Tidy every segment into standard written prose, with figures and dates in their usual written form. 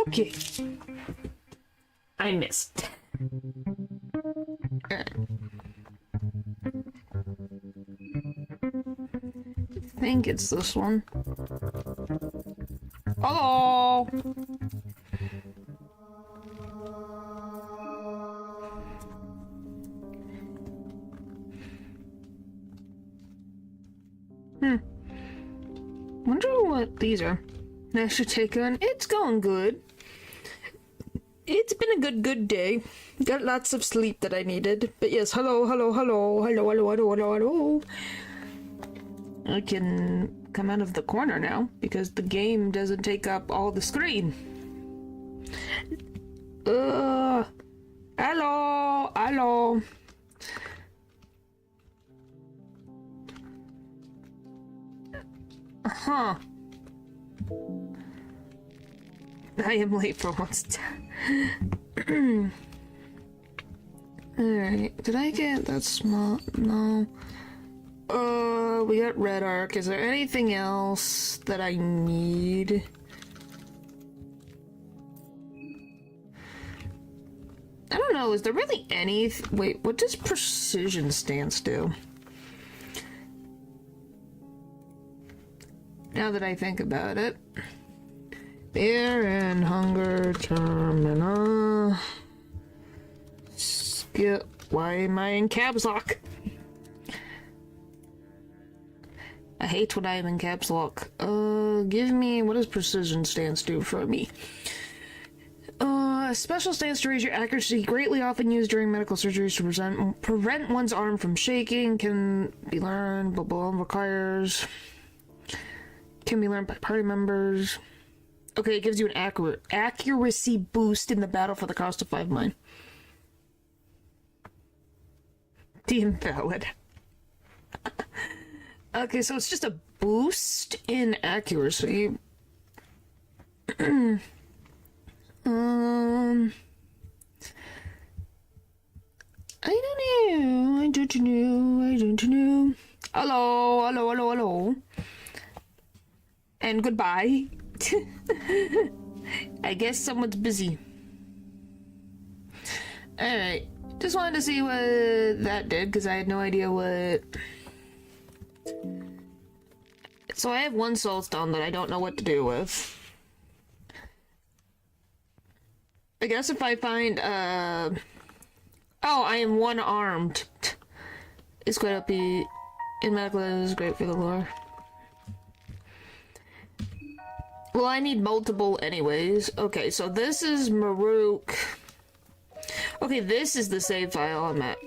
Okay. I missed. I think it's this one. Hello! Wonder what these are. I should take on. It's going good. It's been a good day. Got lots of sleep that I needed. But yes, hello. I can come out of the corner now because the game doesn't take up all the screen. Hello. Huh. I am late for once. Alright, did I get that small? No. We got red arc. Is there anything else that I need? I don't know, is there really any... Wait, what does precision stance do? Now that I think about it. Beer and hunger, Termina. Skip. Why am I in caps lock? I hate when I am in caps lock. Give me... What does precision stance do for me? A special stance to raise your accuracy, greatly often used during medical surgeries to prevent one's arm from shaking, can be learned, but requires... Can be learned by party members. Okay, it gives you an accuracy boost in the battle for the cost of 5 mine. The invalid. Okay, so it's just a boost in accuracy. I don't know. Hello. And goodbye. I guess someone's busy. Alright. Just wanted to see what that did, because I had no idea what... So I have one soul stone that I don't know what to do with. I guess if I find, Oh, I am one-armed. It's quite OP. In medical, it is great for the lore. Well, I need multiple anyways. Okay, so this is Maruk. Okay, this is the save file I'm at.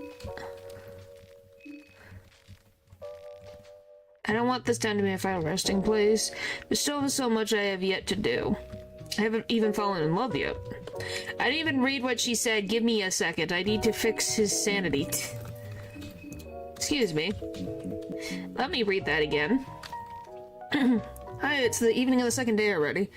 I don't want this town to be a final resting place. There's still so much I have yet to do. I haven't even fallen in love yet. I didn't even read what she said. Give me a second. I need to fix his sanity. Excuse me. Let me read that again. Hi, it's the evening of the second day already.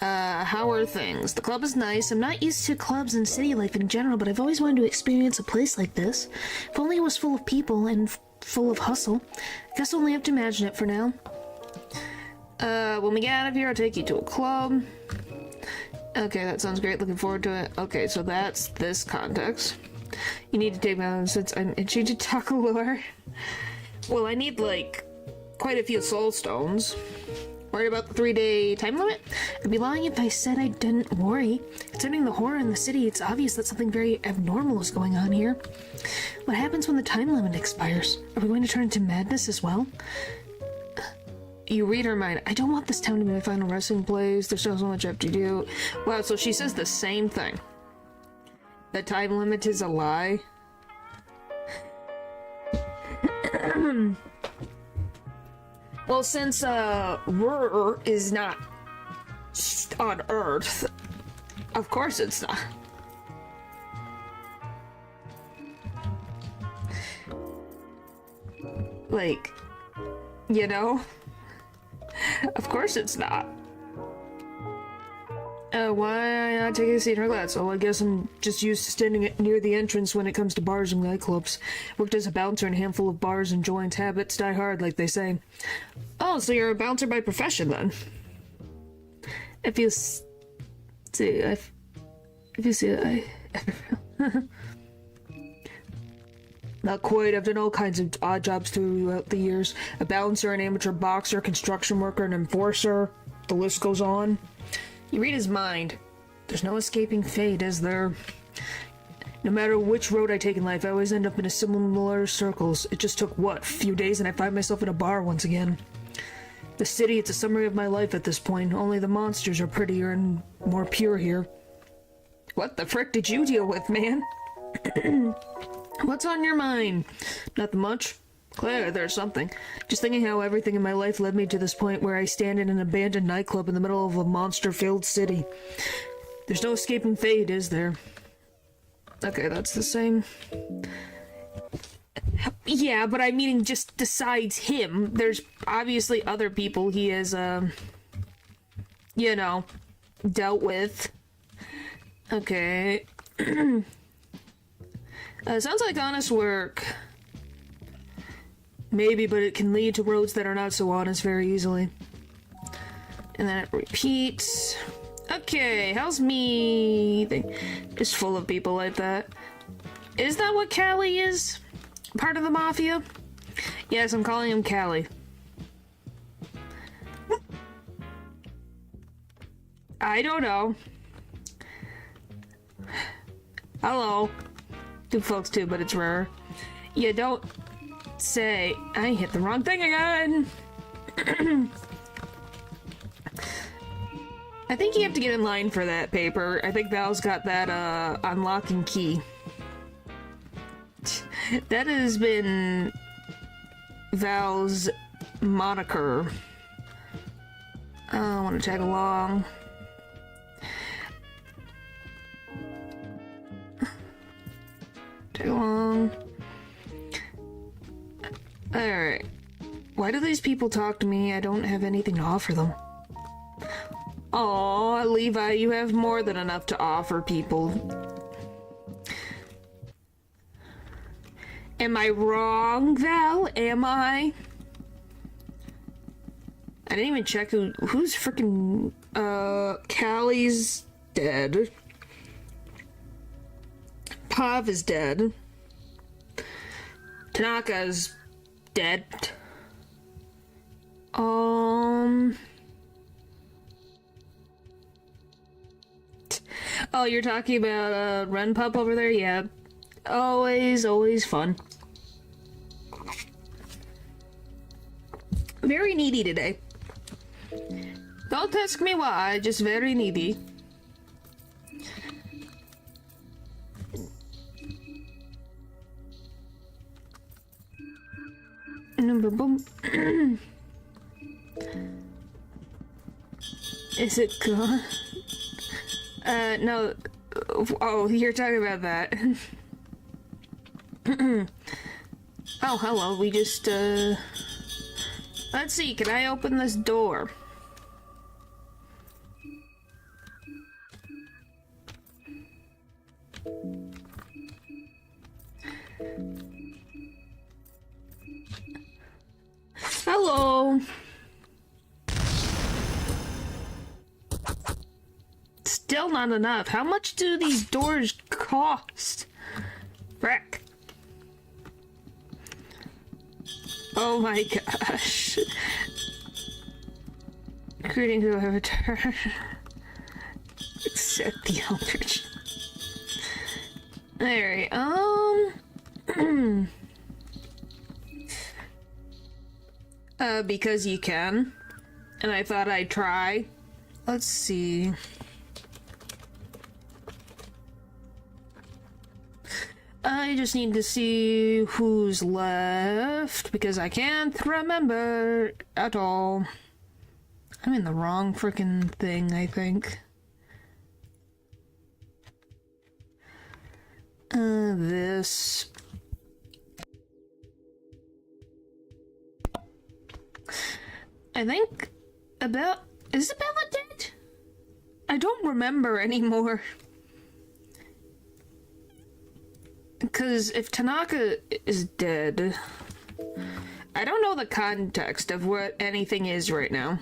How are things? The club is nice. I'm not used to clubs and city life in general, but I've always wanted to experience a place like this. If only it was full of people and full of hustle. Guess I'll only have to imagine it for now. When we get out of here, I'll take you to a club. Okay, that sounds great. Looking forward to it. Okay, so that's this context. You need to take my since I'm itchy to talk lore. Well, I need, like, quite a few soul stones. Worried about the 3-day time limit? I'd be lying if I said I didn't worry. Considering the horror in the city, it's obvious that something very abnormal is going on here. What happens when the time limit expires? Are we going to turn into madness as well? You read her mind. I don't want this town to be my final resting place. There's still so much I have to do. Wow, so she says the same thing. The time limit is a lie. Well, since Rur is not on Earth, of course it's not. Like, you know? Of course it's not. Why not take a seat in her glass? Oh, I guess I'm just used to standing near the entrance when it comes to bars and nightclubs. Worked as a bouncer in a handful of bars and joints. Habits die hard, like they say. Oh, so you're a bouncer by profession, then? See, if you see it, Not quite. I've done all kinds of odd jobs throughout the years. A bouncer, an amateur boxer, construction worker, an enforcer. The list goes on. You read his mind. There's no escaping fate, is there? No matter which road I take in life, I always end up in a similar circles. It just took, what, a few days and I find myself in a bar once again. The city, it's a summary of my life at this point. Only the monsters are prettier and more pure here. What the frick did you deal with, man? What's on your mind? Nothing much. Clearly there's something. Just thinking how everything in my life led me to this point where I stand in an abandoned nightclub in the middle of a monster-filled city. There's no escaping fate, is there? Okay, that's the same. Yeah, but I mean, just besides him, there's obviously other people he has, you know, dealt with. Okay. Sounds like honest work. Maybe, but it can lead to roads that are not so honest very easily. And then it repeats. Okay, how's me thing? Just full of people like that. Is that what Callie is? Part of the mafia? Yes, I'm calling him Callie. I don't know. Hello. Do folks too, but it's rare. You don't say. I hit the wrong thing again. I think you have to get in line for that paper. I think Val's got that unlocking key. That has been Val's moniker. I want to tag along. Tag along. Alright. Why do these people talk to me? I don't have anything to offer them. Aw, Levi, you have more than enough to offer people. Am I wrong, Val? Am I? I didn't even check who's freaking Callie's dead. Pav is dead. Tanaka's dead. Oh, you're talking about Ren Pup over there? Yeah. Always fun. Very needy today. Don't ask me why, just very needy. Number boom. Is it gone? No. Oh, you're talking about that. Oh, hello. We just, let's see. Can I open this door? Hello. Still not enough. How much do these doors cost? Frick. Oh my gosh. Greeting to avatar. Accept the Eldritch. Alright, because you can. And I thought I'd try. Let's see. I just need to see who's left, because I can't remember at all. I'm in the wrong frickin' thing, I think. This. I think is Isabella dead? I don't remember anymore. Because if Tanaka is dead, I don't know the context of what anything is right now.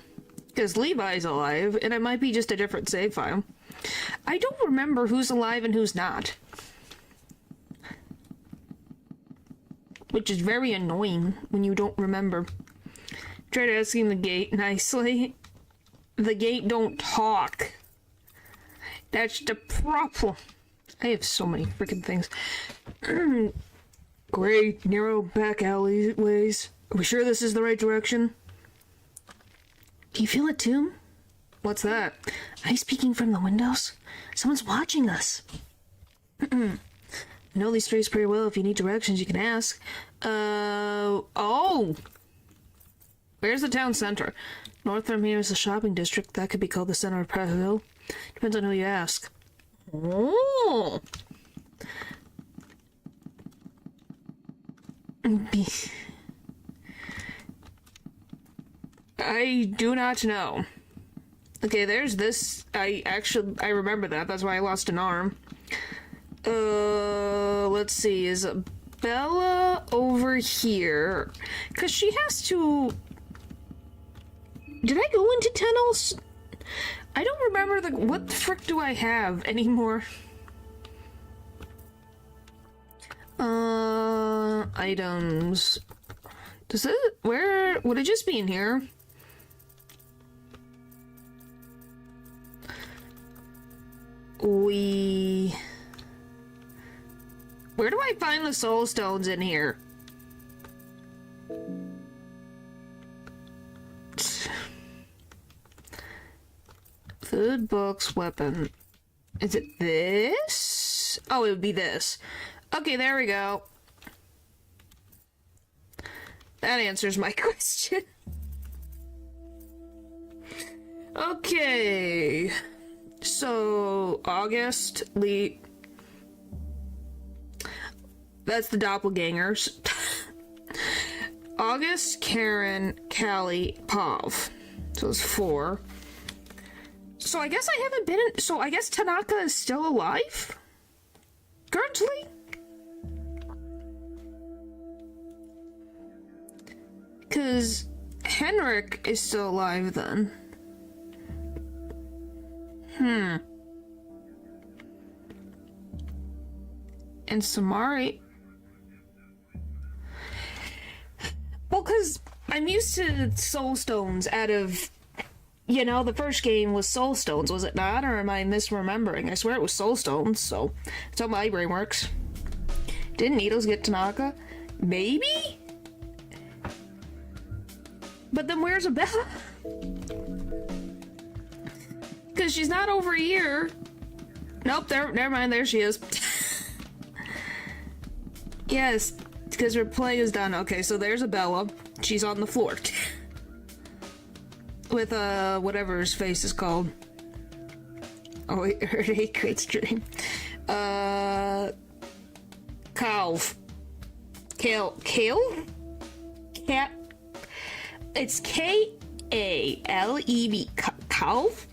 Because Levi's alive, and it might be just a different save file. I don't remember who's alive and who's not. Which is very annoying when you don't remember. Tried asking the gate nicely. The gate don't talk. That's the problem. I have so many freaking things. Great, narrow back alleyways. Are we sure this is the right direction? Do you feel it too? What's that? Are you speaking from the windows? Someone's watching us. I know these streets pretty well. If you need directions, you can ask. Oh! Where's the town center? North Termina is a shopping district. That could be called the center of Pratteville. Depends on who you ask. Oh! I do not know. Okay, there's this. I remember that. That's why I lost an arm. Let's see. Is Bella over here? Because she has to... Did I go into tunnels? I don't remember what the frick do I have anymore? Items. Does it... Where... Would it just be in here? Where do I find the soul stones in here? Food, books, weapon. Is it this? Oh, it would be this. Okay, there we go. That answers my question. Okay. So, August, Lee... That's the doppelgangers. August, Karen, Callie, Pav. So it's 4. So I guess I haven't been in... So I guess Tanaka is still alive? Currently? Because Henrik is still alive then. And Samari... Well, because I'm used to soul stones out of... You know, the first game was soul stones, was it not? Or am I misremembering? I swear it was soul stones, so... That's how my brain works. Didn't Needles get Tanaka? Maybe? But then where's Abella? Because she's not over here. Nope, never mind, there she is. Yes, because her play is done. Okay, so there's Abella. She's on the floor. With, whatever his face is called. Oh, wait, her great stream. Calv. Kale? Cat? It's K-A-L-E-V. Calv?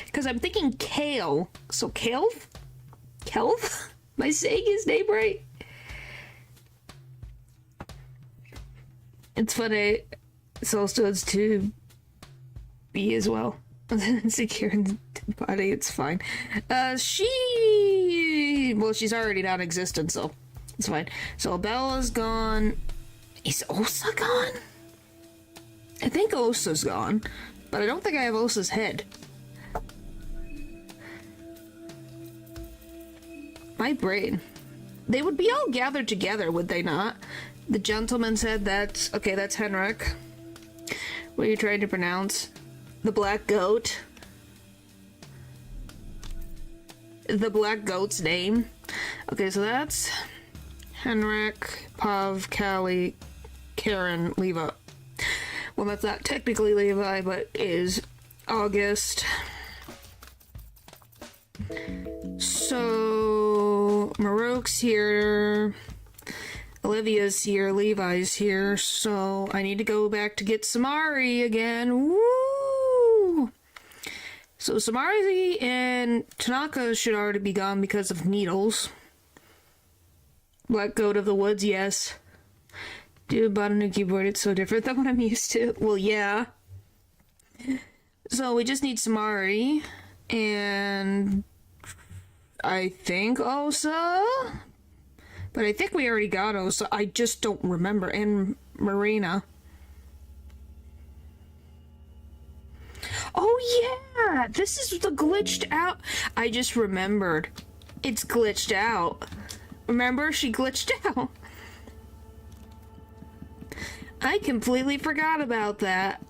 Because I'm thinking Kale. So Kelv? Kelv? Am I saying his name right? It's funny. Soul Stones to be as well. Secure in the body, it's fine. Well, she's already non-existent, so it's fine. So Bella's gone. Is Osa gone? I think Osa's gone, but I don't think I have Osa's head. My brain. They would be all gathered together, would they not? The gentleman said that's... Okay, that's Henrik. What are you trying to pronounce? The black goat? The black goat's name? Okay, so that's... Henrik, Pav, Callie, Karen, Levi. Well, that's not technically Levi, but is August. So... Marok's here... Olivia's here, Levi's here, so I need to go back to get Samari again. Woo! So Samari and Tanaka should already be gone because of Needles. Black Goat of the Woods, yes. Dude, bought a new keyboard, it's so different than what I'm used to. Well, yeah. So we just need Samari and I think Osa. But I think we already got Osa. I just don't remember. And Marina. Oh yeah! This is the glitched out. I just remembered. It's glitched out. Remember? She glitched out. I completely forgot about that.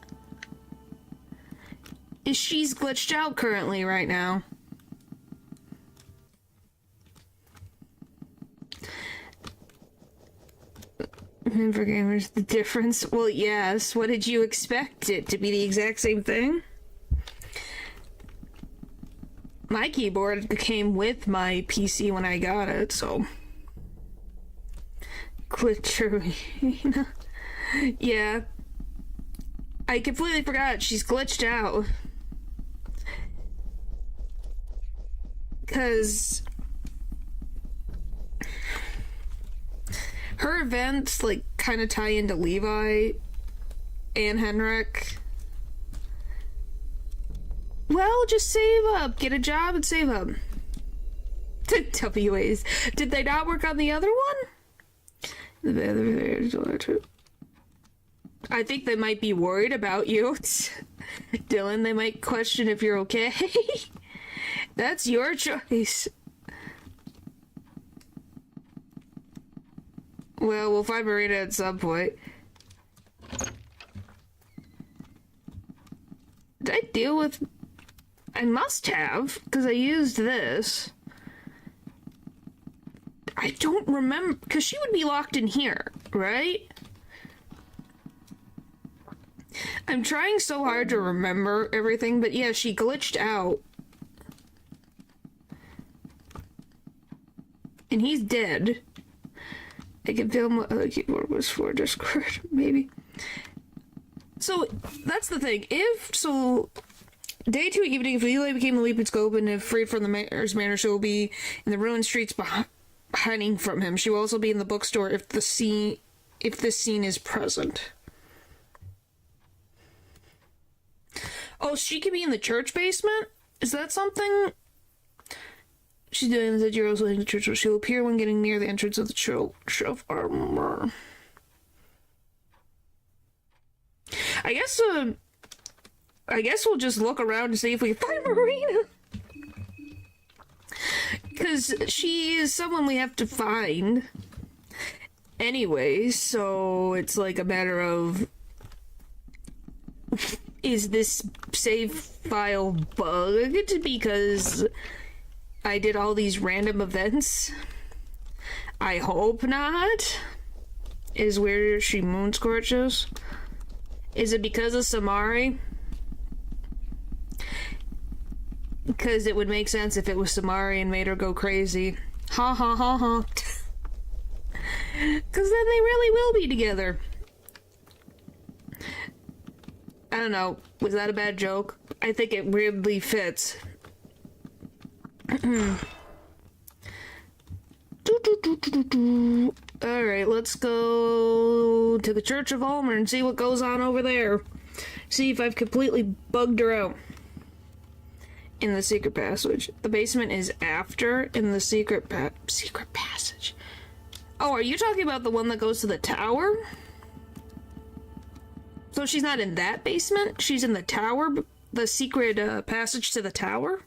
She's glitched out currently right now. For gamers, the difference? Well, yes. What did you expect it to be the exact same thing? My keyboard came with my PC when I got it, so... Glitcherina. Yeah. I completely forgot. She's glitched out. Because... her events, like, kind of tie into Levi and Henrik. Well, just save up. Get a job and save up. WAs. Did they not work on the other one? I think they might be worried about you. Dylan, they might question if you're okay. That's your choice. Well, we'll find Marina at some point. Did I deal with... I must have, because I used this. I don't remember, because she would be locked in here, right? I'm trying so hard to remember everything, but yeah, she glitched out. And he's dead. I can film what the keyboard was for Discord, maybe. So, that's the thing. Day 2 evening, if Leela became the leap and scope, and if free from the mayor's manor, she will be in the ruined streets hiding from him. She will also be in the bookstore if this scene is present. Oh, she could be in the church basement? Is that something? She's doing that. You're also in the church. She will appear when getting near the entrance of the church of armor. I guess we'll just look around and see if we can find Marina. Because she is someone we have to find. Anyway, so it's like a matter of... is this save file bugged? Because I did all these random events. I hope not. Is where she moon scorches. Is it because of Samari? Because it would make sense if it was Samari and made her go crazy. Ha ha ha ha. Because then they really will be together. I don't know. Was that a bad joke? I think it weirdly fits. Alright, let's go to the Church of Ulmer and see what goes on over there. See if I've completely bugged her out. In the secret passage. The basement is after in the secret passage. Oh, are you talking about the one that goes to the tower? So she's not in that basement? She's in the tower? The secret passage to the tower?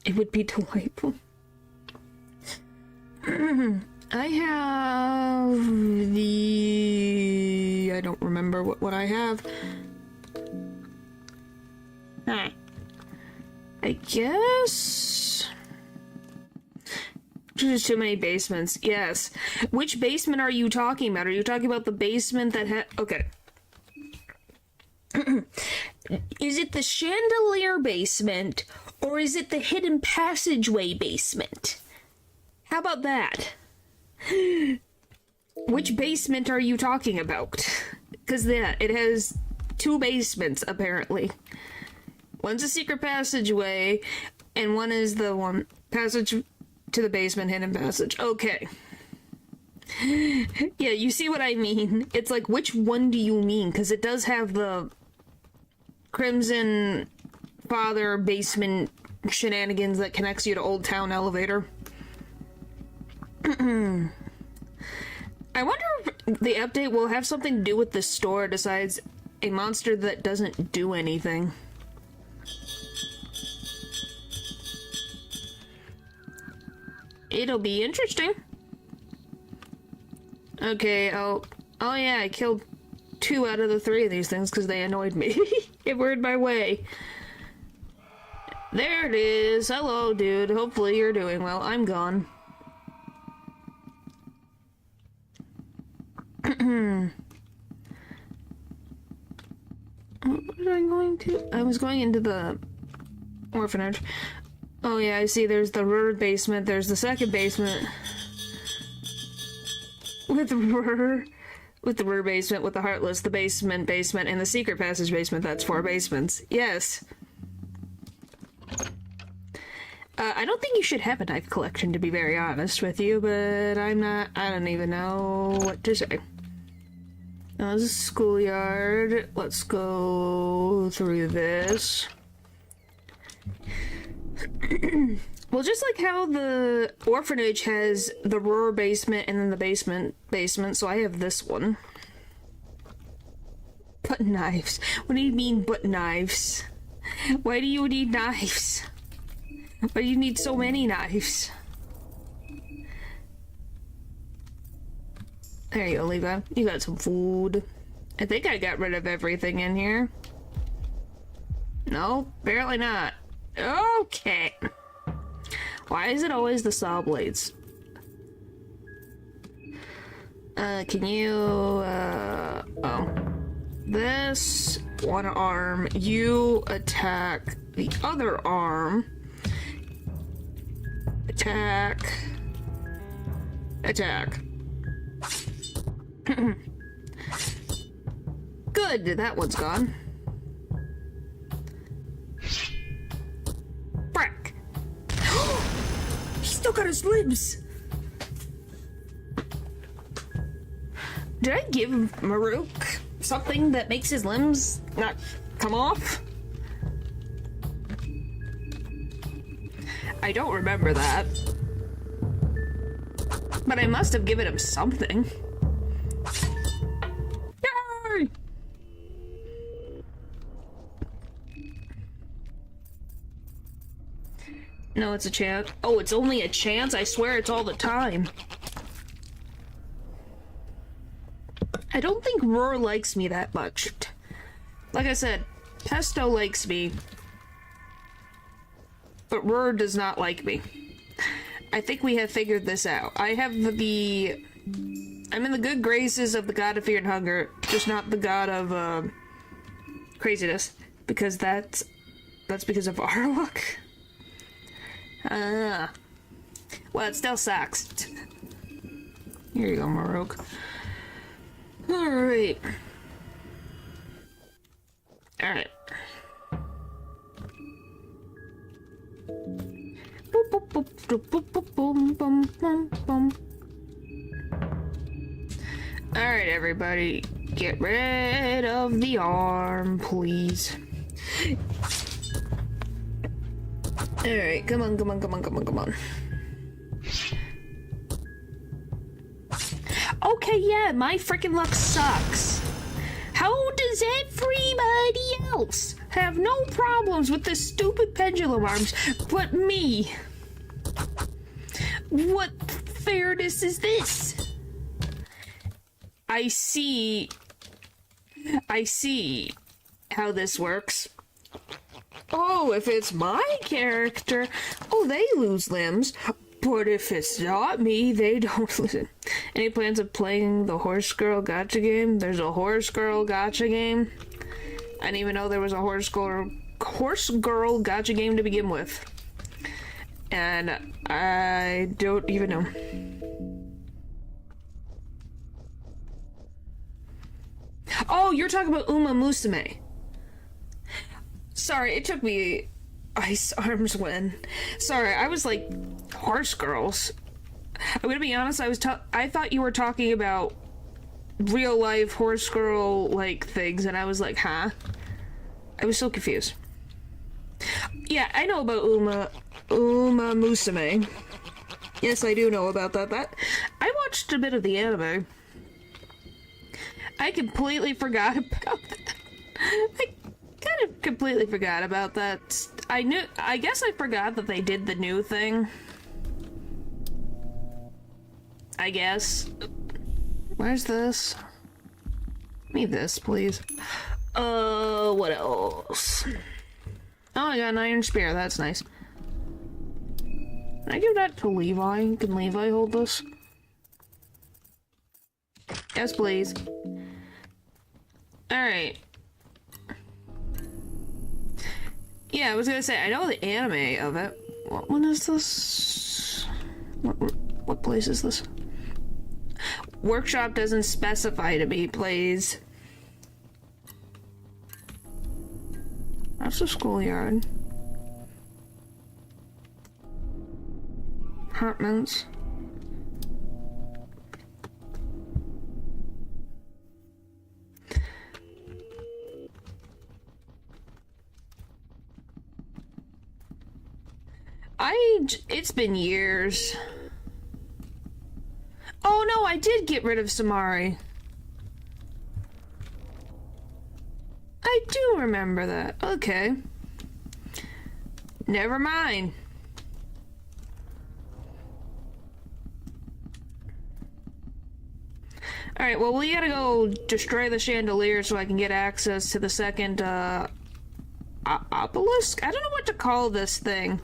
It would be delightful. I have the... I don't remember what I have. Huh. I guess... There's too many basements. Yes. Which basement are you talking about? Are you talking about the basement that okay. Is it the chandelier basement, or is it the hidden passageway basement? How about that? Which basement are you talking about? Because it has two basements, apparently. One's a secret passageway, and one is the one passage to the basement, hidden passage. Okay. Yeah, you see what I mean? It's like, which one do you mean? Because it does have the Crimson Father basement shenanigans that connects you to Old Town Elevator. I wonder if the update will have something to do with the store besides a monster that doesn't do anything. It'll be interesting. Okay, oh yeah, I killed 2 out of the 3 of these things because they annoyed me. It were in my way. There it is. Hello, dude. Hopefully you're doing well. I'm gone. What was I going to? I was going into the orphanage. Oh yeah, I see there's the third basement, there's the second basement. With the rear basement, with the Heartless, the basement, and the secret passage basement. That's 4 basements. Yes. I don't think you should have a knife collection, to be very honest with you, but I don't even know what to say. Now, this is a schoolyard. Let's go through this. Well, just like how the orphanage has the rear basement and then the basement, so I have this one. But knives. What do you mean, but knives? Why do you need knives? Why do you need so many knives? There you go, Levi. You got some food. I think I got rid of everything in here. No, apparently not. Okay. Why is it always the saw blades? Can you, oh. This one arm, you attack the other arm. Attack. Attack. Good, that one's gone. Frack. He's still got his limbs. Did I give Maruk something that makes his limbs not come off? I don't remember that. But I must have given him something. Yay! No, it's a chance. Oh, it's only a chance? I swear it's all the time. I don't think Roar likes me that much. Like I said, Pesto likes me. But Roar does not like me. I think we have figured this out. I'm in the good graces of the god of fear and hunger, just not the god of, craziness. Because that's because of our luck. Well, it still sucks. Here you go, Marok. Alright. Alright. Alright, everybody. Get rid of the arm, please. Alright, come on. Okay, yeah, my freaking luck sucks. How does everybody else have no problems with this stupid pendulum arms but me? What fairness is this? I see how this works. Oh, if it's my character, oh, they lose limbs. But if it's not me, they don't lose. Any plans of playing the Horse Girl Gacha game? There's a Horse Girl Gacha game. I didn't even know there was a Horse Girl Gacha game to begin with. And I don't even know. Oh, you're talking about Uma Musume. Sorry, it took me Ice Arms when. Sorry, I was like, Horse Girls. I'm gonna be honest, I thought you were talking about real life Horse Girl like things, and I was like, huh? I was so confused. Yeah, I know about Uma Musume. Yes, I do know about that. I watched a bit of the anime. I completely forgot about that. I kind of completely forgot about that. I guess I forgot that they did the new thing. I guess. Where's this? Give me this, please. What else? Oh, I got an iron spear. That's nice. Can I give that to Levi? Can Levi hold this? Yes, please. Alright. Yeah, I was gonna say, I know the anime of it. What one is this? What place is this? Workshop doesn't specify to me, please. That's the schoolyard. Apartments. It's been years. Oh no, I did get rid of Samari. I do remember that. Okay. Never mind. Alright, well, we gotta go destroy the chandelier so I can get access to the second, obelisk? I don't know what to call this thing.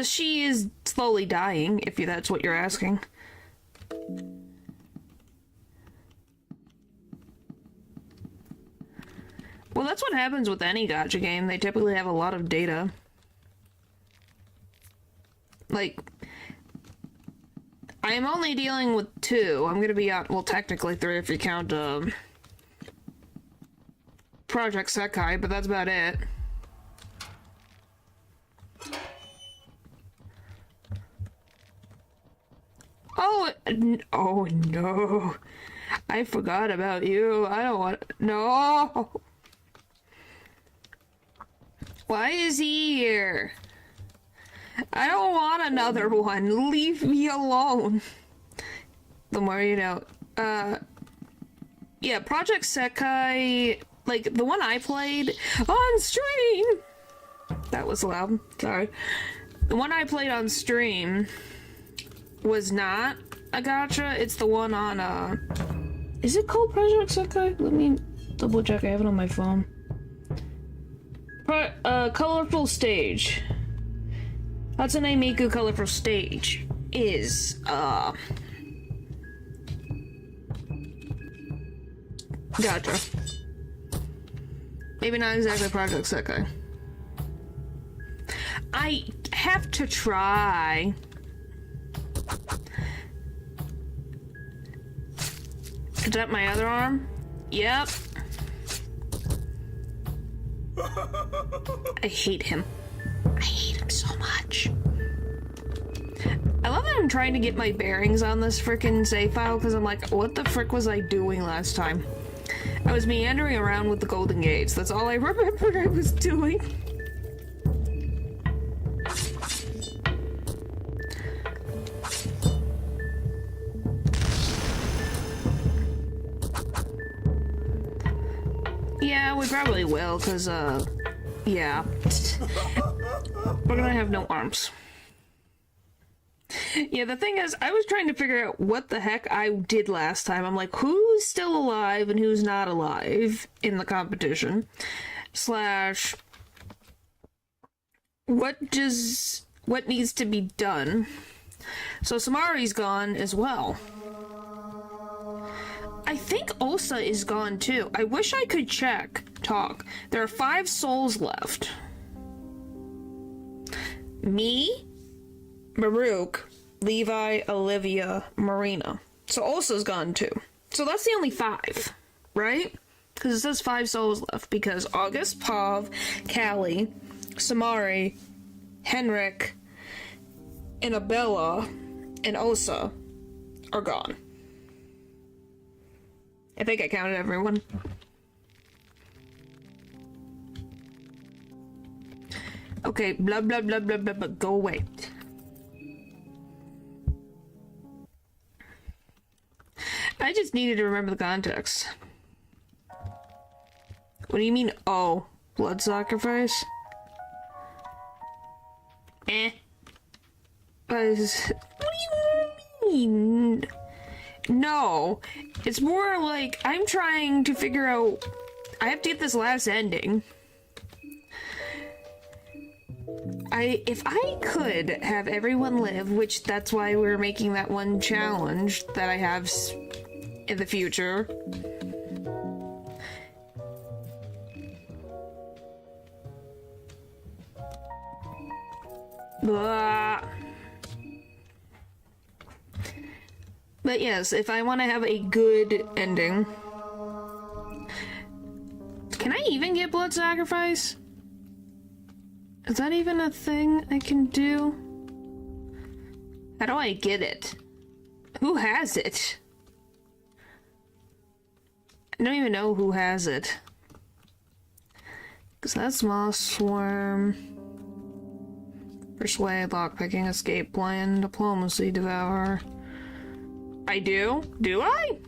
She is slowly dying, if that's what you're asking. Well, that's what happens with any gacha game. They typically have a lot of data. Like, I am only dealing with 2. I'm gonna be out, well, technically 3 if you count, Project Sekai, but that's about it. Oh no. I forgot about you. I don't want... No! Why is he here? I don't want another one. Leave me alone. The more you know. Yeah, Project Sekai, like, the one I played on stream! That was loud. Sorry. The one I played on stream was not a gacha. It's the one on, is it called Project Sekai? Let me double check. I have it on my phone. Colorful Stage. Hatsune Miku Colorful Stage is, gacha. Maybe not exactly Project Sekai. I have to try. Is that my other arm? Yep. I hate him. I hate him so much. I love that I'm trying to get my bearings on this frickin' save file, because I'm like, what the frick was I doing last time? I was meandering around with the golden gates. That's all I remembered I was doing. Yeah, we probably will, because, yeah. We're gonna have no arms. Yeah, the thing is, I was trying to figure out what the heck I did last time. I'm like, who's still alive and who's not alive in the competition? Slash, what needs to be done? So Samari's gone as well. I think Osa is gone too. I wish I could talk. There are 5 souls left. Me, Maruk, Levi, Olivia, Marina. So Osa's gone too. So that's the only 5, right? Because it says 5 souls left, because August, Pav, Callie, Samari, Henrik, Annabella, and Osa are gone. I think I counted everyone. Okay, blah blah blah blah blah blah, go away. I just needed to remember the context. What do you mean, oh? Blood sacrifice? What do you mean? No. It's more like, I'm trying to figure out... I have to get this last ending. If I could have everyone live, which that's why we're making that one challenge that I have in the future. Blah. But yes, if I want to have a good ending... Can I even get blood sacrifice? Is that even a thing I can do? How do I get it? Who has it? I don't even know who has it. Because that's Moss Swarm. Persuade, lockpicking, escape plan, diplomacy, devour. I do? Do I?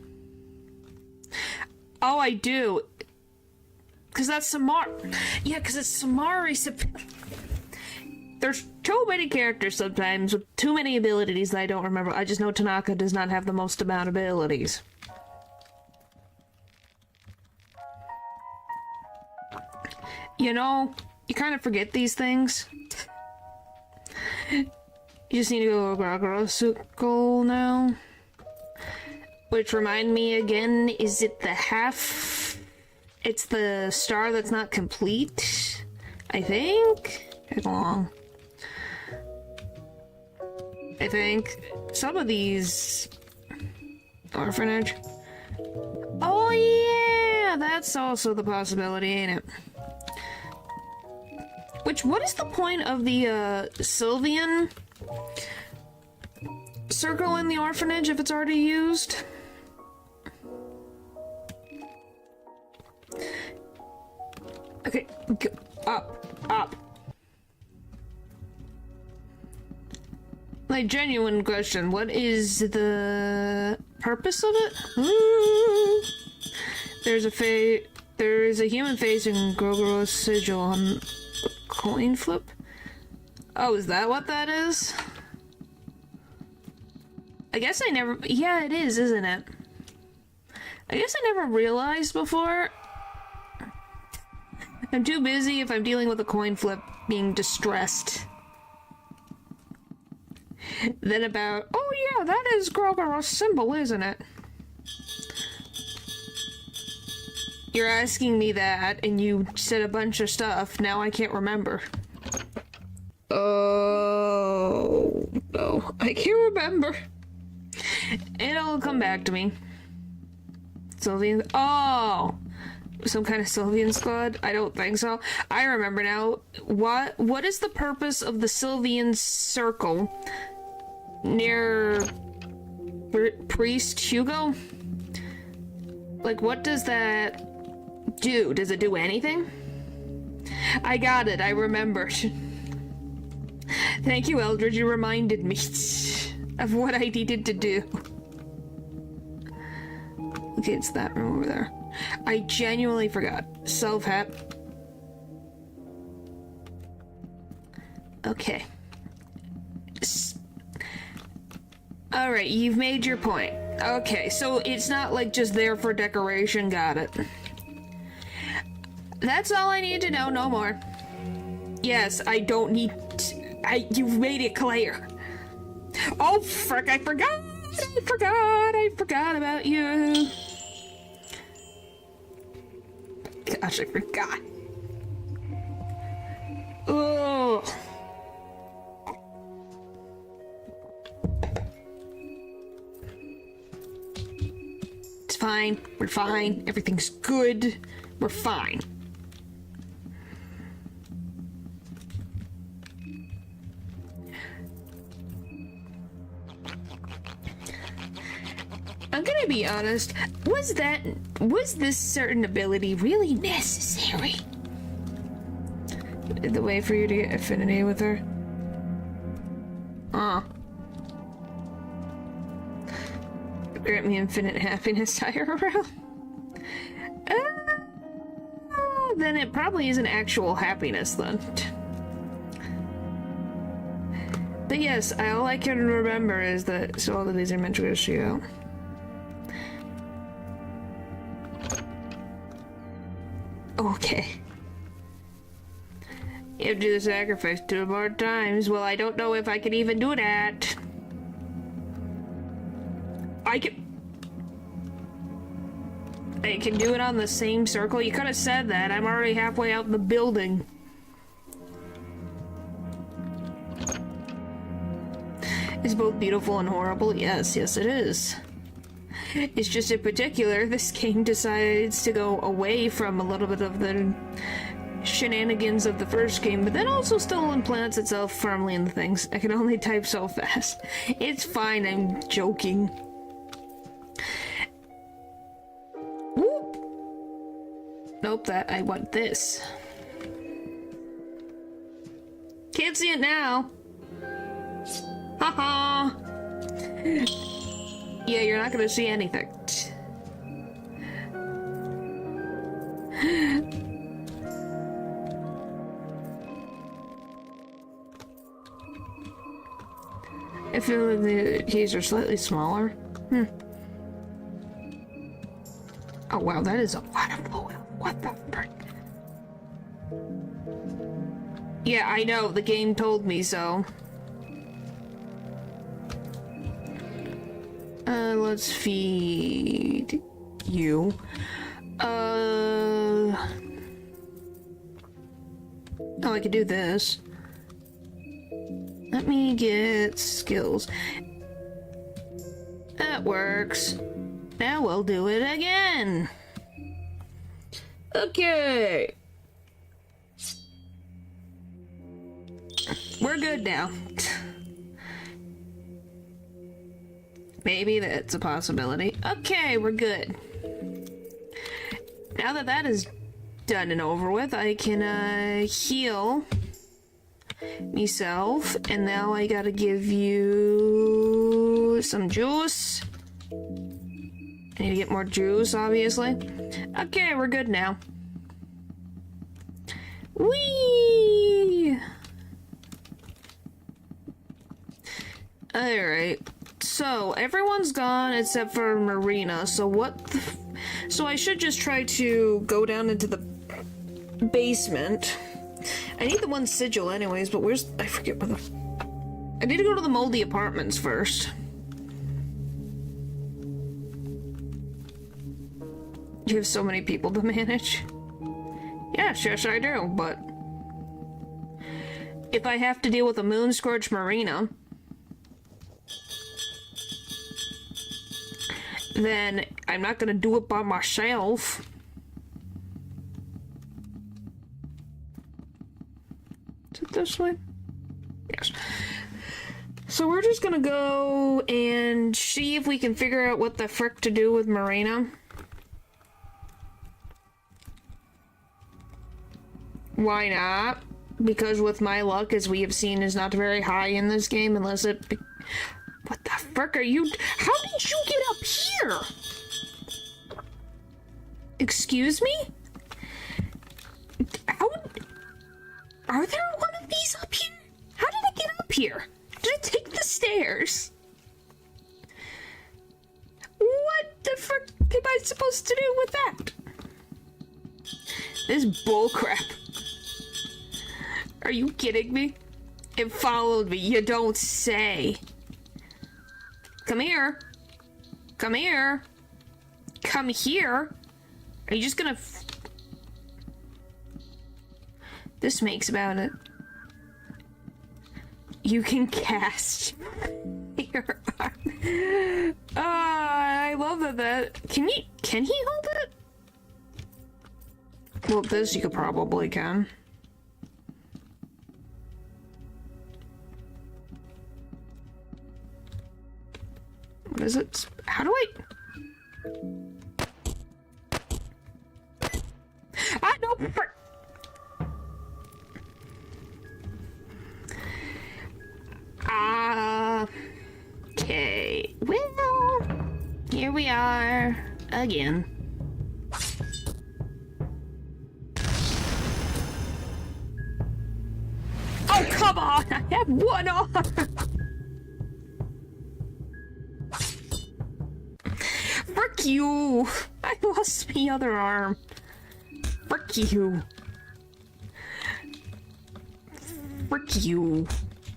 Oh, I do. Because that's Samar. Yeah, because it's Samari. There's too many characters sometimes with too many abilities that I don't remember. I just know Tanaka does not have the most amount of abilities. You know, you kind of forget these things. You just need to go Gargoyle now. Which remind me again, is it the half? It's the star that's not complete, I think? Take along. I think some of these orphanage. Oh yeah, that's also the possibility, ain't it? Which, what is the point of the Sylvian circle in the orphanage if it's already used? Okay, go up, up. Like, genuine question, what is the purpose of it? There is a human face in Grogoro's sigil on a coin flip. Oh, is that what that is? I guess I never... Yeah, it is, isn't it? I guess I never realized before. I'm too busy if I'm dealing with a coin flip being distressed. Then about, oh yeah, that is Grogoro's symbol, isn't it? You're asking me that, and you said a bunch of stuff, now I can't remember. Oh, no, I can't remember. It'll come back to me. Sylvian, oh! Some kind of Sylvian squad? I don't think so. I remember now. What is the purpose of the Sylvian circle near Priest Hugo? Like, what does that do? Does it do anything? I got it. I remembered. Thank you, Eldred. You reminded me of what I needed to do. Okay, it's that room over there. I genuinely forgot. Self-hap. Okay. Alright, you've made your point. Okay, so it's not like just there for decoration, got it. That's all I need to know, no more. Yes, I don't need you've made it clear. Oh, frick, I forgot about you. Gosh, I forgot. Oh. It's fine. We're fine. Everything's good. We're fine. I'm gonna be honest, was this certain ability really necessary? The way for you to get affinity with her? Grant me infinite happiness IRL? Then it probably isn't actual happiness then. But yes, all I can remember is that so all of these are meant to go shoot out. Okay. You have to do the sacrifice 2 more times. Well, I don't know if I can even do that. I can do it on the same circle. You could have said that. I'm already halfway out the building. It's both beautiful and horrible. Yes, yes it is. It's just in particular, this game decides to go away from a little bit of the shenanigans of the first game, but then also still implants itself firmly in the things. I can only type so fast. It's fine, I'm joking. Whoop. Nope, I want this. Can't see it now. Haha. Yeah, you're not gonna see anything. I feel like the keys are slightly smaller. Oh wow, that is a lot of oil. What the frick? Yeah, I know, the game told me so. Let's feed you. Oh, I could do this. Let me get skills. That works. Now we'll do it again. Okay. We're good now. Maybe that's a possibility. Okay, we're good. Now that that is done and over with, I can heal myself, and now I gotta give you some juice. I need to get more juice, obviously. Okay, we're good now. Whee! Alright. So, everyone's gone except for Marina, so so I should just try to go down into the basement. I need the one sigil anyways, but I forget where I need to go to the moldy apartments first. You have so many people to manage. Yes, I do, but if I have to deal with a moon scorched Marina, then I'm not gonna do it by myself. Is it this way? Yes. So we're just gonna go and see if we can figure out what the frick to do with Marina. Why not? Because with my luck, as we have seen, is not very high in this game unless it... What the frick are you... How did you get up here? Excuse me? Are there one of these up here? How did it get up here? Did it take the stairs? What the frick am I supposed to do with that? This bullcrap. Are you kidding me? It followed me, you don't say. Come here. Come here. Come here. Are you just gonna... This makes about it. You can cast your arm. I love that. Can he hold it? Well, this you could probably can. What is it? How do I... I know. Okay. Well, here we are again. Oh, come on! I have one arm! Frick you! I lost my other arm. Frick you. Frick you.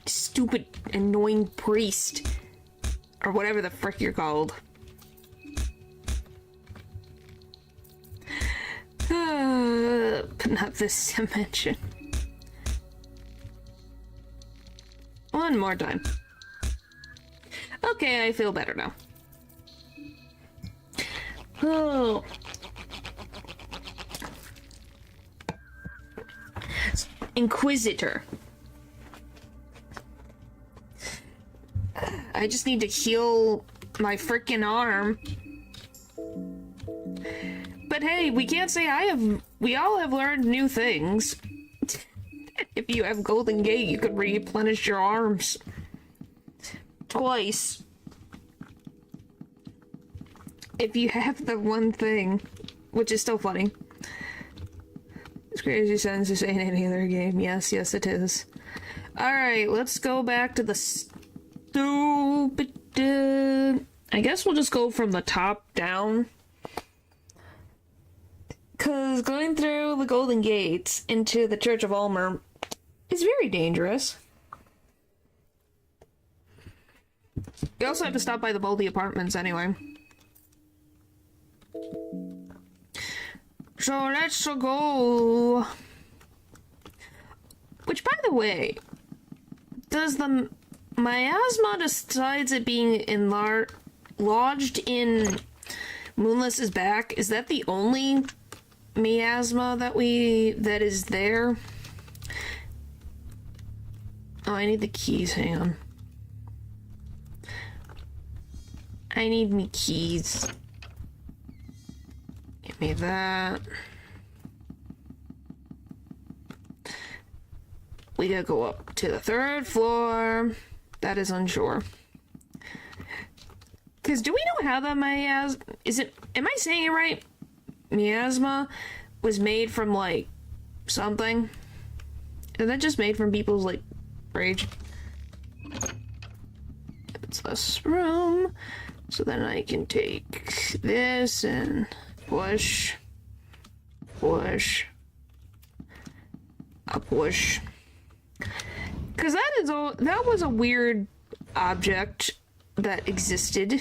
Stupid, annoying priest. Or whatever the frick you're called. But not this dimension. One more time. Okay, I feel better now. Oh. Inquisitor. I just need to heal my freaking arm. But hey, we can't say we all have learned new things. If you have Golden Gate, you could replenish your arms. Twice. If you have the one thing, which is still funny. It's crazy sentence to say in any other game. Yes, yes it is. Alright, let's go back to the stupid... I guess we'll just go from the top down. Because going through the Golden Gates into the Church of Ulmer is very dangerous. You also have to stop by the Baldy Apartments anyway. So let's go. Which, by the way, does the miasma decides it being lodged in Moonless's back? Is that the only miasma that is there? Oh, I need the keys. Hang on. I need me keys. Give me that. We gotta go up to the 3rd floor. That is unsure. Because do we know how the miasma... Am I saying it right? Miasma was made from, like, something? Is that just made from people's, like, rage? It's this room. So then I can take this and push. Push. A push. Because that was a weird object that existed.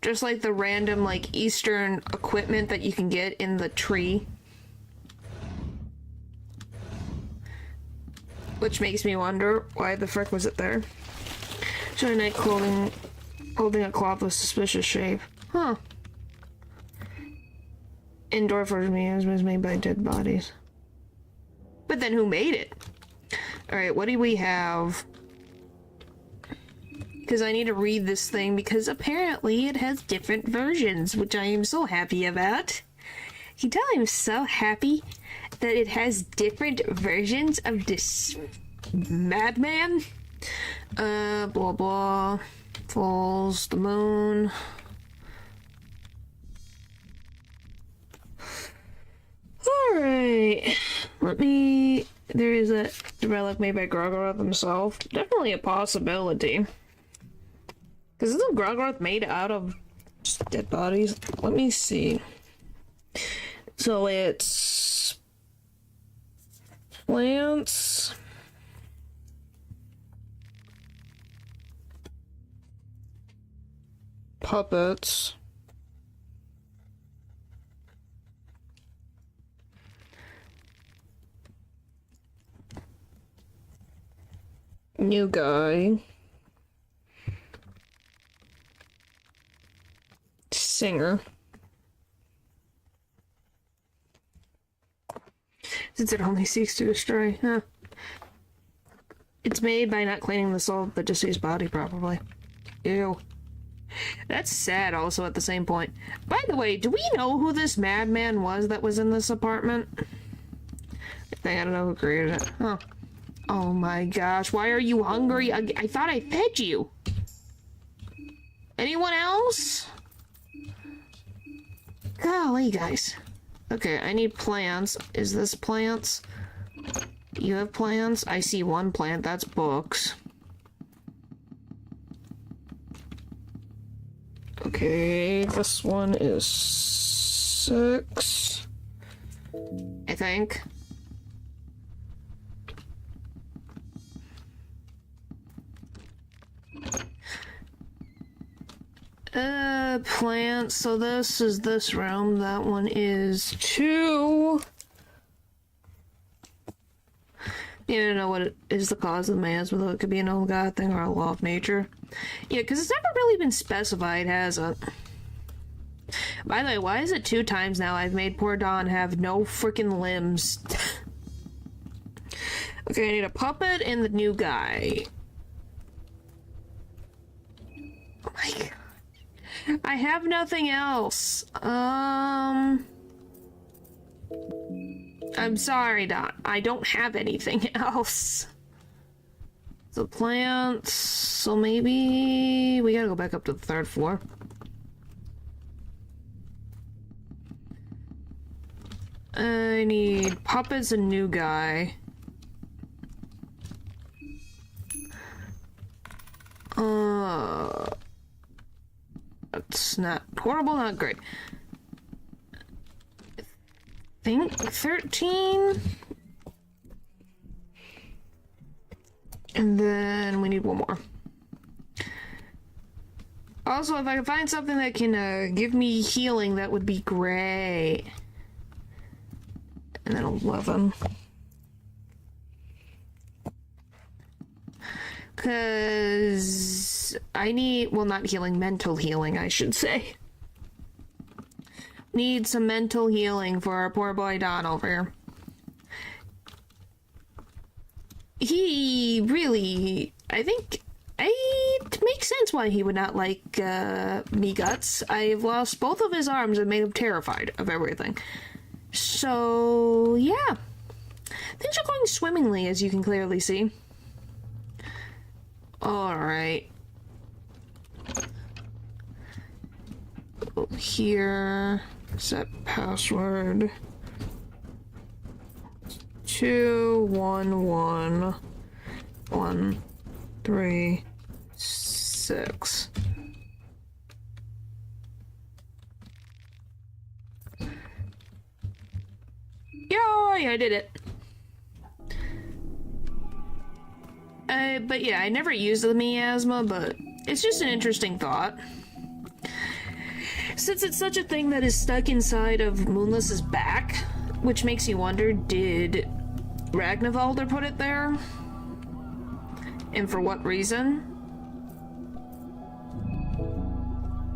Just like the random, like, Eastern equipment that you can get in the tree. Which makes me wonder, why the frick was it there? Showing night clothing, holding a cloth with suspicious shape. Huh. Indoor for miasmas made by dead bodies. But then who made it? Alright, what do we have? Because I need to read this thing, because apparently it has different versions, which I am so happy about. Can you tell I'm so happy that it has different versions of this madman? Blah blah. Falls, the moon. Alright. There is a relic made by Grogoroth himself. Definitely a possibility. Because isn't Grogoroth made out of just dead bodies? Let me see. So it's plants, puppets, new guy, singer. Since it only seeks to destroy, huh? It's made by not cleaning the soul of the deceased body properly. Ew. That's sad also at the same point. By the way, do we know who this madman was that was in this apartment? I don't know who created it. Huh. Oh my gosh, why are you hungry? I thought I fed you. Anyone else? Golly, guys. Okay, I need plants. Is this plants? You have plants? I see one plant. That's books. Okay, this one is 6. I think. Plants. So this is this room. That one is 2. You don't know what it is the cause of the miasma, though it could be an old god thing or a law of nature. Yeah, because it's never really been specified, has it? By the way, why is it 2 times now I've made poor Dawn have no freaking limbs? Okay, I need a puppet and the new guy. Oh my god. I have nothing else. I'm sorry, Dawn. I don't have anything else. The plants. So maybe we gotta go back up to the 3rd floor. I need puppets and new guy. That's not horrible, not great. I think 13. And then we need one more. Also, if I can find something that can give me healing, that would be great. And then 11. Because I need, well, not healing, mental healing, I should say. Need some mental healing for our poor boy Don over here. He really, I think, it makes sense why he would not like me guts. I've lost both of his arms and made him terrified of everything. So, yeah. Things are going swimmingly, as you can clearly see. Alright. Go here. Set password. 211136. Yay, I did it. But yeah, I never used the miasma, but it's just an interesting thought. Since it's such a thing that is stuck inside of Moonless's back, which makes you wonder, did Ragnvalder put it there? And for what reason?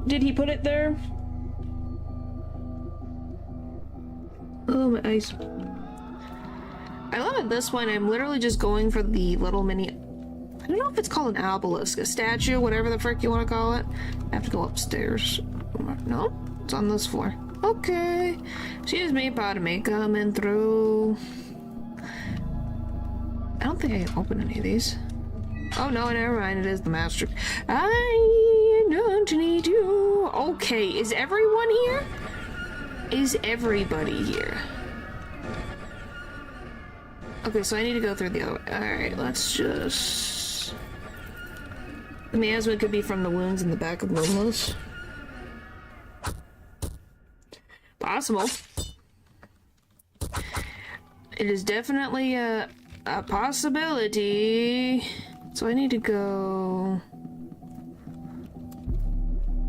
Did he put it there? Oh, my eyes. I love at this point, I'm literally just going for the little mini... I don't know if it's called an obelisk, a statue, whatever the frick you want to call it. I have to go upstairs. No, it's on this floor. Okay. Excuse me, pardon me, coming through. I don't think I can open any of these. Oh no, never mind, it is the master. I don't need you. Okay, is everyone here? Is everybody here? Okay, so I need to go through the other way. Alright, let's just... The miasma could be from the wounds in the back of Moonless. Possible. It is definitely a possibility. So I need to go...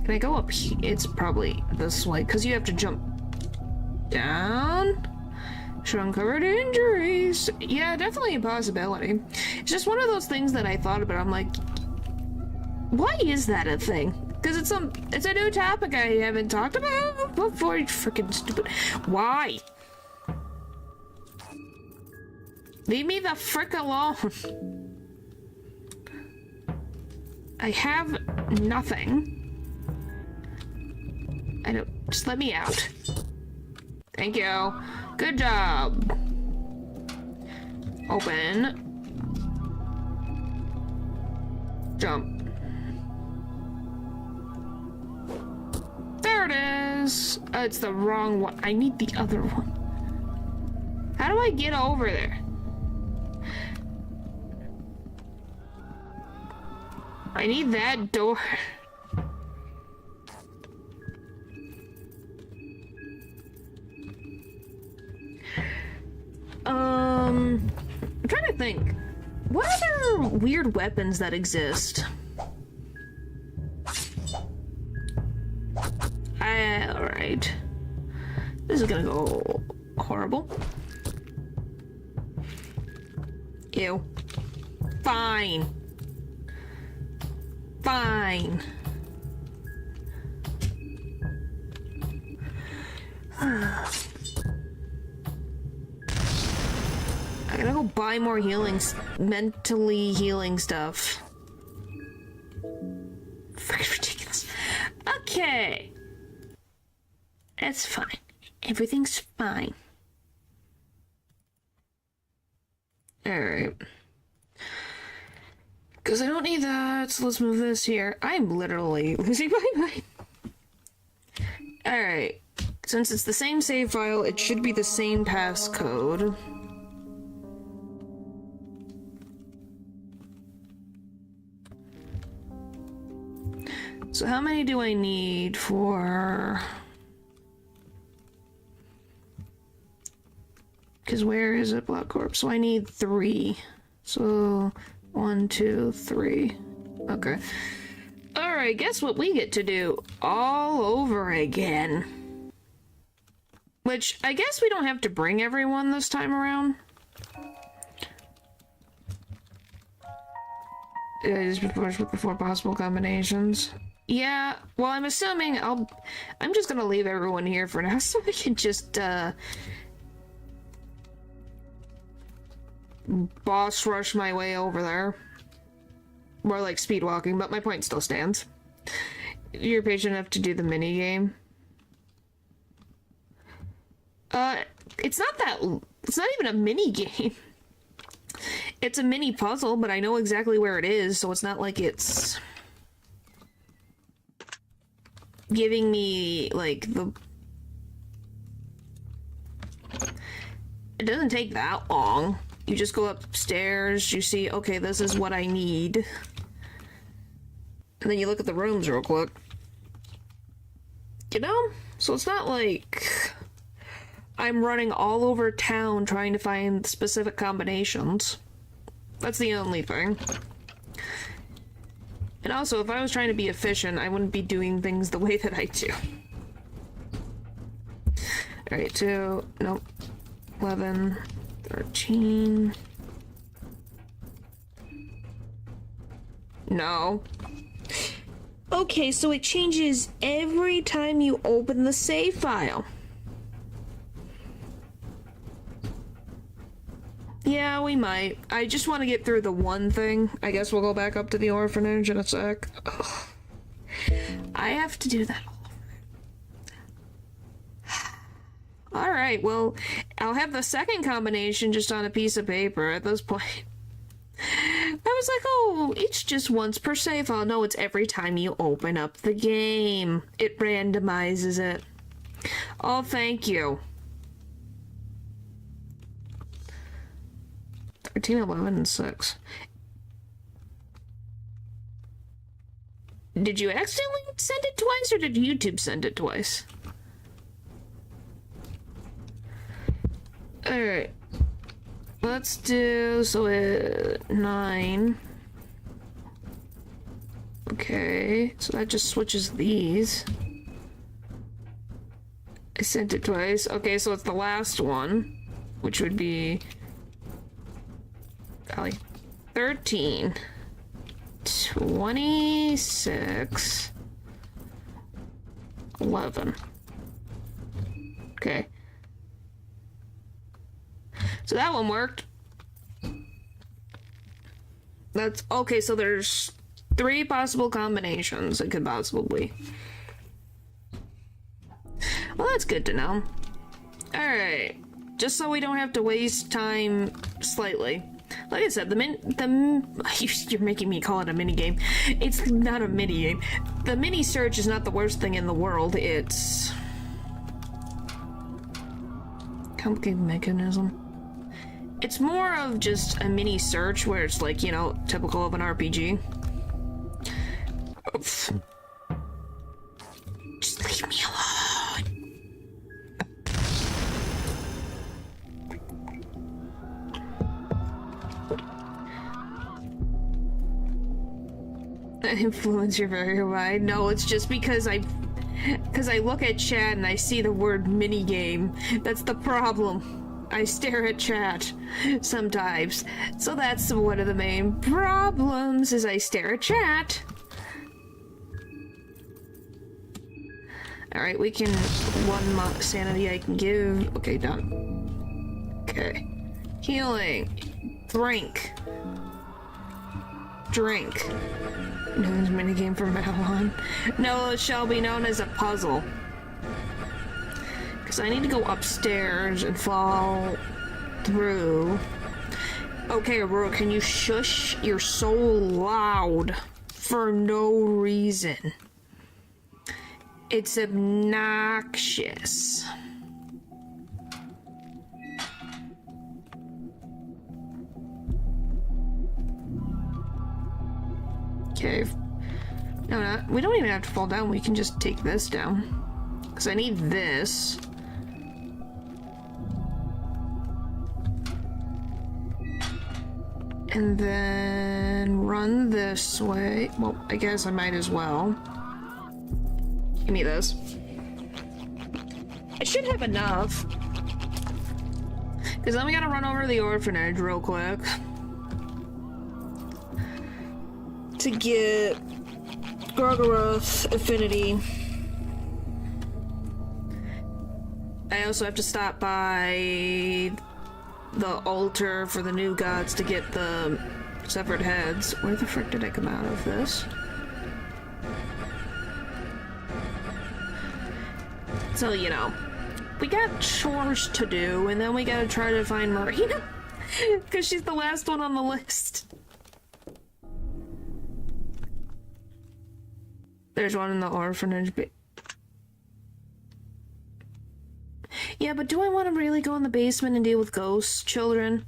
Can I go up here? It's probably this way, because you have to jump down. Should uncovered injuries. Yeah, definitely a possibility. It's just one of those things that I thought about. I'm like, why is that a thing? Because it's a new topic I haven't talked about before. Freaking stupid. Why? Leave me the frick alone. I have nothing. I don't... Just let me out. Thank you. Good job. Open. Jump. There it is. It's the wrong one. I need the other one. How do I get over there? I need that door. I'm trying to think. What other weird weapons that exist? Alright. This is gonna go horrible. Ew. Fine. Fine. I gotta go buy more mentally healing stuff. Freaking ridiculous. Okay. That's fine. Everything's fine. Alright. Because I don't need that, so let's move this here. I'm literally losing my mind. Alright. Since it's the same save file, it should be the same passcode. So how many do I need for... Because where is it, Black Corp? So I need 3. So 1, 2, 3. Okay. Alright, guess what we get to do all over again. Which, I guess we don't have to bring everyone this time around. Just before possible combinations. Yeah, well, I'm assuming I'm just gonna leave everyone here for now so we can just, boss rush my way over there. More like speed walking, but my point still stands. You're patient enough to do the mini game. It's not even a mini game. It's a mini puzzle, but I know exactly where it is, so it's not like it's giving me, like, it doesn't take that long. You just go upstairs, you see, okay, this is what I need. And then you look at the rooms real quick. You know? So it's not like I'm running all over town trying to find specific combinations. That's the only thing. And also, if I was trying to be efficient, I wouldn't be doing things the way that I do. Alright, 2, nope, 11, 13. No. Okay, so it changes every time you open the save file. Yeah, we might. I just want to get through the one thing. I guess we'll go back up to the orphanage in a sec. Ugh. I have to do that all over. Alright, well, I'll have the second combination just on a piece of paper at this point. I was like, oh, it's just once per save file. No, it's every time you open up the game. It randomizes it. Oh, thank you. 13, 11, and 6. Did you accidentally send it twice, or did YouTube send it twice? Alright. Let's do, so 9. Okay, so that just switches these. I sent it twice. Okay, so it's the last one, which would be... Golly. 13. 26. 11. Okay. So that one worked. That's okay, so there's 3 possible combinations it could possibly. Well, that's good to know. Alright. Just so we don't have to waste time slightly. Like I said, you're making me call it a mini game. It's not a mini game. The mini search is not the worst thing in the world. It's complicated mechanism. It's more of just a mini search where it's like, you know, typical of an RPG. Oops. Just leave me alone. Influence your very wide. No, it's just because I look at chat and I see the word minigame. That's the problem. I stare at chat sometimes. So that's one of the main problems is I stare at chat. Alright, we can one sanity I can give. Okay, done. Okay. Healing. Drink. Known as minigame from now on. No, it shall be known as a puzzle. Because I need to go upstairs and fall through. Okay, Aurora, can you shush? You're so loud for no reason. It's obnoxious. Okay. No, we don't even have to fall down. We can just take this down. Because I need this. And then run this way. Well, I guess I might as well. Give me this. I should have enough. Because then we gotta run over to the orphanage real quick. To get Gorgoroth Affinity. I also have to stop by the altar for the new gods to get the severed heads. Where the frick did I come out of this? So, you know, we got chores to do, and then we gotta try to find Marina. Because she's the last one on the list. There's one in the orphanage. Yeah, but do I want to really go in the basement and deal with ghosts, children?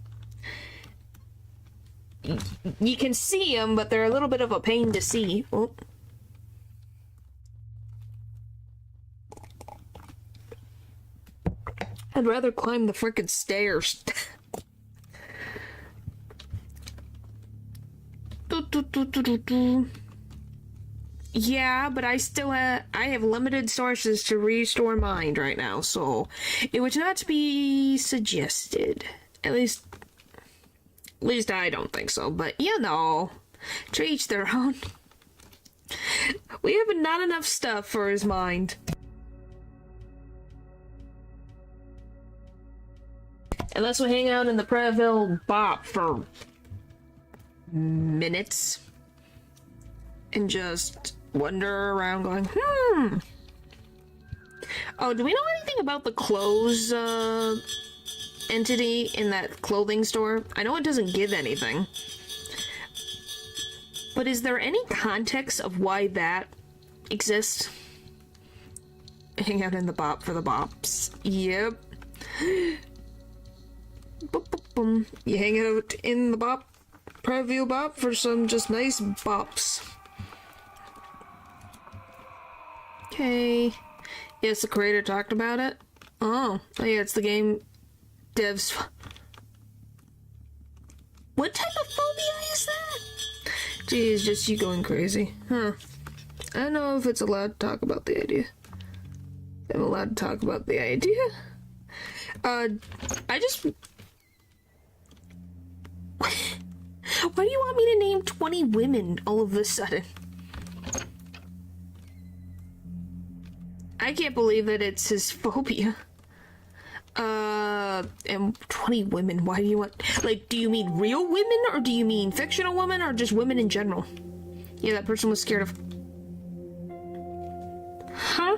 You can see them, but they're a little bit of a pain to see. Oh. I'd rather climb the frickin' stairs. Yeah, but I have limited sources to restore mind right now, so it would not be suggested. At least I don't think so, but you know, to each their own. We have not enough stuff for his mind. Unless we hang out in the Preville Bop for minutes and just wander around going, Oh, do we know anything about the clothes entity in that clothing store? I know it doesn't give anything. But is there any context of why that exists? Hang out in the Bop for the bops. Yep. Boop, boop, boom. You hang out in the Bop, Preview Bop for some just nice bops. Okay. Yes, the creator talked about it. Oh yeah, it's the game devs. What type of phobia is that? Geez, just you going crazy. Huh. I don't know if it's allowed to talk about the idea. I'm allowed to talk about the idea. I just... Why do you want me to name 20 women all of a sudden? I can't believe that it's his phobia. And 20 women, why do you want... Like, do you mean real women, or do you mean fictional women, or just women in general? Yeah, that person was scared of... Huh?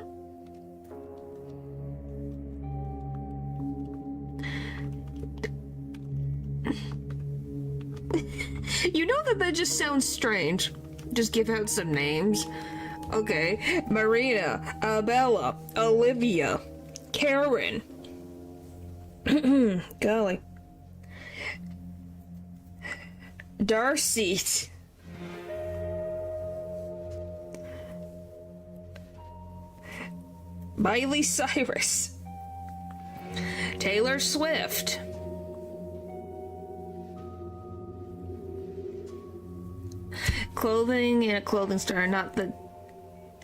You know that just sounds strange. Just give out some names. Okay. Marina, Bella, Olivia, Karen. Golly. Darcy. Miley Cyrus. Taylor Swift. Clothing in a clothing store, not the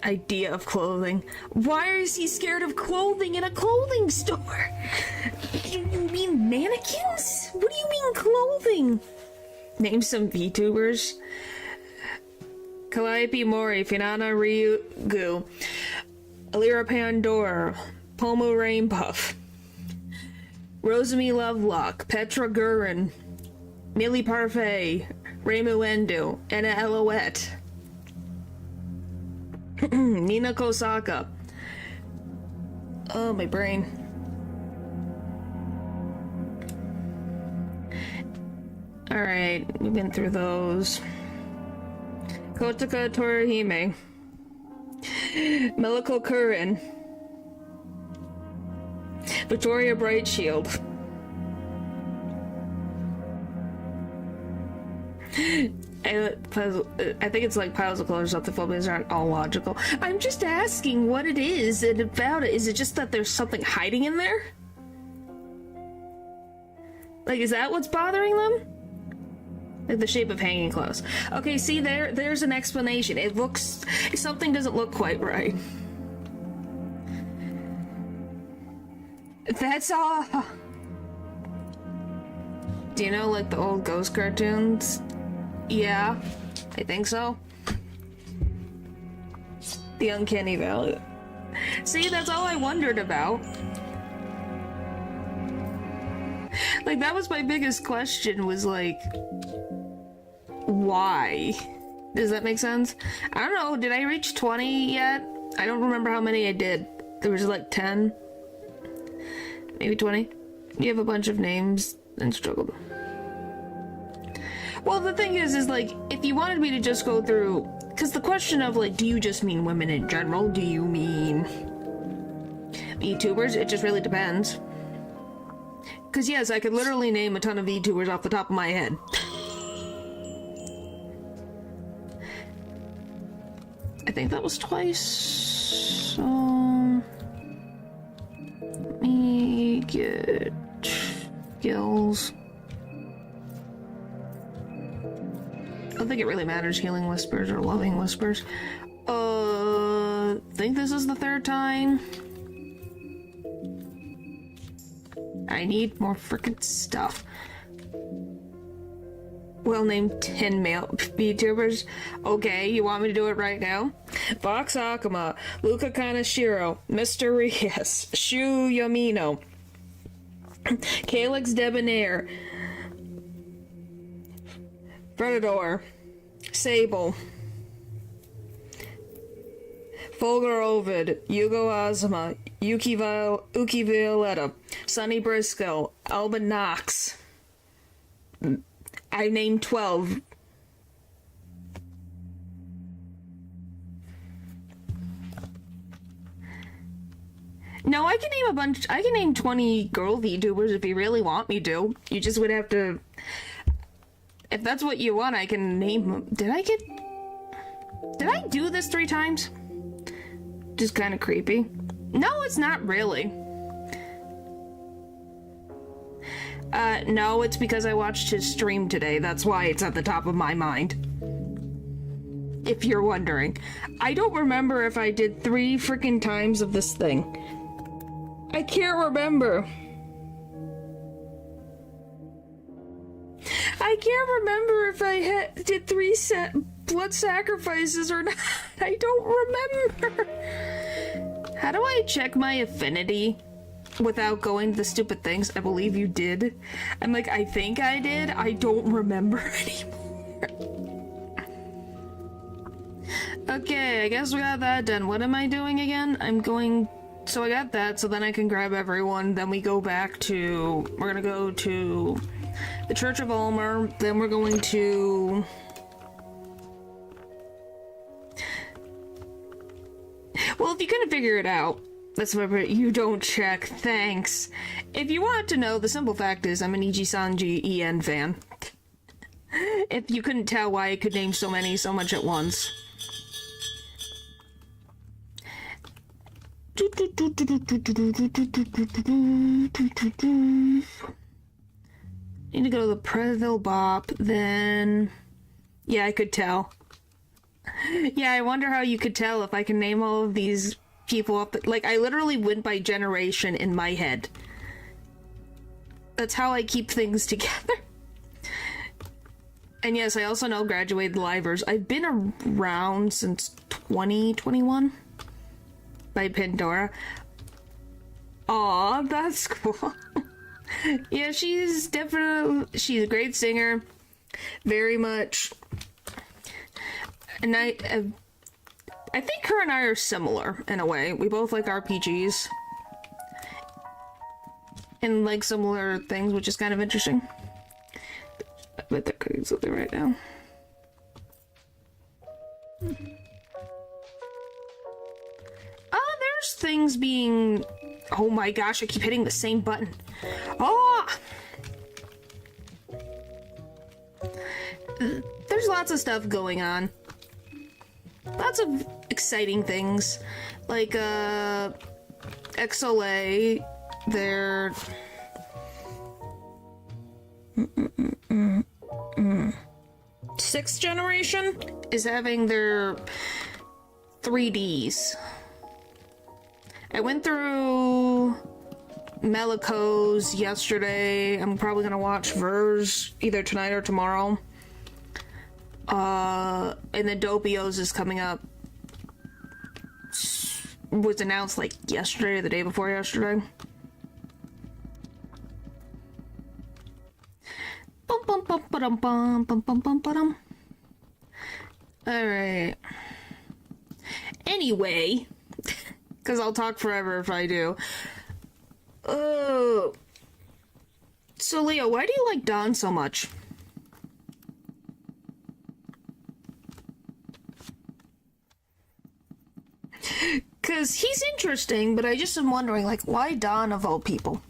idea of clothing. Why is he scared of clothing in a clothing store? You mean mannequins? What do you mean clothing? Name some VTubers. Calliope Mori, Finana Ryugu, Alira Pandora, Pomo Rainpuff, Rosemi Lovelock, Petra Gurin, Millie Parfait, Reimu Endo, Anna Elouette, Nina Kosaka. Oh, my brain. Alright, we've been through those. Kotaka Torihime. Meliko Kurin. Victoria Brightshield. I think it's like piles of clothes off the phobias aren't all logical. I'm just asking what it is and about it. Is it just that there's something hiding in there? Like, is that what's bothering them? Like the shape of hanging clothes. Okay, see, there's an explanation. It looks... something doesn't look quite right. That's all. Do you know, like, the old ghost cartoons? Yeah, I think so. The Uncanny Valley. See, that's all I wondered about. Like, that was my biggest question, was like... why? Does that make sense? I don't know, did I reach 20 yet? I don't remember how many I did. There was like 10. Maybe 20. You have a bunch of names and struggled. Well, the thing is like, if you wanted me to just go through... because the question of, like, do you just mean women in general? Do you mean... VTubers? It just really depends. Because yes, I could literally name a ton of VTubers off the top of my head. I think that was twice. So... let me get... skills. I don't think it really matters, healing whispers or loving whispers. I think this is the third time. I need more freaking stuff. Well-named 10 male VTubers. Okay, you want me to do it right now? Vox Akama, Luca Kanashiro, Mr. Rias, Shu Yamino, Calyx Debonair, Predator, Sable, Fulgur Ovid, Yugo Azuma, Uki Violetta, Sonny Briscoe, Alban Knox. I named 12. No, I can name a bunch. I can name 20 girl VTubers if you really want me to. You just would have to... if that's what you want, I can name them. Did I do this 3 times? Just kind of creepy. No, it's not really. No, it's because I watched his stream today. That's why it's at the top of my mind. If you're wondering. I don't remember if I did 3 freaking times of this thing. I can't remember. I can't remember if I did 3 blood sacrifices or not. I don't remember. How do I check my affinity without going to the stupid things? I believe you did. I'm like, I think I did. I don't remember anymore. Okay, I guess we got that done. What am I doing again? I'm going... so I got that, so then I can grab everyone. Then we go back to... we're gonna go to... the Church of Ulmer, then we're going to... Well, if you couldn't figure it out, that's why you don't check, thanks. If you want to know, the simple fact is I'm an Ijisanji En fan. If you couldn't tell why I could name so many so much at once. Need to go to the Preville Bop, then... Yeah, I could tell. Yeah, I wonder how you could tell if I can name all of these people up. Like, I literally went by generation in my head. That's how I keep things together. And yes, I also know graduated livers. I've been around since 2021 by Pandora. Aw, that's cool. Yeah, she's a great singer. Very much. And I think her and I are similar in a way. We both like RPGs. And like similar things, which is kind of interesting. I bet they're cooking something right now. Oh, there's things being... Oh my gosh, I keep hitting the same button. Oh! There's lots of stuff going on. Lots of exciting things. Like, XLA, they're... Sixth generation is having their 3Ds. I went through Melico's yesterday. I'm probably gonna watch Verge either tonight or tomorrow. And then Doppio's is coming up. Was announced like yesterday or the day before yesterday. Bum bum bum ba-dum bum bum bum bum ba-dum. Alright. Anyway, because I'll talk forever if I do. Oh. So Leo, why do you like Don so much? Because he's interesting, but I just am wondering, like, why Don of all people?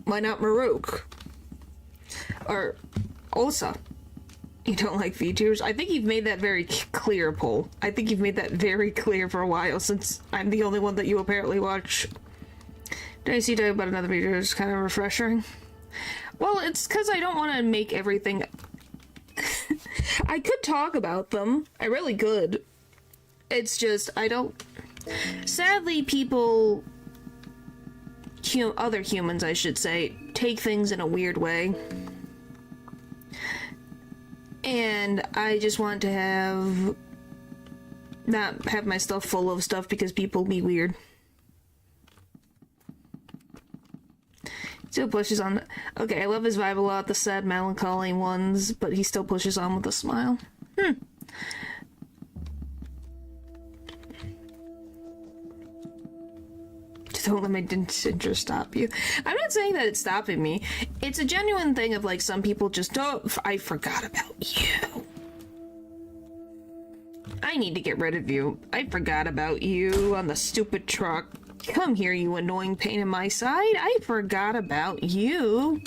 Why not Maruk? Or Osa? You don't like VTubers? I think you've made that very clear, Paul. I think you've made that very clear for a while, since I'm the only one that you apparently watch. Did I see talk about another video? It's kind of refreshing. Well, it's because I don't want to make everything... I could talk about them. I really could. It's just, I don't... Sadly, people... other humans, I should say, take things in a weird way. And I just want to not have my stuff full of stuff because people be weird. Still pushes on. Okay, I love his vibe a lot, the sad, melancholy ones, but he still pushes on with a smile. Don't let my interest stop you. I'm not saying that it's stopping me. It's a genuine thing of like some people just don't. I forgot about you. I need to get rid of you. I forgot about you on the stupid truck. Come here, you annoying pain in my side. I forgot about you.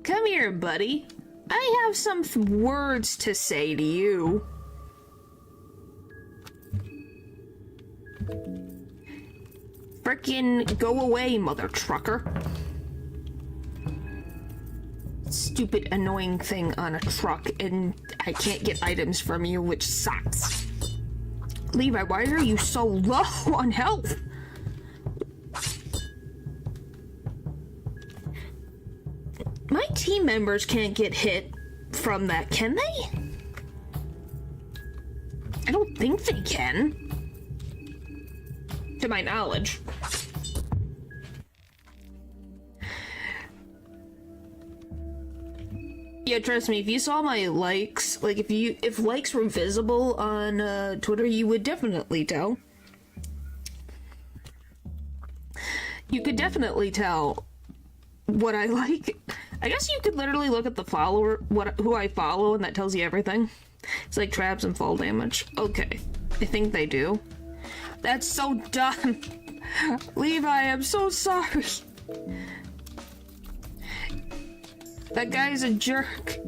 Come here, buddy. I have some words to say to you. Frickin' go away, mother trucker. Stupid annoying thing on a truck, and I can't get items from you, which sucks. Levi, why are you so low on health? My team members can't get hit from that, can they? I don't think they can. To my knowledge. Yeah, trust me, if you saw my likes, like if likes were visible on Twitter, you would definitely tell. You could definitely tell what I like. I guess you could literally look at the follower, who I follow, and that tells you everything. It's like traps and fall damage. Okay, I think they do. That's so dumb. Levi, I'm so sorry. That guy's a jerk.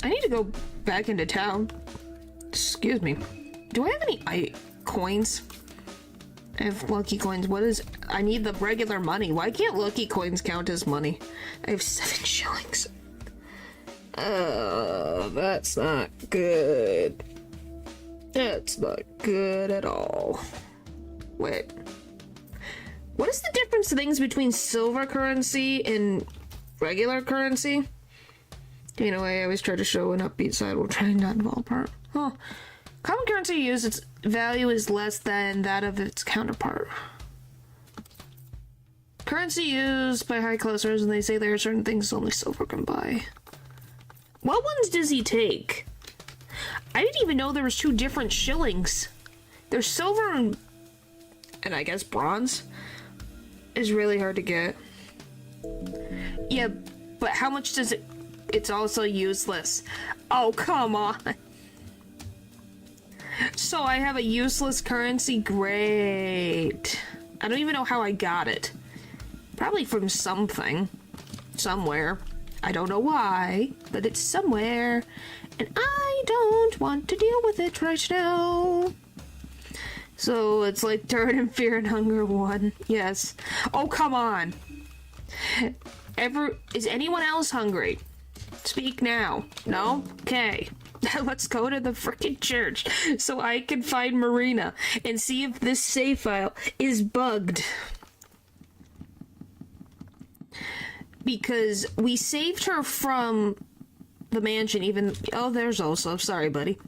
I need to go back into town. Excuse me. Do I have any coins? I have lucky coins. What is... I need the regular money. Why can't lucky coins count as money? I have 7 shillings. That's not good. That's not good at all. Wait. What is the difference in things between silver currency and regular currency? You know, I always try to show an upbeat side while trying not to fall apart. Huh. Common currency used, its value is less than that of its counterpart. Currency used by high classers, and they say there are certain things only silver can buy. What ones does he take? I didn't even know there was 2 different shillings. There's silver and I guess bronze is really hard to get. Yeah, but how much does it... It's also useless. Oh, come on. So I have a useless currency? Great. I don't even know how I got it. Probably from something. Somewhere. I don't know why, but it's somewhere. And I don't want to deal with it right now. So it's like Turn and Fear and Hunger 1. Yes. Oh, come on. Is anyone else hungry? Speak now. No? Okay. Let's go to the frickin' church so I can find Marina and see if this save file is bugged. Because we saved her from the mansion even... Oh, there's also... Sorry, buddy.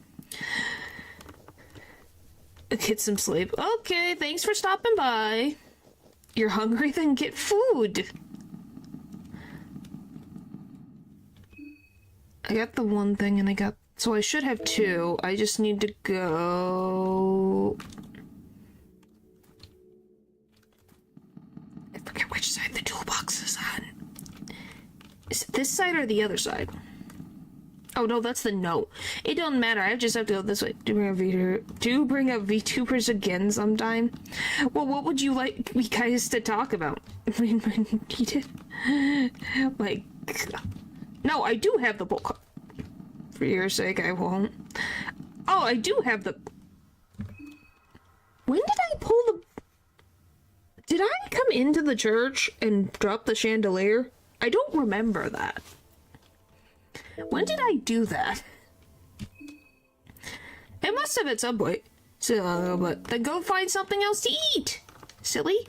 Get some sleep. Okay, thanks for stopping by. You're hungry? Then get food. I got the one thing and I got... So I should have 2. I just need to go... I forget which side the toolbox is on. Is it this side or the other side? Oh no, that's the note. It don't matter. I just have to go this way. Do bring up VTubers again sometime. Well, what would you like me guys to talk about? Like, no, I do have the book. For your sake, I won't. Oh, I do have the... When did I pull the... Did I come into the church and drop the chandelier? I don't remember that. When did I do that? It must have at some point. So, but then go find something else to eat. Silly.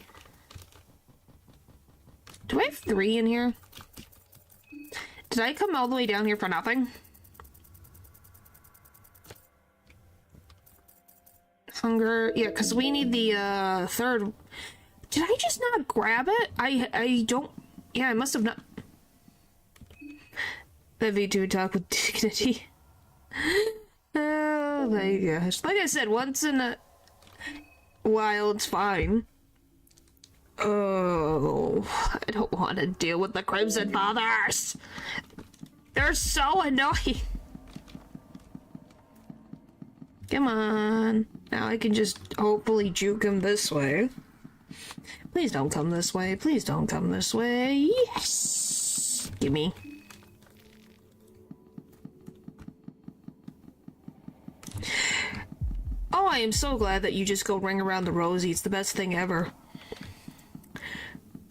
Do I have 3 in here? Did I come all the way down here for nothing? Hunger. Yeah, because we need the 3rd. Did I just not grab it? I don't... Yeah, I must have not... The V2 talk with dignity. Oh my gosh. Like I said, once in a while, it's fine. Oh, I don't want to deal with the Crimson Fathers. They're so annoying. Come on. Now I can just hopefully juke him this way. Please don't come this way. Please don't come this way. Yes! Gimme. Oh, I am so glad that you just go ring around the rosy. It's the best thing ever.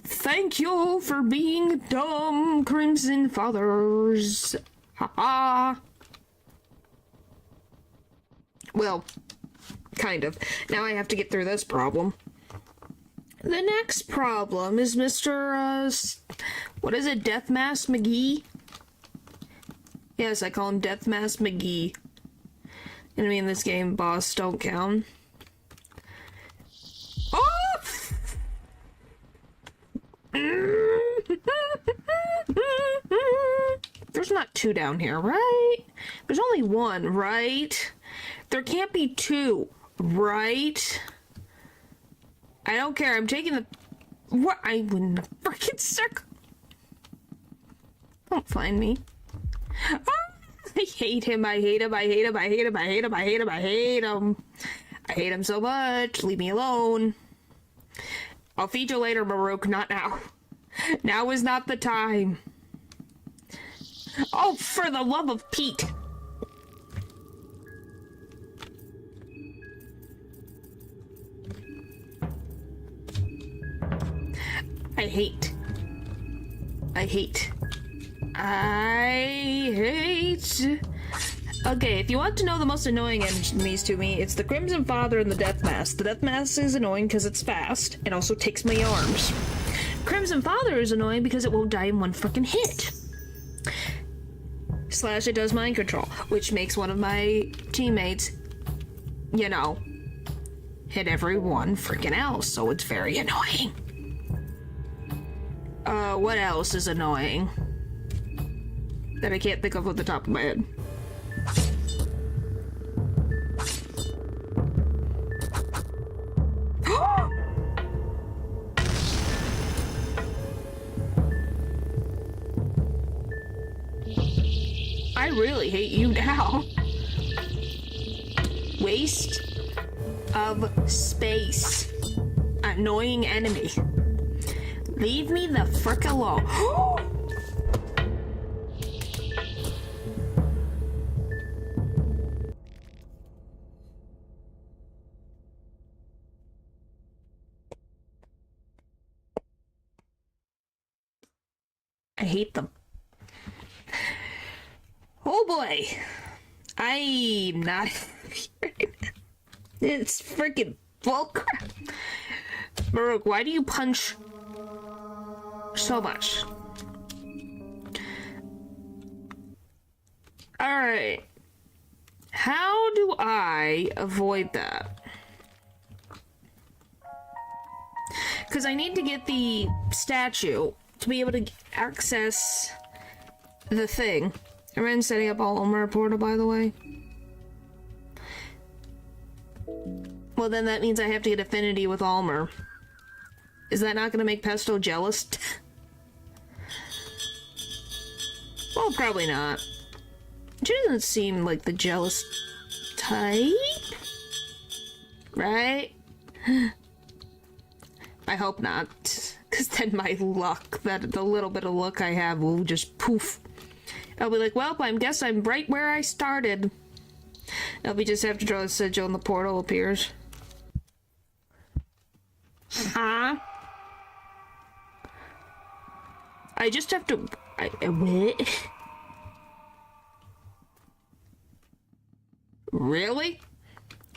Thank you for being dumb, Crimson Fathers. Ha-ha. Well, kind of. Now I have to get through this problem. The next problem is Mr. What is it? Death Mask McGee? Yes, I call him Death Mask McGee. Enemy in this game, boss, don't count. Oh! There's not 2 down here, right? There's only 1, right? There can't be 2, right? I don't care. I'm taking the... What? I went in a freaking circle. Don't find me. Ah, I hate him. I hate him. I hate him. I hate him. I hate him. I hate him. I hate him. I hate him so much. Leave me alone. I'll feed you later, Maruk. Not now. Now is not the time. Oh, for the love of Pete. I hate. Okay, if you want to know the most annoying enemies to me, it's the Crimson Father and the Death Mask. The Death Mask is annoying because it's fast and also takes my arms. Crimson Father is annoying because it won't die in one freaking hit. Slash, it does mind control, which makes one of my teammates, you know, hit everyone freaking else, so it's very annoying. What else is annoying? That I can't think of off the top of my head. I really hate you now. Waste of space. Annoying enemy. Leave me the frick alone. I hate them. Oh boy. I'm not happy right now. It's freaking bullcrap. Baruch, why do you punch so much? Alright. How do I avoid that? Because I need to get the statue to be able to access the thing. I'm setting up all Omer portal, by the way. Well, then that means I have to get affinity with Almer. Is that not going to make Pesto jealous? Well, probably not. She doesn't seem like the jealous type. Right? I hope not. Because then my luck, the little bit of luck I have, will just poof. I'll be like, well, I guess I'm right where I started. I'll be just have to draw a sigil and the portal appears. Huh? I just have to... What? Really?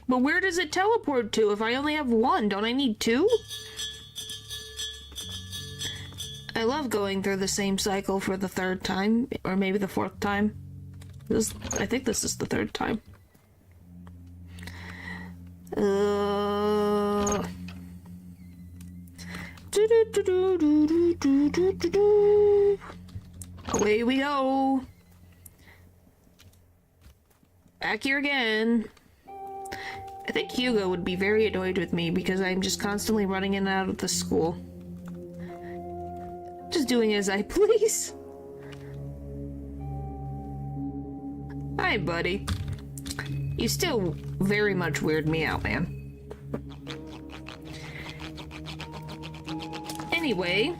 But where does it teleport to if I only have one? Don't I need two? I love going through the same cycle for the third time, or maybe the fourth time. I think this is the third time. Away we go. Back here again. I think Hugo would be very annoyed with me because I'm just constantly running in and out of the school. Just doing as I please. Hi, buddy. You still very much weird me out, man. Anyway,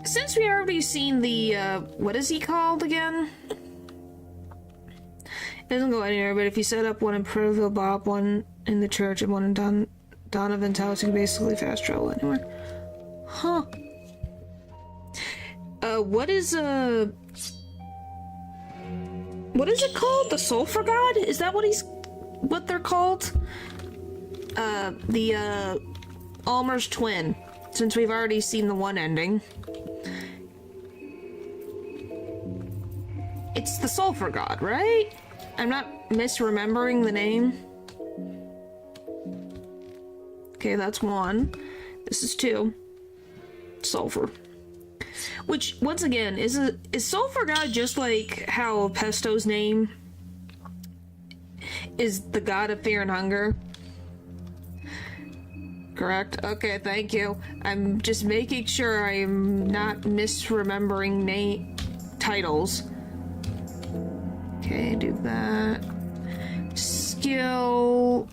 since we already seen the, what is he called again? It doesn't go anywhere, but if you set up one in Proville Bob, one in the church, and one in Donovan's house, you can basically fast travel anywhere. Huh. What is it called? The Sulfur God? Is that what they're called? Almer's twin, since we've already seen the one ending. It's the Sulfur God, right? I'm not misremembering the name. Okay, that's one. This is two. Sulfur. Which, once again, is Sulfur God just like how Pesto's name is the god of fear and hunger? correct? Okay, thank you. I'm just making sure I'm not misremembering titles. Okay, do that. Skill.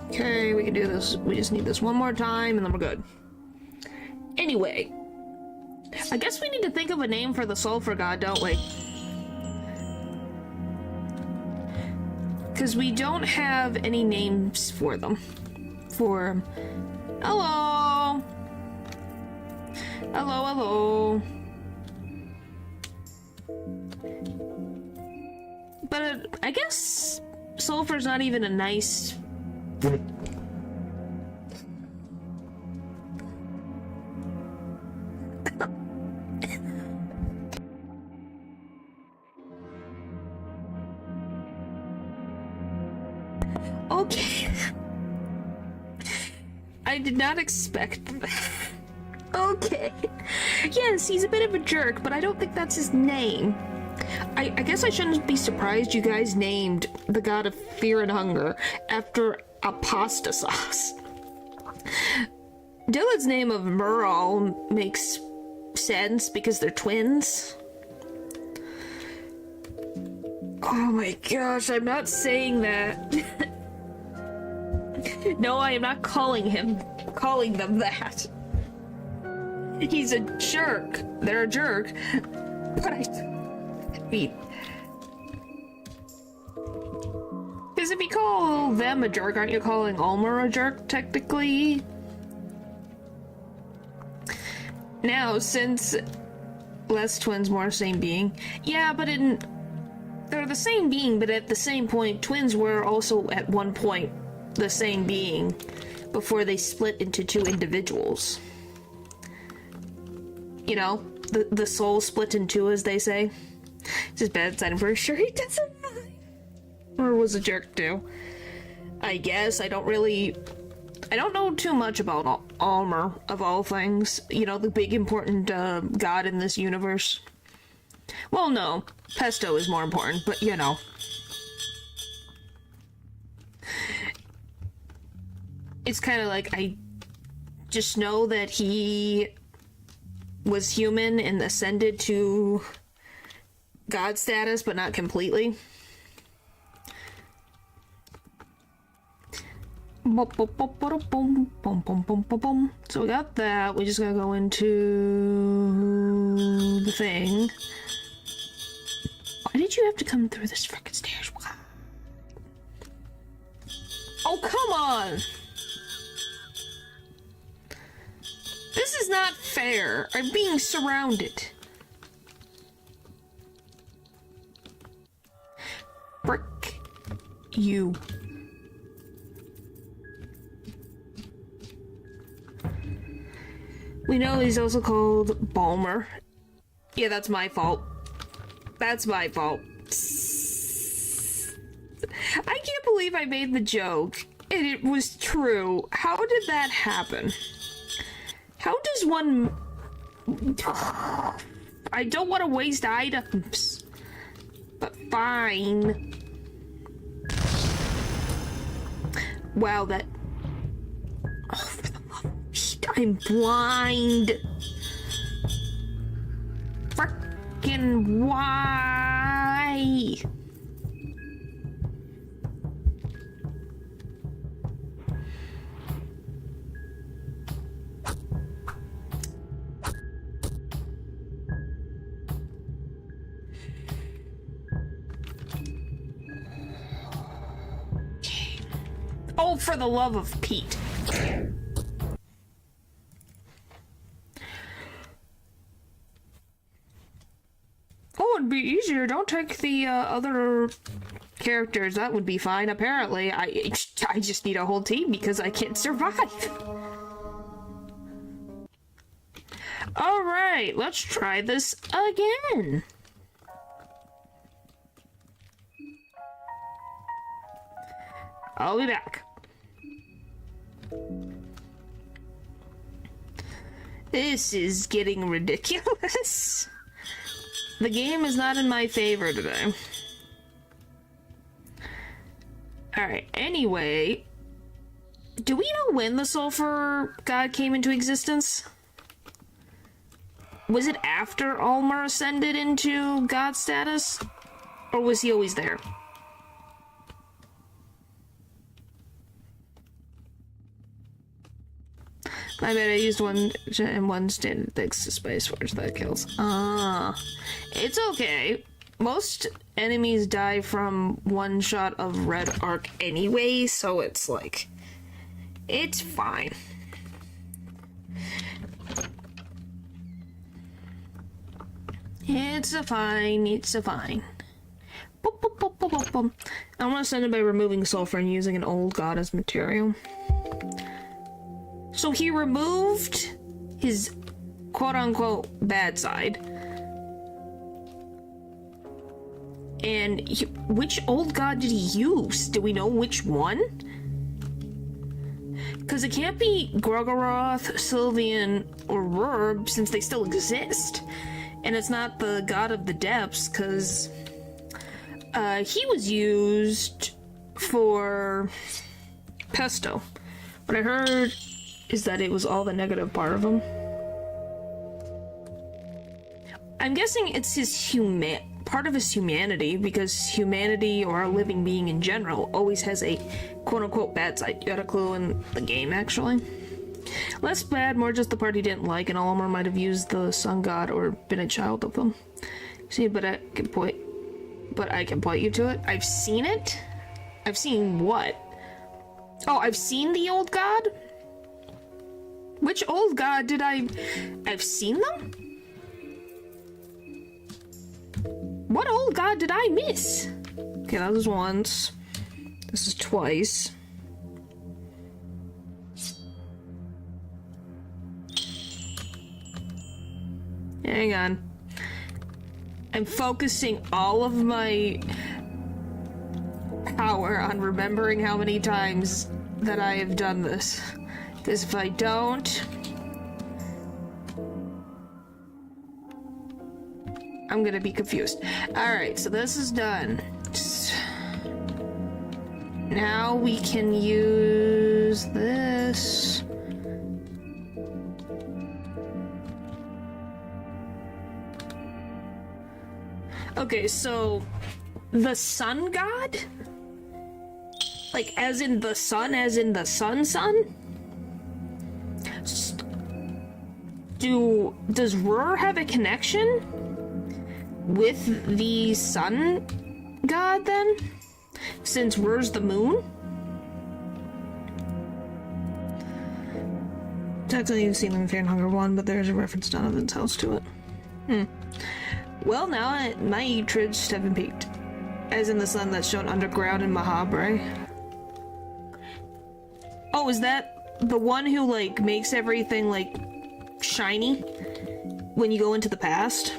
Okay, we can do this. We just need this one more time and then we're good. Anyway, I guess we need to think of a name for the sulfur god, don't we? Because we don't have any names for them. Hello! Hello, hello. But I guess sulfur's not even a nice... Okay. I did not expect that. Okay. Yes, he's a bit of a jerk, but I don't think that's his name. I guess I shouldn't be surprised you guys named the god of fear and hunger after a pasta sauce. Dylan's name of Merle makes sense because they're twins. Oh my gosh, I'm not saying that. No, I am not calling them that. He's a jerk. They're a jerk. But I mean, because if you call them a jerk, aren't you calling Ulmer a jerk, technically? Now, since less twins, more same being. Yeah, but they're the same being, but at the same point, twins were also at one point the same being before they split into two individuals. You know, the soul split in two, as they say. It's his bad side, I'm pretty sure he doesn't mind. Or was a jerk too. I guess. I don't know too much about Ulmer, of all things. You know, the big important god in this universe. Well, no. Pesto is more important, but you know. It's kind of like, I just know that he was human and ascended to god status, but not completely. So we got that. We just gotta go into the thing. Why did you have to come through this frickin' stairs? Why? Oh, come on! This is not fair. I'm being surrounded. Frick you. We know he's also called Balmer. Yeah, that's my fault. That's my fault. I can't believe I made the joke, and it was true. How did that happen? How does one... I don't want to waste items. But fine. Wow, that... Oh, for the love of Pete, I'm blind. Frickin' why? Oh, for the love of Pete. Oh, it'd be easier. Don't take the other characters. That would be fine. Apparently, I just need a whole team because I can't survive. All right, let's try this again. I'll be back. This is getting ridiculous. The game is not in my favor today. Alright, anyway. Do we know when the sulfur god came into existence? Was it after Ulmer ascended into god status? Or was he always there? My bad, I used one and one standard thanks to Spice Forge that kills. It's okay. Most enemies die from one shot of red arc anyway, so it's like, it's fine. It's a fine. Boop, boop, boop, boop, boop, boop. I want to send it by removing sulfur and using an old god as material. So he removed his quote-unquote bad side. And which old god did he use? Do we know which one? Because it can't be Gorgoroth, Sylvian, or Rurb, since they still exist. And it's not the god of the depths, because he was used for pesto. What I heard is that it was all the negative part of him. I'm guessing it's his part of his humanity, because humanity, or a living being in general, always has a quote-unquote bad side. You got a clue in the game, actually. Less bad, more just the part he didn't like, and Ulmer might have used the sun god or been a child of them. See, but I can point you to it. I've seen it? I've seen what? Oh, I've seen the old god? Which old god did I've seen them? What old god did I miss? Okay, that was once. This is twice. Hang on. I'm focusing all of my power on remembering how many times that I have done this. Because if I don't, I'm gonna be confused. Alright, so this is done. Now we can use this. Okay, so the sun god? Like, as in the sun, sun? Does Rur have a connection with the sun god then? Since Rur's the moon? Technically you've seen in Fear and Hunger 1, but there's a reference to Donovan's house to it. Well, now my trids have been peaked. As in the sun that's shown underground in Mahabre. Oh, is that the one who, like, makes everything, like, shiny when you go into the past?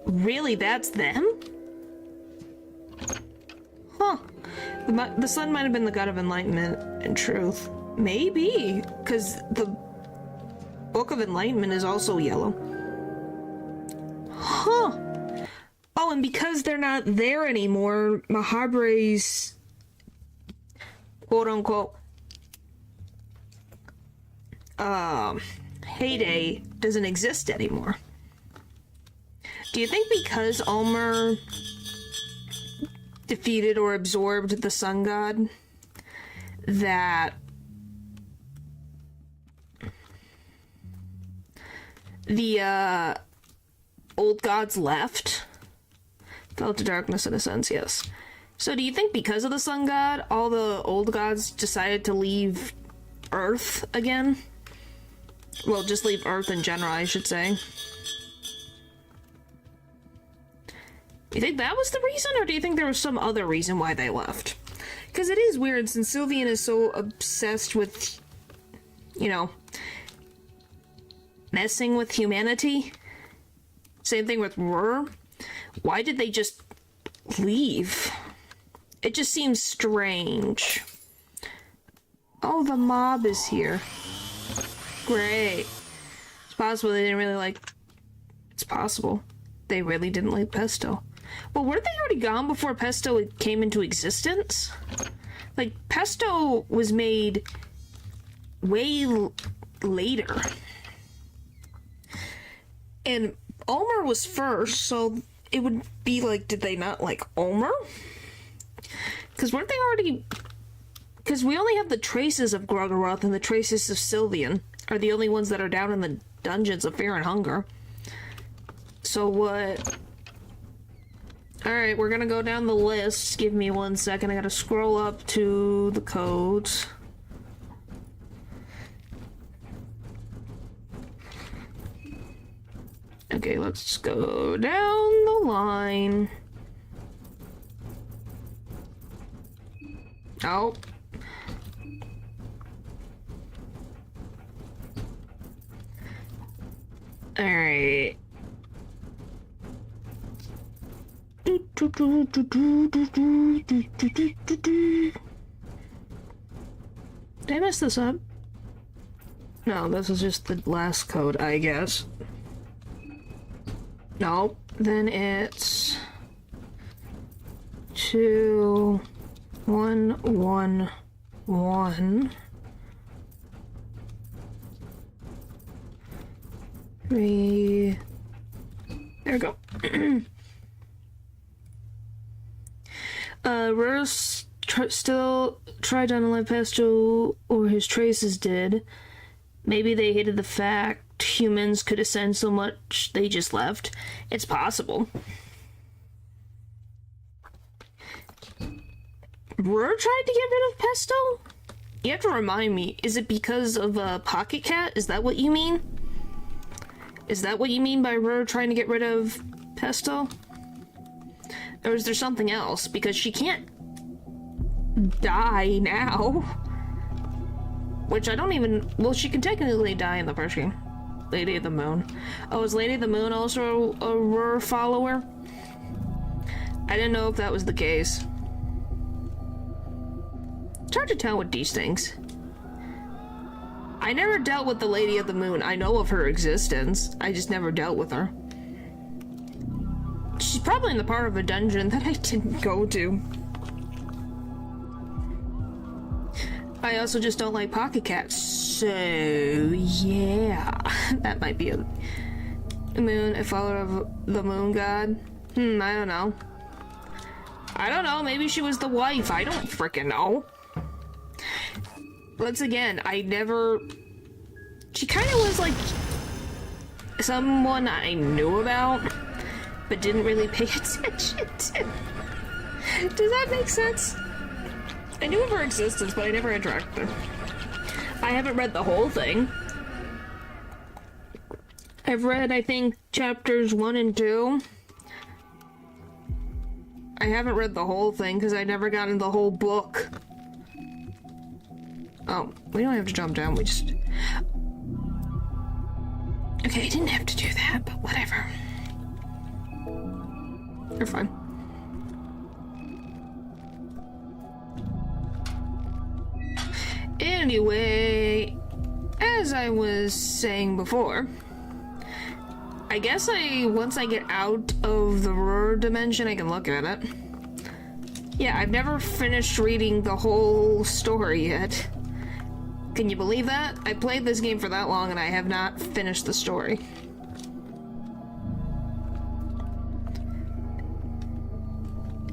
Really, that's them? Huh. The sun might have been the god of enlightenment and truth. Maybe, because the Book of Enlightenment is also yellow. Huh. Oh, and because they're not there anymore, Mahabre's quote-unquote heyday doesn't exist anymore. Do you think because Ulmer defeated or absorbed the sun god that the old gods left? Fell to darkness in a sense, yes. So do you think because of the sun god, all the old gods decided to leave Earth again? Well, just leave Earth in general, I should say. You think that was the reason, or do you think there was some other reason why they left? Because it is weird, since Sylvian is so obsessed with, you know, messing with humanity. Same thing with Rur. Why did they just leave? It just seems strange. Oh, the mob is here. Great. It's possible they didn't really like... It's possible they really didn't like pesto. Well, weren't they already gone before pesto came into existence? Like, pesto was made way later. And Ulmer was first, so it would be like, did they not like Ulmer? Because weren't they already... Because we only have the traces of Gorgoroth and the traces of Sylvian are the only ones that are down in the dungeons of Fear and Hunger. So what... Alright, we're gonna go down the list. Give me 1 second. I gotta scroll up to the codes. Okay, let's go down the line. Oh. Alright. Did I mess this up? No, this is just the last code, I guess. No, then it's 2 1 1 1 3. There we go. Rose still tried to unalive Pesto, or his traces did. Maybe they hated the fact humans could ascend so much they just left. It's possible. Rur tried to get rid of Pesto? You have to remind me, is it because of Pocket Cat? Is that what you mean? Is that what you mean by Rur trying to get rid of Pesto? Or is there something else? Because she can't die now. Which I don't even... Well, she can technically die in the first game. Lady of the Moon. Oh, is Lady of the Moon also a Rur follower? I didn't know if that was the case. It's hard to tell with these things. I never dealt with the Lady of the Moon. I know of her existence. I just never dealt with her. She's probably in the part of a dungeon that I didn't go to. I also just don't like Pocket Cats, so yeah. That might be a moon, a follower of the moon god. I don't know. I don't know, maybe she was the wife. I don't frickin' know. Once again, I never... She kind of was like someone I knew about, but didn't really pay attention to. Does that make sense? I knew of her existence, but I never interacted with her. I haven't read the whole thing. I've read, I think, chapters 1 and 2. I haven't read the whole thing because I never got in the whole book. Oh, we don't have to jump down, we just... Okay, I didn't have to do that, but whatever. You're fine. Anyway, as I was saying before, I guess once I get out of the Rur dimension, I can look at it. Yeah, I've never finished reading the whole story yet. Can you believe that? I played this game for that long and I have not finished the story.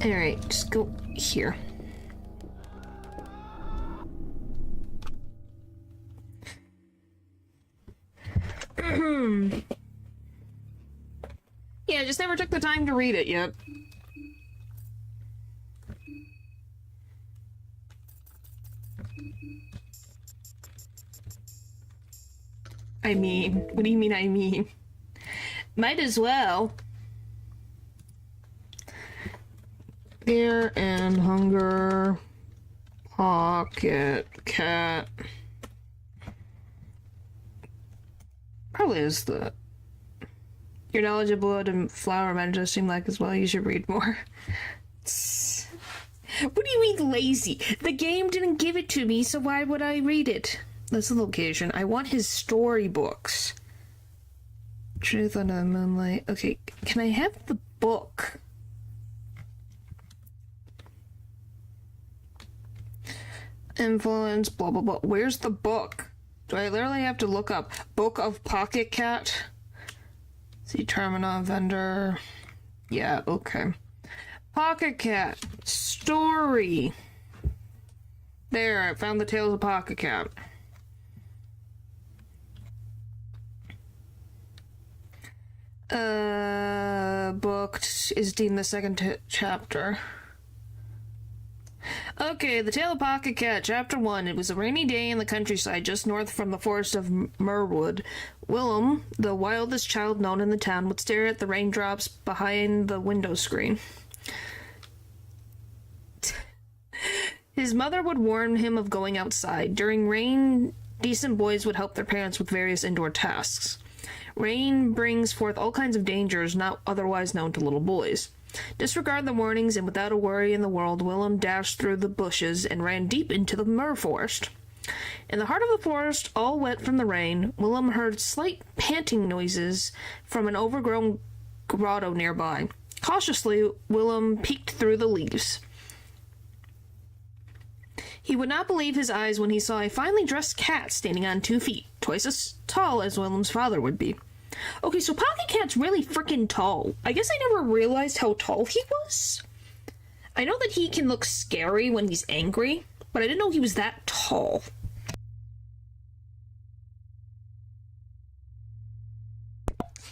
Alright, just go here. Yeah, just never took the time to read it yet. I mean, what do you mean I mean? Might as well. Fear and Hunger, Pocket Cat. Probably is the... Your knowledge of blood and flower men just seem like as well you should read more. What do you mean lazy? The game didn't give it to me, so why would I read it? That's the location. I want his storybooks. Truth Under the Moonlight. Okay, can I have the book? influence, blah, blah, blah. Where's the book? Do I literally have to look up Book of Pocket Cat? See, Termina, vendor. Yeah, okay. Pocket Cat. Story. There, I found the Tales of Pocket Cat. Book is deemed the second chapter. Okay, The Tale of Pocket Cat, Chapter 1. It was a rainy day in the countryside just north from the forest of Merwood. Willem, the wildest child known in the town, would stare at the raindrops behind the window screen. His mother would warn him of going outside. During rain, decent boys would help their parents with various indoor tasks. Rain brings forth all kinds of dangers not otherwise known to little boys. Disregard the warnings, and without a worry in the world, Willem dashed through the bushes and ran deep into the Mer forest. In the heart of the forest, all wet from the rain, Willem heard slight panting noises from an overgrown grotto nearby. Cautiously, Willem peeked through the leaves. He would not believe his eyes when he saw a finely dressed cat standing on 2 feet, twice as tall as Willem's father would be. Okay, so Pocket Cat's really freaking tall. I guess I never realized how tall he was. I know that he can look scary when he's angry, but I didn't know he was that tall.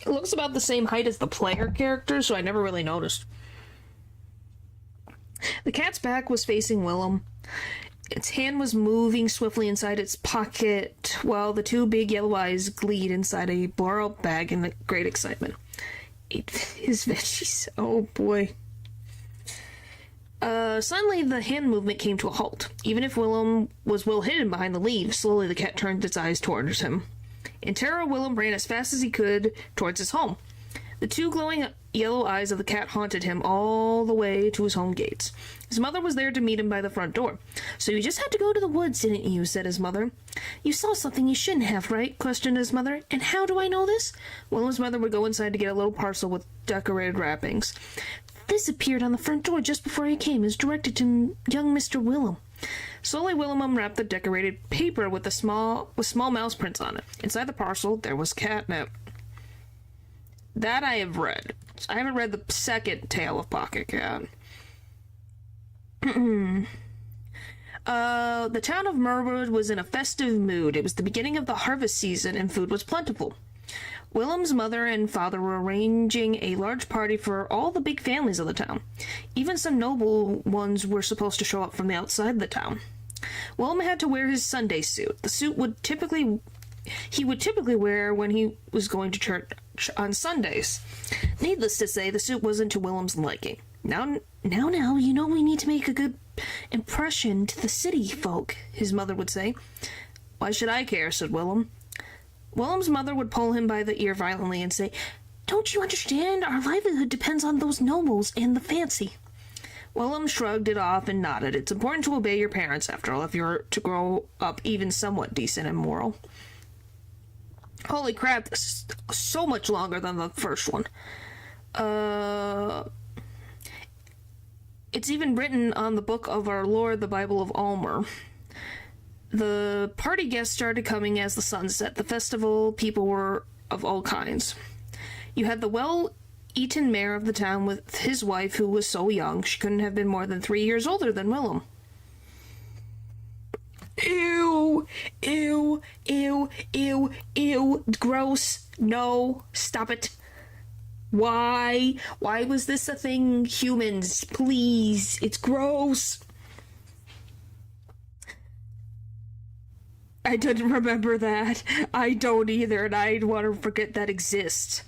It looks about the same height as the player character, so I never really noticed. The cat's back was facing Willem. Its hand was moving swiftly inside its pocket, while the 2 big yellow eyes gleamed inside a blow-up bag in great excitement. Ate his veggies. Oh boy. Suddenly, the hand movement came to a halt. Even if Willem was well hidden behind the leaves, slowly the cat turned its eyes towards him. In terror, Willem ran as fast as he could towards his home. The 2 glowing yellow eyes of the cat haunted him all the way to his home gates. His mother was there to meet him by the front door. "So you just had to go to the woods, didn't you?" said his mother. "You saw something you shouldn't have, right?" questioned his mother. "And how do I know this?" Willem's mother would go inside to get a little parcel with decorated wrappings. "This appeared on the front door just before I came. It was directed to young Mr. Willem." Slowly, Willem unwrapped the decorated paper with small mouse prints on it. Inside the parcel, there was catnip. That I have read. I haven't read the second Tale of Pocket Cat. The town of Merwood was in a festive mood. It was the beginning of the harvest season, and food was plentiful. Willem's mother and father were arranging a large party for all the big families of the town. Even some noble ones were supposed to show up from the outside of the town. Willem had to wear his Sunday suit. The suit he would typically wear when he was going to church on Sundays. Needless to say, the suit wasn't to Willem's liking. Now, you know we need to make a good impression to the city folk," his mother would say. "Why should I care?" said Willem. Willem's mother would pull him by the ear violently and say, "Don't you understand? Our livelihood depends on those nobles and the fancy." Willem shrugged it off and nodded. "It's important to obey your parents, after all, if you're to grow up even somewhat decent and moral." Holy crap, this is so much longer than the first one. It's even written on the book of our Lord, the Bible of Almer. The party guests started coming as the sun set. The festival people were of all kinds. You had the well-eaten mayor of the town with his wife, who was so young she couldn't have been more than 3 years older than Willem. Ew, ew, ew, ew, ew, gross. No, stop it. Why? Why was this a thing? Humans, please. It's gross. I didn't remember that. I don't either, and I want to forget that exists.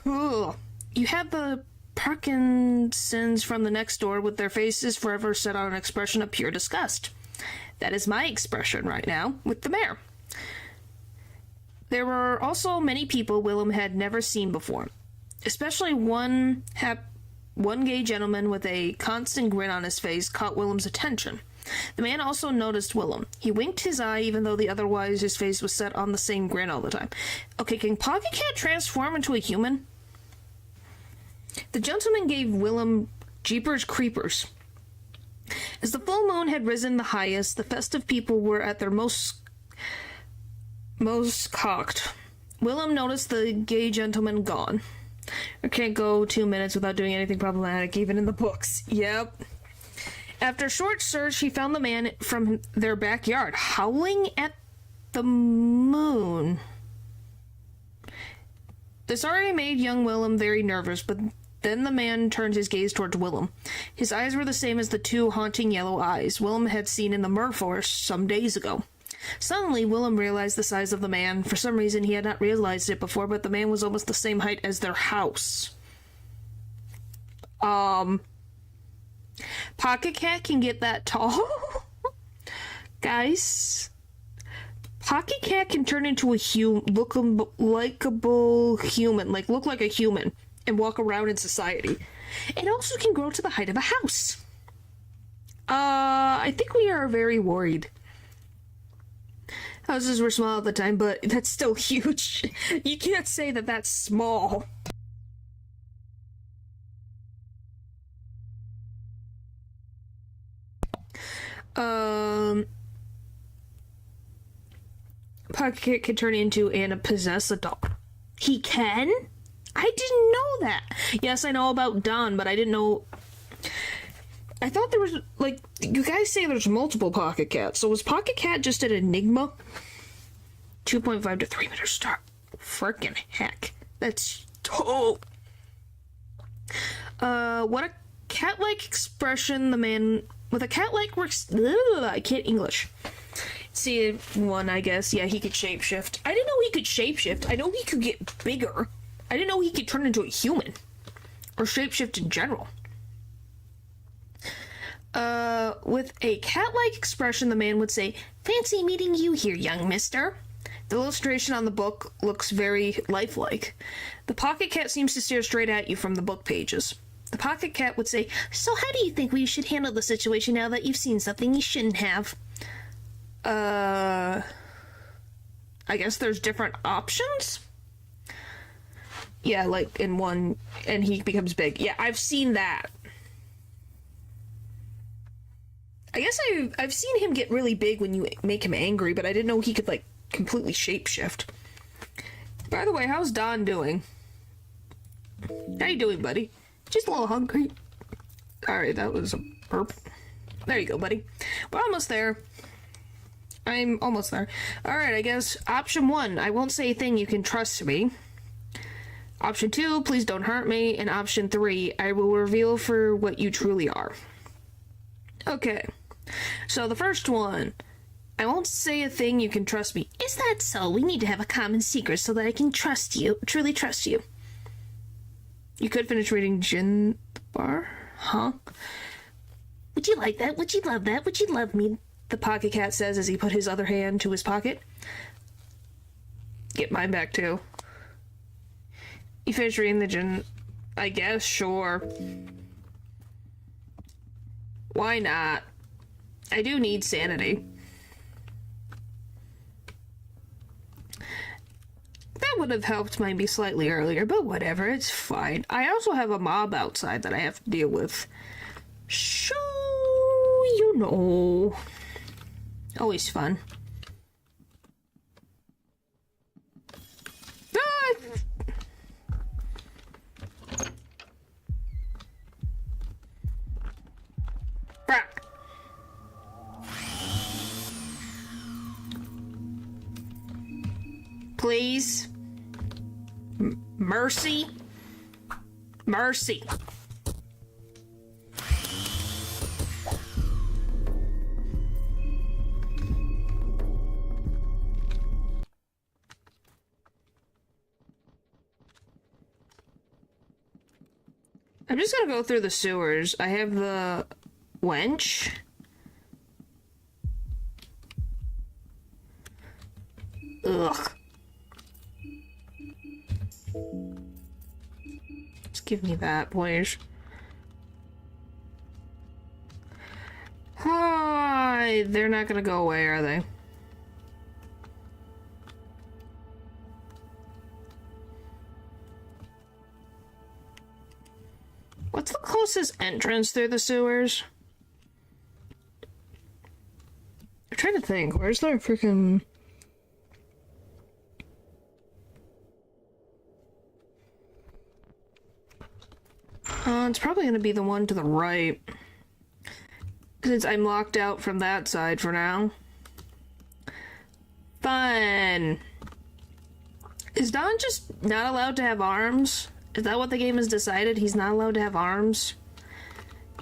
Ugh. You have the Parkinsons from the next door with their faces forever set on an expression of pure disgust. That is my expression right now with the mayor. There were also many people Willem had never seen before, especially one gay gentleman with a constant grin on his face caught Willem's attention. The man also noticed Willem. He winked his eye, even though otherwise his face was set on the same grin all the time. Okay, can Pocket Cat transform into a human? The gentleman gave Willem jeepers creepers. As the full moon had risen the highest, the festive people were at their most cocked. Willem noticed the gay gentleman gone. I can't go 2 minutes without doing anything problematic, even in the books. Yep. After a short search, he found the man from their backyard, howling at the moon. This already made young Willem very nervous, but then the man turned his gaze towards Willem. His eyes were the same as the two haunting yellow eyes Willem had seen in the Merforest some days ago. Suddenly, Willem realized the size of the man. For some reason, he had not realized it before, but the man was almost the same height as their house. Pocket Cat can get that tall? Guys, Pocket Cat can turn into a likable human, like look like a human, and walk around in society. It also can grow to the height of a house. I think we are very worried. Houses were small at the time, but that's still huge. You can't say that that's small. Pocket can turn into and possess a dog. He can? I didn't know that. Yes, I know about Don, but I didn't know. I thought there was, like, you guys say there's multiple Pocket Cats, so was Pocket Cat just an enigma? 2.5 to 3 meter star. Frickin' heck. That's dope. What a cat-like expression the man with a cat-like works. I can't English. See, one, I guess. Yeah, he could shapeshift. I didn't know he could shapeshift. I know he could get bigger. I didn't know he could turn into a human. Or shapeshift in general. With a cat-like expression, the man would say, "Fancy meeting you here, young mister." The illustration on the book looks very lifelike. The Pocket Cat seems to stare straight at you from the book pages. The Pocket Cat would say, "So how do you think we should handle the situation now that you've seen something you shouldn't have?" I guess there's different options? Yeah, like in one, and he becomes big. Yeah, I've seen that. I guess I've seen him get really big when you make him angry, but I didn't know he could, like, completely shapeshift. By the way, how's Don doing? How you doing, buddy? Just a little hungry. Alright, that was a burp. There you go, buddy. We're almost there. I'm almost there. Alright, I guess option 1, I won't say a thing, you can trust me. Option 2, please don't hurt me. And option 3, I will reveal for what you truly are. Okay. So the first one, I won't say a thing, you can trust me. Is that so? We need to have a common secret so that I can trust you, truly trust you. You could finish reading Gin Bar? Huh? Would you like that? Would you love that? Would you love me? The Pocket Cat says as he put his other hand to his pocket. Get mine back too. You finish reading the Gin... I guess, sure. Why not? I do need sanity. That would have helped maybe slightly earlier, but whatever, it's fine. I also have a mob outside that I have to deal with. So, you know. Always fun. Please. Mercy. Mercy. I'm just gonna go through the sewers. I have the wench. Ugh. Just give me that, please. Hi, they're not gonna go away, are they? What's the closest entrance through the sewers? trying to think. Where's their freaking... it's probably gonna be the one to the right. Since I'm locked out from that side for now. Fun! Is Don just not allowed to have arms? Is that what the game has decided? He's not allowed to have arms?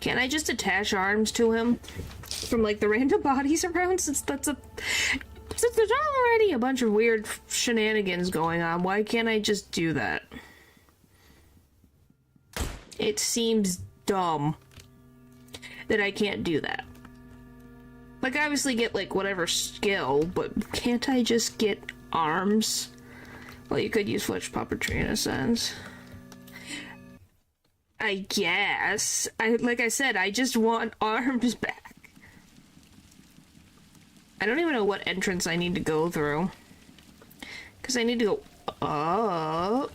Can't I just attach arms to him? From, like, the random bodies around? Since there's already a bunch of weird shenanigans going on, why can't I just do that? It seems dumb that I can't do that. Like, I obviously get, like, whatever skill, but can't I just get arms? Well, you could use flesh puppetry in a sense. I guess. Like I said, I just want arms back. I don't even know what entrance I need to go through. Because I need to go up.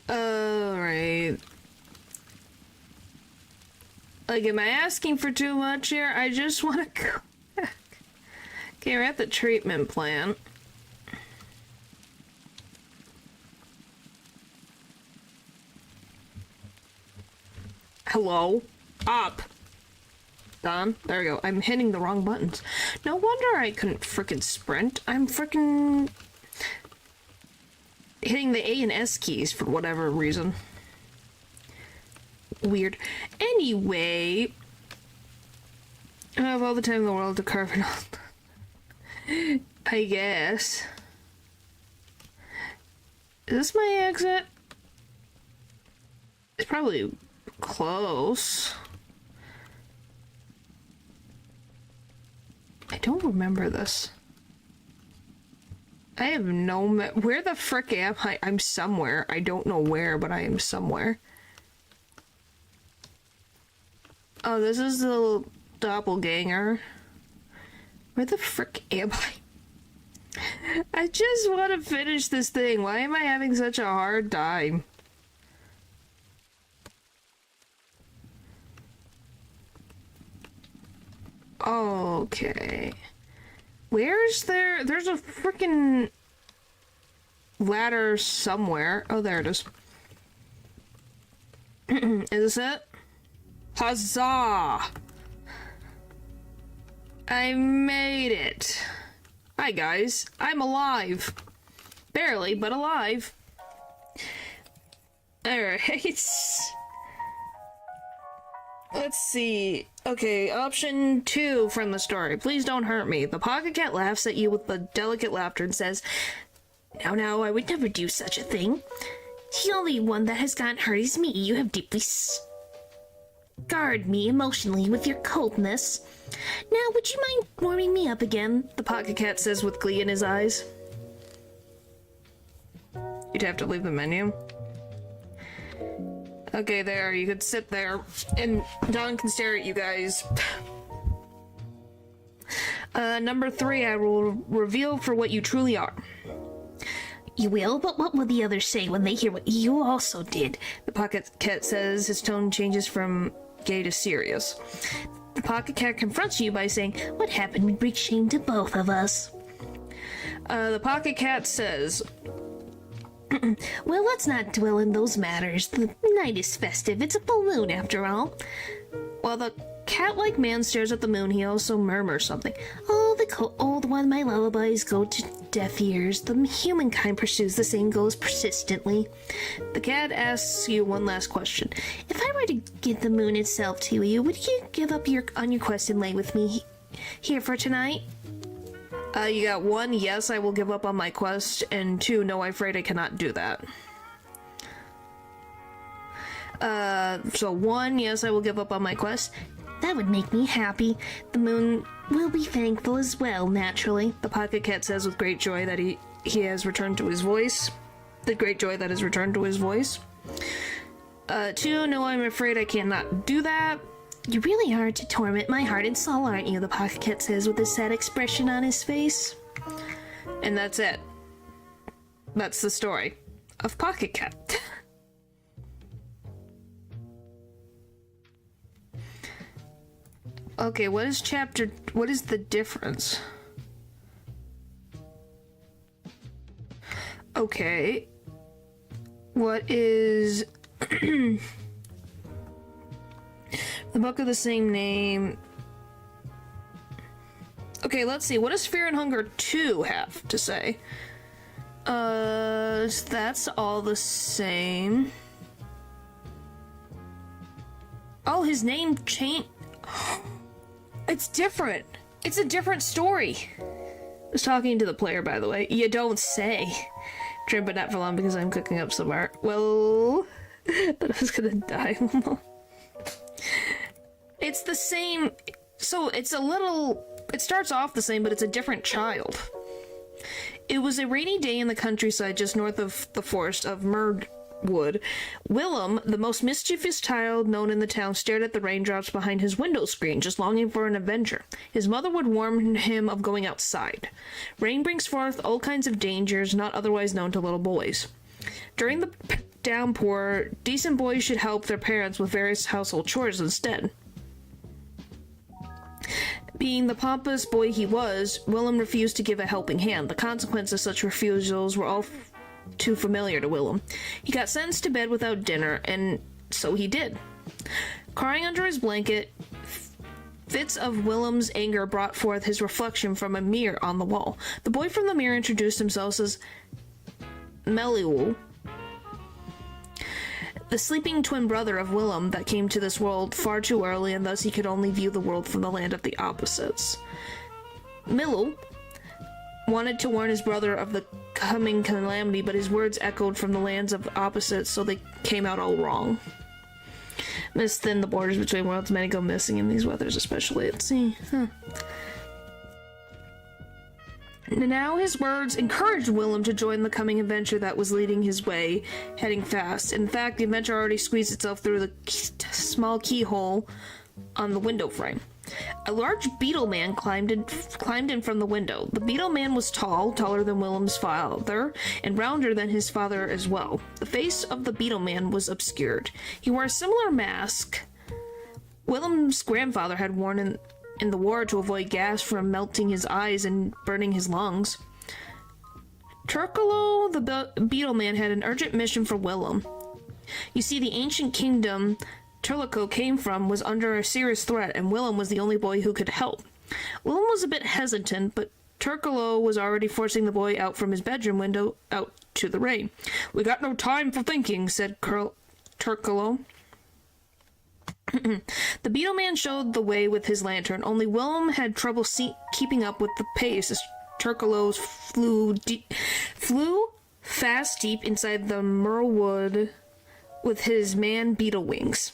Alright. Like, am I asking for too much here? I just want to go back. Okay, we're at the treatment plant. Hello? Up! Done. There we go. I'm hitting the wrong buttons. No wonder I couldn't frickin' sprint. I'm frickin' hitting the A and S keys for whatever reason. Weird. Anyway, I have all the time in the world to carve it up. I guess. Is this my exit? It's probably close. I don't remember this. I have no where the frick am I? I'm somewhere. I don't know where, but I am somewhere. Oh, this is the doppelganger. Where the frick am I? I just want to finish this thing. Why am I having such a hard time? Okay. Where's there? There's a freaking ladder somewhere. Oh, there it is. Is this it? Huzzah! I made it. Hi, guys. I'm alive. Barely, but alive. Alright. Let's see. Okay, option 2 from the story. Please don't hurt me. The pocket cat laughs at you with a delicate laughter and says, No, I would never do such a thing. The only one that has gotten hurt is me. You have deeply scarred me emotionally with your coldness. Now, would you mind warming me up again? The pocket cat says with glee in his eyes. You'd have to leave the menu. Okay, there, you could sit there, and Don can stare at you guys. Number 3, I will reveal for what you truly are. You will, but what will the others say when they hear what you also did? The pocket cat says, his tone changes from gay to serious. The pocket cat confronts you by saying, What happened would bring shame to both of us. The pocket cat says, Well, let's not dwell in those matters. The night is festive. It's a balloon, after all. While the cat-like man stares at the moon, he also murmurs something. Oh, the old one, my lullabies go to deaf ears. The humankind pursues the same goals persistently. The cat asks you one last question. If I were to give the moon itself to you, would you give up on your quest and lay with me here for tonight? You got 1, yes, I will give up on my quest, and 2, no, I'm afraid I cannot do that. So 1, yes, I will give up on my quest. That would make me happy. The moon will be thankful as well, naturally. The pocket cat says with great joy that he has returned to his voice. The great joy that has returned to his voice. 2, no, I'm afraid I cannot do that. You really are to torment my heart and soul, aren't you? The pocket cat says with a sad expression on his face. And that's it. That's the story of Pocket Cat. Okay, what is the difference? Okay. What is the book of the same name? Okay, let's see. What does Fear and Hunger 2 have to say? That's all the same. Oh, his name changed. It's different. It's a different story. I was talking to the player, by the way. You don't say. Dream but not for long because I'm cooking up some art. Well, I thought I was gonna die. It's the same. So it's a little. It starts off the same, but it's a different child. It was a rainy day in the countryside just north of the forest of Merdwood. Willem, the most mischievous child known in the town, stared at the raindrops behind his window screen, just longing for an adventure. His mother would warn him of going outside. Rain brings forth all kinds of dangers not otherwise known to little boys. During the downpour, decent boys should help their parents with various household chores instead. Being the pompous boy he was, Willem refused to give a helping hand. The consequences of such refusals were all too familiar to Willem. He got sentenced to bed without dinner, and so he did. Crying under his blanket, fits of Willem's anger brought forth his reflection from a mirror on the wall. The boy from the mirror introduced himself as Meliul, the sleeping twin brother of Willem that came to this world far too early, and thus he could only view the world from the land of the opposites. Meliul wanted to warn his brother of the coming calamity, but his words echoed from the lands of opposites, so they came out all wrong. Mist thin the borders between worlds, many go missing in these weathers, especially at sea. Now his words encouraged Willem to join the coming adventure that was leading his way, heading fast. In fact, the adventure already squeezed itself through the small keyhole on the window frame. A large beetle man climbed in from the window. The beetle man was tall, taller than Willem's father, and rounder than his father as well. The face of the beetle man was obscured. He wore a similar mask Willem's grandfather had worn in the war to avoid gas from melting his eyes and burning his lungs. Turkolo, the beetle man, had an urgent mission for Willem. You see, the ancient kingdom Turlico came from was under a serious threat, and Willem was the only boy who could help. Willem was a bit hesitant, but Turkolo was already forcing the boy out from his bedroom window out to the rain. "We got no time for thinking," said Turkolo. The beetle man showed the way with his lantern, only Willem had trouble keeping up with the pace as Turkolo flew fast deep inside the Merwood with his man beetle wings.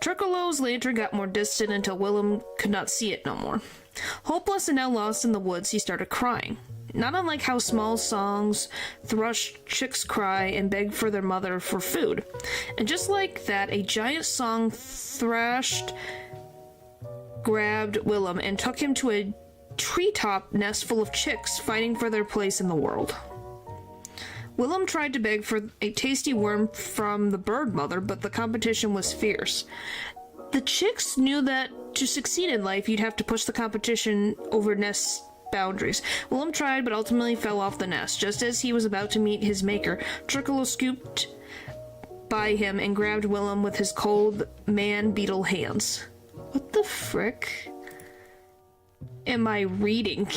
Turkolo's lantern got more distant until Willem could not see it no more. Hopeless and now lost in the woods, he started crying. Not unlike how small songs thrush chicks cry and beg for their mother for food. And just like that, a giant song thrashed grabbed Willem and took him to a treetop nest full of chicks fighting for their place in the world. Willem tried to beg for a tasty worm from the bird mother, but the competition was fierce. The chicks knew that to succeed in life, you'd have to push the competition over nest boundaries. Willem tried, but ultimately fell off the nest. Just as he was about to meet his maker, Turkolo scooped by him and grabbed Willem with his cold man-beetle hands. What the frick am I reading?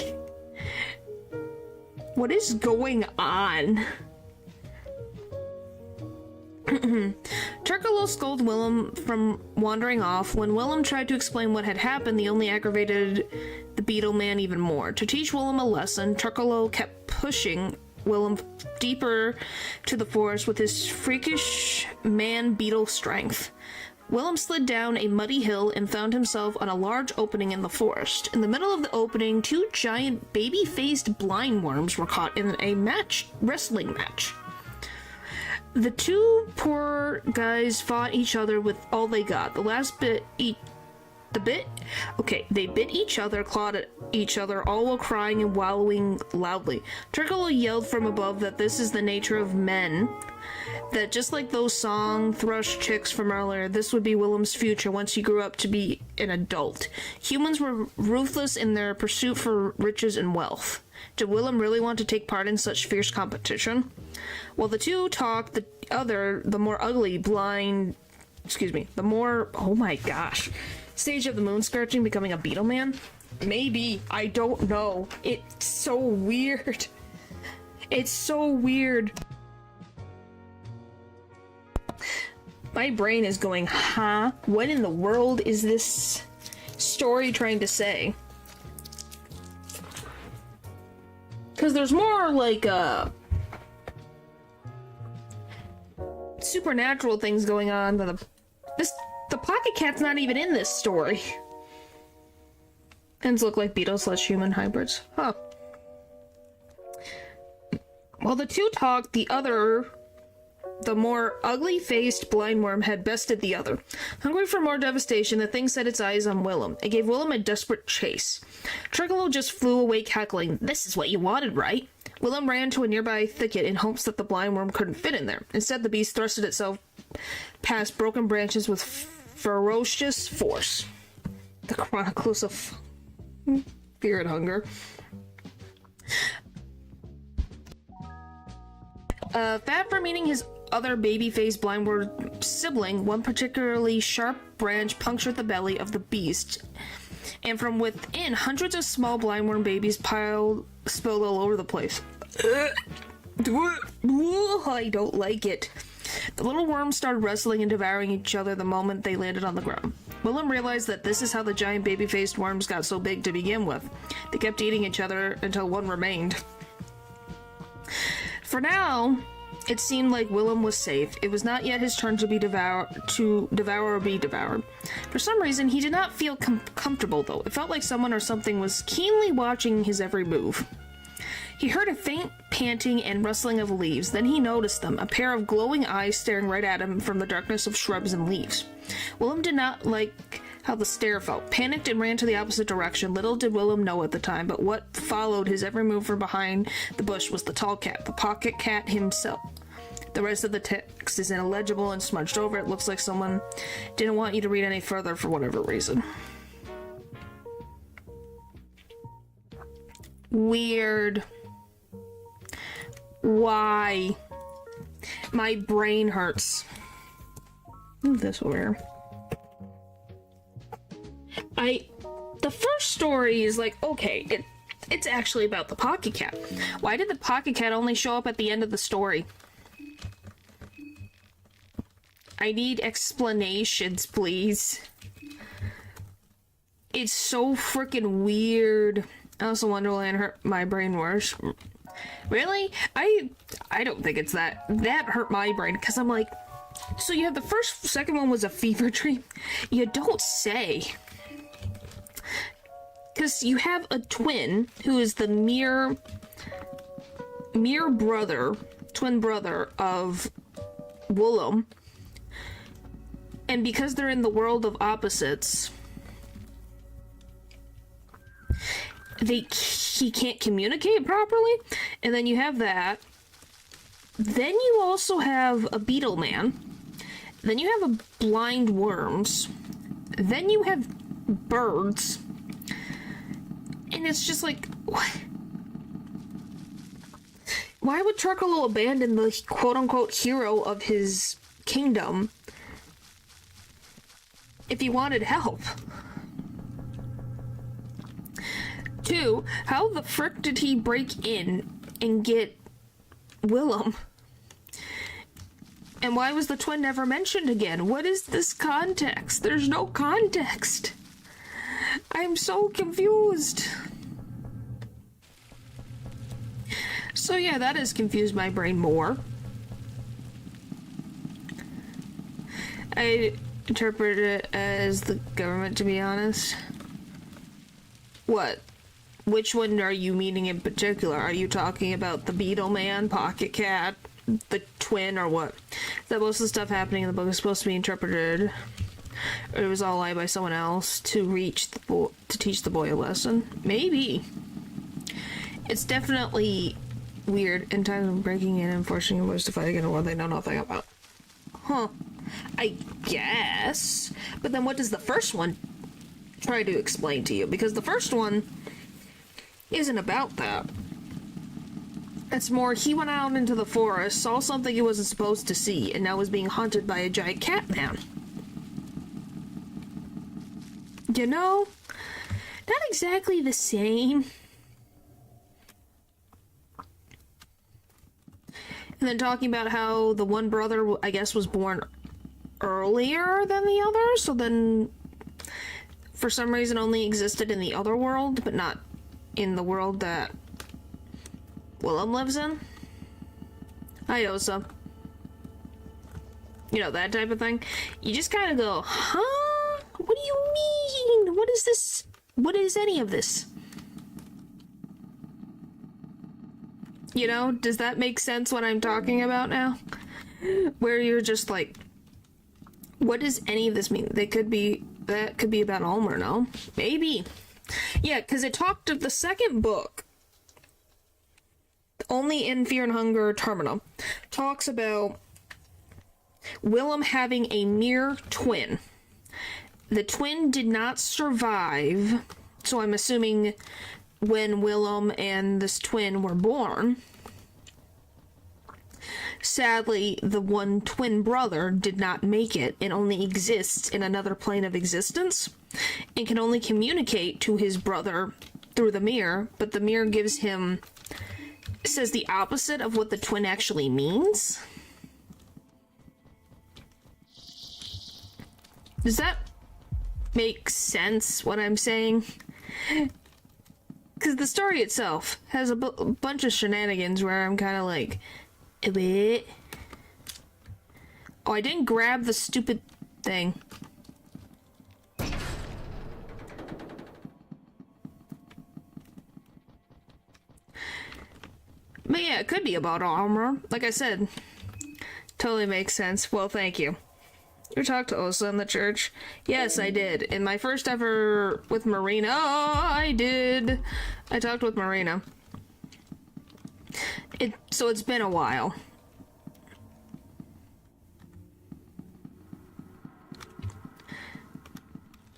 What is going on? Turkolo scolded Willem from wandering off. When Willem tried to explain what had happened, they only aggravated the beetle man even more. To teach Willem a lesson, Turkolo kept pushing Willem deeper to the forest with his freakish man-beetle strength. Willem slid down a muddy hill and found himself on a large opening in the forest. In the middle of the opening, two giant baby-faced blind worms were caught in a wrestling match. The two poor guys fought each other with all they got. The last bit They bit each other, clawed at each other, all while crying and wallowing loudly. Turkle yelled from above that this is the nature of men, that just like those song thrush chicks from earlier, this would be Willem's future once he grew up to be an adult. Humans were ruthless in their pursuit for riches and wealth. Did Willem really want to take part in such fierce competition? While the two talked, the other, the more ugly, oh my gosh, stage of the moon scourging, becoming a beetle man? Maybe, I don't know. It's so weird. It's so weird. My brain is going, huh? What in the world is this story trying to say? Because there's more like supernatural things going on than the pocket cat's not even in this story. Ends look like beetle/human hybrids. Huh. While the two talked, the more ugly-faced blind worm had bested the other. Hungry for more devastation, the thing set its eyes on Willem. It gave Willem a desperate chase. Tricolo just flew away cackling, "This is what you wanted, right?" Willem ran to a nearby thicket in hopes that the blind worm couldn't fit in there. Instead, the beast thrusted itself past broken branches with ferocious force. The Chronicles of Fear and Hunger. Fat for meeting his other baby-faced blind worm sibling, one particularly sharp branch punctured the belly of the beast, and from within, hundreds of small blind worm babies spilled all over the place. I don't like it. The little worms started wrestling and devouring each other the moment they landed on the ground. Willem realized that this is how the giant baby-faced worms got so big to begin with. They kept eating each other until one remained. For now, it seemed like Willem was safe. It was not yet his turn to devour or be devoured. For some reason, he did not feel comfortable, though. It felt like someone or something was keenly watching his every move. He heard a faint panting and rustling of leaves. Then he noticed them, a pair of glowing eyes staring right at him from the darkness of shrubs and leaves. Willem did not like how the stare felt, panicked and ran to the opposite direction. Little did Willem know at the time, but what followed his every move from behind the bush was the tall cat, the pocket cat himself. The rest of the text is illegible and smudged over. It looks like someone didn't want you to read any further for whatever reason. Weird. Why? My brain hurts. Move this over. The first story is like, okay, it's actually about the pocket cat. Why did the pocket cat only show up at the end of the story? I need explanations, please. It's so freaking weird. Alice in Wonderland hurt my brain worse. Really? I don't think it's that hurt my brain, because I'm like, so you have the second one was a fever dream? You don't say. Because you have a twin who is the mere twin brother of Willem. And because they're in the world of opposites, he can't communicate properly. And then you have that. Then you also have a beetle man. Then you have a blind worms. Then you have birds. And it's just like, what? Why would Tricolo abandon the quote-unquote hero of his kingdom if he wanted help? 2, how the frick did he break in and get Willem? And why was the twin never mentioned again? What is this context? There's no context. I'm so confused. So yeah, that has confused my brain more. I interpret it as the government, to be honest. What? Which one are you meaning in particular? Are you talking about the beetle man, pocket cat, the twin, or what? That most of the stuff happening in the book is supposed to be interpreted Or it was all lied by someone else to teach the boy a lesson. Maybe. It's definitely weird in times of breaking in and forcing boys to fight against a war they know nothing about. Huh. I guess. But then what does the first one try to explain to you? Because the first one isn't about that. It's more, he went out into the forest, saw something he wasn't supposed to see, and now is being hunted by a giant cat man. You know? Not exactly the same. And then talking about how the one brother, I guess, was born earlier than the other, so then for some reason only existed in the other world, but not in the world that Willem lives in. Hi, Osa. You know, that type of thing. You just kind of go, huh? What do you mean? What is this? What is any of this? You know, does that make sense what I'm talking about now? Where you're just like, what does any of this mean? That could be about Ulmer, no? Maybe. Yeah, because it talked of the second book, Only in Fear and Hunger, Termina, talks about Willem having a mere twin. The twin did not survive, so I'm assuming when Willem and this twin were born, sadly, the one twin brother did not make it and only exists in another plane of existence and can only communicate to his brother through the mirror, but the mirror gives him, says the opposite of what the twin actually means. Does that make sense, what I'm saying? Because the story itself has a bunch of shenanigans where I'm kind of like, a bit. Oh, I didn't grab the stupid thing. But yeah, it could be about armor. Like I said, totally makes sense. Well, thank you. You talked to Osa in the church? Yes, I did. In my first ever with Marina, I did. I talked with Marina. So it's been a while.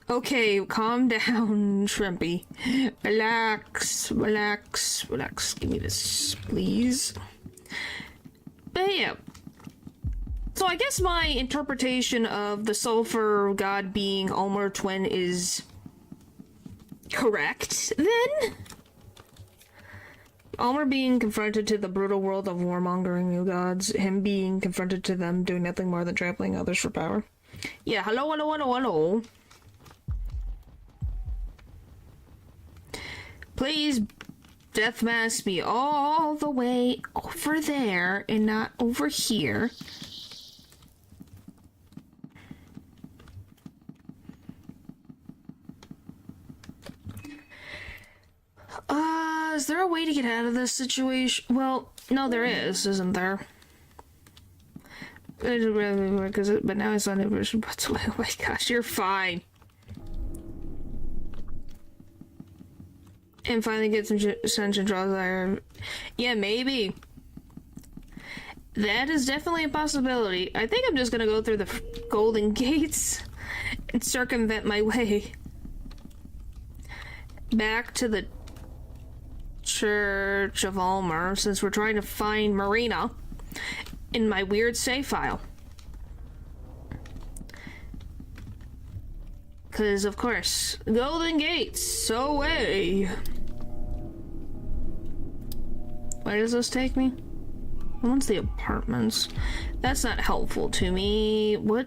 Okay, calm down, Shrimpy. Relax, relax, relax. Give me this, please. But yeah. So I guess my interpretation of the sulfur god being Ulmer twin is correct, then? Ulmer being confronted to the brutal world of warmongering new gods, him being confronted to them doing nothing more than trampling others for power. Yeah, hello, hello, hello, hello. Please, Death Mask me all the way over there and not over here. Is there a way to get out of this situation? Well, no, there is, isn't there? But now it's on a version, but oh my gosh, you're fine. And finally get some ascension draws there. Yeah, maybe. That is definitely a possibility. I think I'm just gonna go through the golden gates and circumvent my way back to the Church of Ulmer, since we're trying to find Marina in my weird save file. Because, of course, golden gates, so way. Where does this take me? What's the apartments? That's not helpful to me. What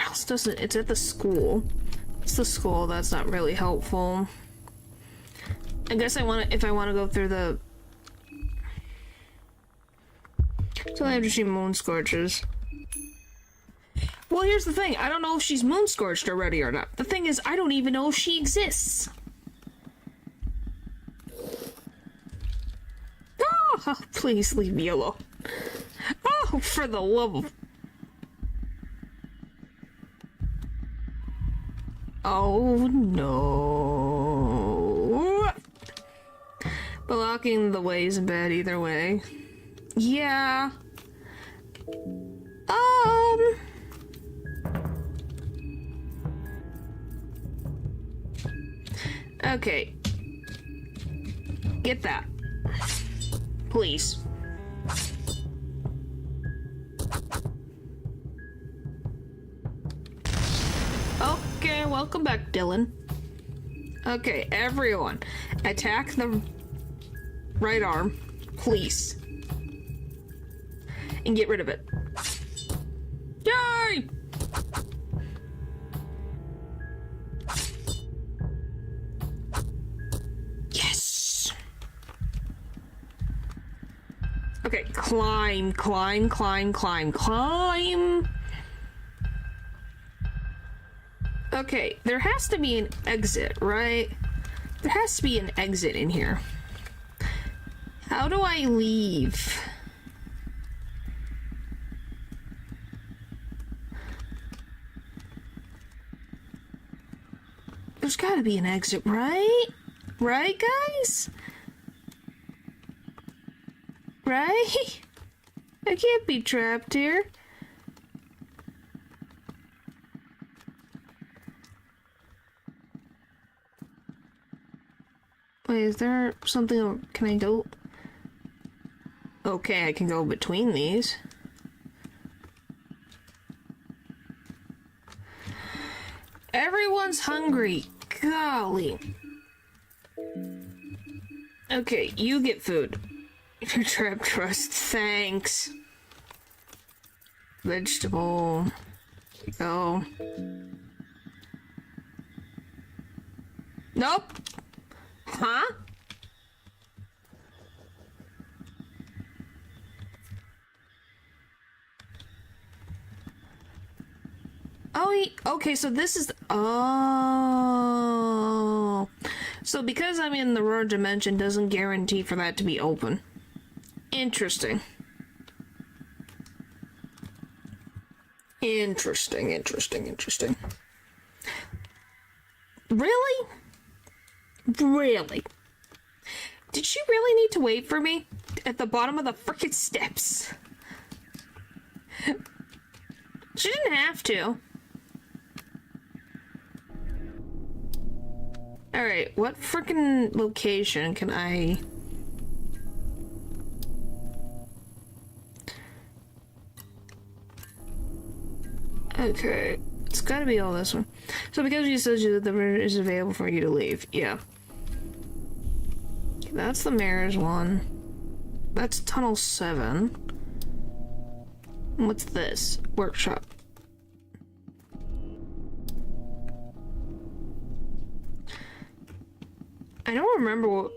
else does it? It's at the school. It's the school. That's not really helpful. I guess if I want to go through the... So I have to see Moon Scorches. Well, here's the thing. I don't know if she's Moon Scorched already or not. The thing is, I don't even know if she exists. Oh, please leave me alone. Oh, for the love of... Oh no. Blocking the way isn't bad either way. Yeah. Okay. Get that. Please. Okay, welcome back, Dylan. Okay, everyone. Attack the right arm, please. And get rid of it. Yay! Yes! Okay, climb, climb, climb, climb, climb! Okay, there has to be an exit, right? There has to be an exit in here. How do I leave? There's gotta be an exit, right? Right, guys? Right? I can't be trapped here. Wait, is there something? Can I go? Okay, I can go between these. Everyone's hungry. Golly. Okay, you get food. Your trap trust. Thanks. Vegetable. Go. Nope. Huh? Oh, okay, so this is... Oh. So because I'm in the road dimension doesn't guarantee for that to be open. Interesting. Interesting, interesting, interesting. Really? Really? Did she really need to wait for me at the bottom of the frickin' steps? She didn't have to. Alright, what frickin' location can I... Okay, it's gotta be all this one. So because you said that the room is available for you to leave, yeah. Okay, that's the mayor's one. That's tunnel 7. And what's this? Workshop. I don't remember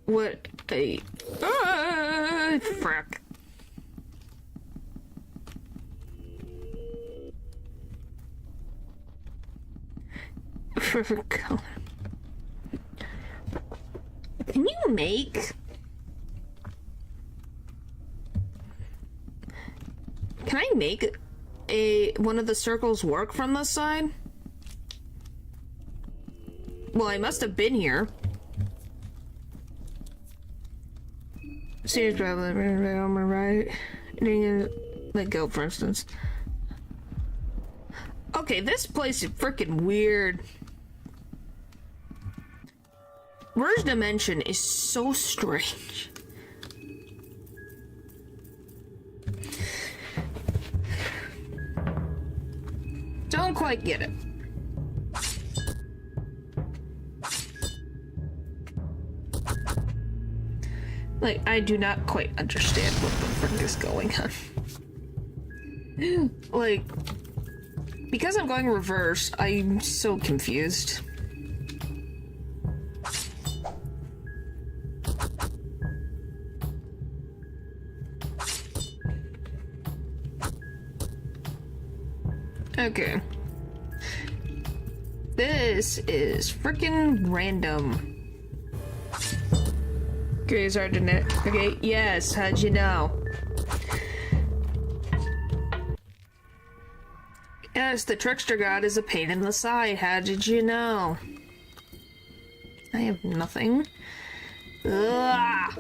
what a... frack. Color. Can you make... Can I make one of the circles work from this side? Well, I must have been here. Serious problem, right? Let go, for instance. Okay, this place is freaking weird. Verge Dimension is so strange. Don't quite get it. Like, I do not quite understand what the frick is going on. Like, because I'm going reverse, I'm so confused. Okay. This is freaking random. Okay, sorry, Jeanette. Okay, yes, how'd you know? Yes, the trickster god is a pain in the side. How did you know? I have nothing. Ugh.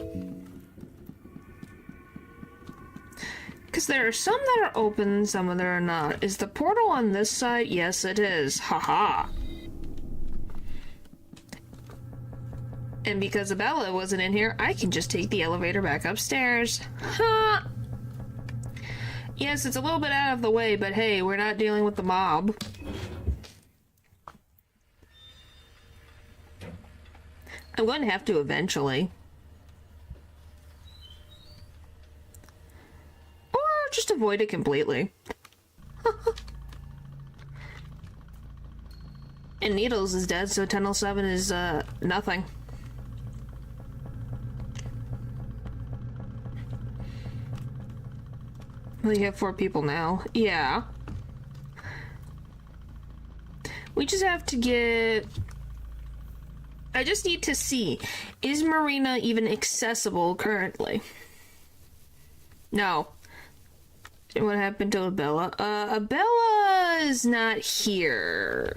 Because there are some that are open, some of them are not. Is the portal on this side? Yes, it is. Haha. And because Abella wasn't in here, I can just take the elevator back upstairs. Ha! Yes, it's a little bit out of the way, but hey, we're not dealing with the mob. I'm going to have to eventually. Or just avoid it completely. And Needles is dead, so Tunnel 7 is, nothing. We have 4 people now. Yeah. We just have to get... I just need to see. Is Marina even accessible currently? No. What happened to Abella? Abella is not here.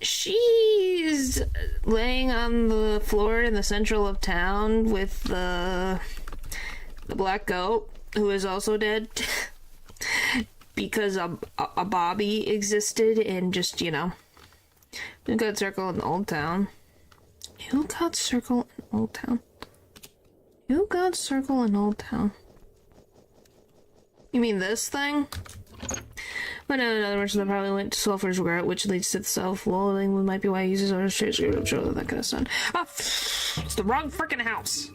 She's laying on the floor in the central of town with the black goat, who is also dead. Because a Bobby existed in just, you know. Who got Circle in Old Town? Who got Circle in Old Town? Who got Circle in Old Town? You mean this thing? But no, in other words, they probably went to Sulfur's regret, which leads to the self-loathing, might be why he uses other traits to show that kind of stuff. Ah, it's the wrong freaking house.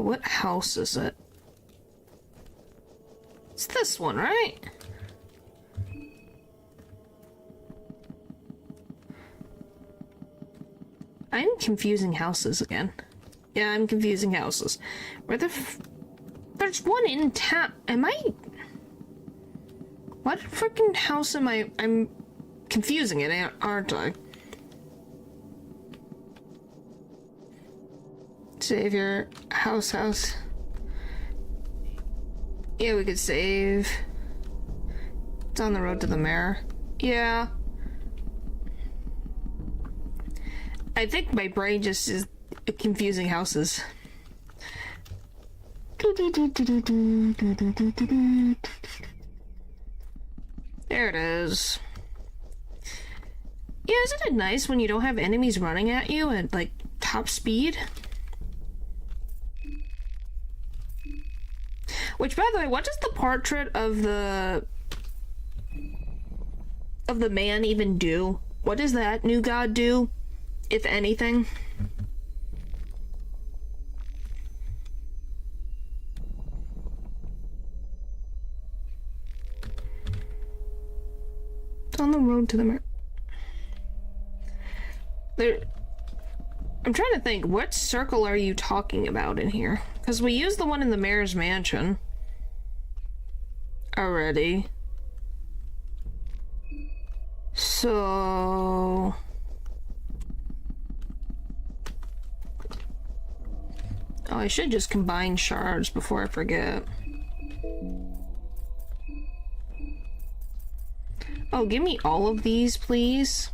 What house is it? It's this one, right? I'm confusing houses again. Yeah, I'm confusing houses. Where the there's one in town. Am I... What freaking house am I... I'm confusing it, aren't I? Save your house. Yeah, we could save. It's on the road to the mayor. Yeah. I think my brain just is confusing houses. There it is. Yeah, isn't it nice when you don't have enemies running at you at, like, top speed? Which, by the way, what does the portrait of the man even do? What does that new god do, if anything? It's on the road to the mayor. I'm trying to think, what circle are you talking about in here? Because we used the one in the mayor's mansion already. So... Oh, I should just combine shards before I forget. Oh, give me all of these, please.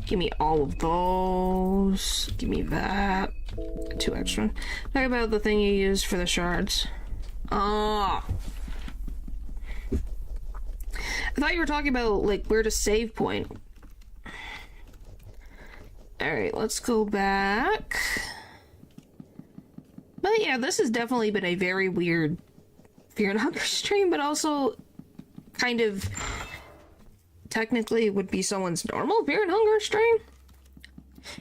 Give me all of those. Give me that. 2 extra. Talk about the thing you used for the shards. Ah. I thought you were talking about, like, where to save point. Alright, let's go back. But yeah, this has definitely been a very weird Fear and Hunger stream, but also kind of technically would be someone's normal Fear and Hunger stream.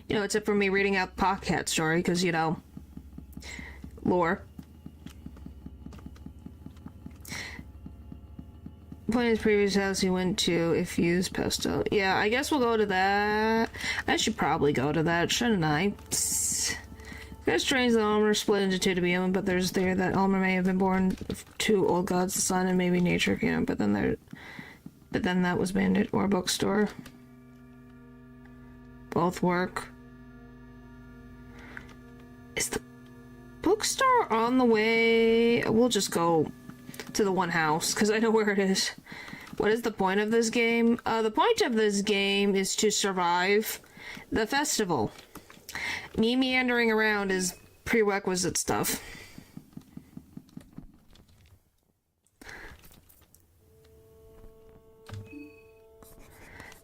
You know, except for me reading out the Pocket story, because, you know, lore. Point his previous house he went to if used pesto. Yeah, I guess we'll go to that. I should probably go to that, shouldn't I? Because It's strange that Almer split into two to begin with, but there's a theory that Almer may have been born to old gods, the sun, and maybe nature, but then that was bandit or bookstore. Both work. Is the bookstore on the way? We'll just go to the one house, because I know where it is. What is the point of this game? The point of this game is to survive the festival. Me meandering around is prerequisite stuff.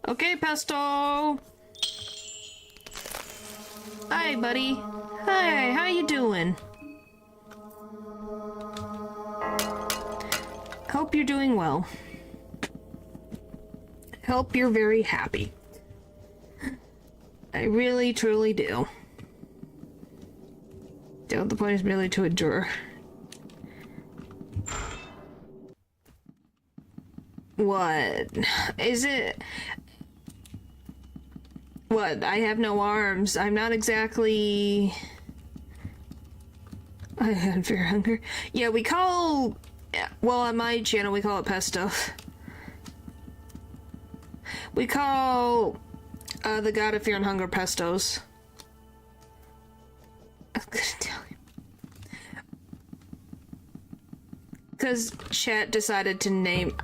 Okay, Pesto! Hi, buddy. Hi, how you doing? Hope you're doing well. Hope you're very happy. I really, truly do. The point is merely to endure. What? Is it... What? I have no arms. I'm not exactly... I had fear hunger. Yeah, we call... Well, on my channel, we call it pesto. We call the god of fear and hunger pestos. I'm gonna tell you. Because chat decided to name...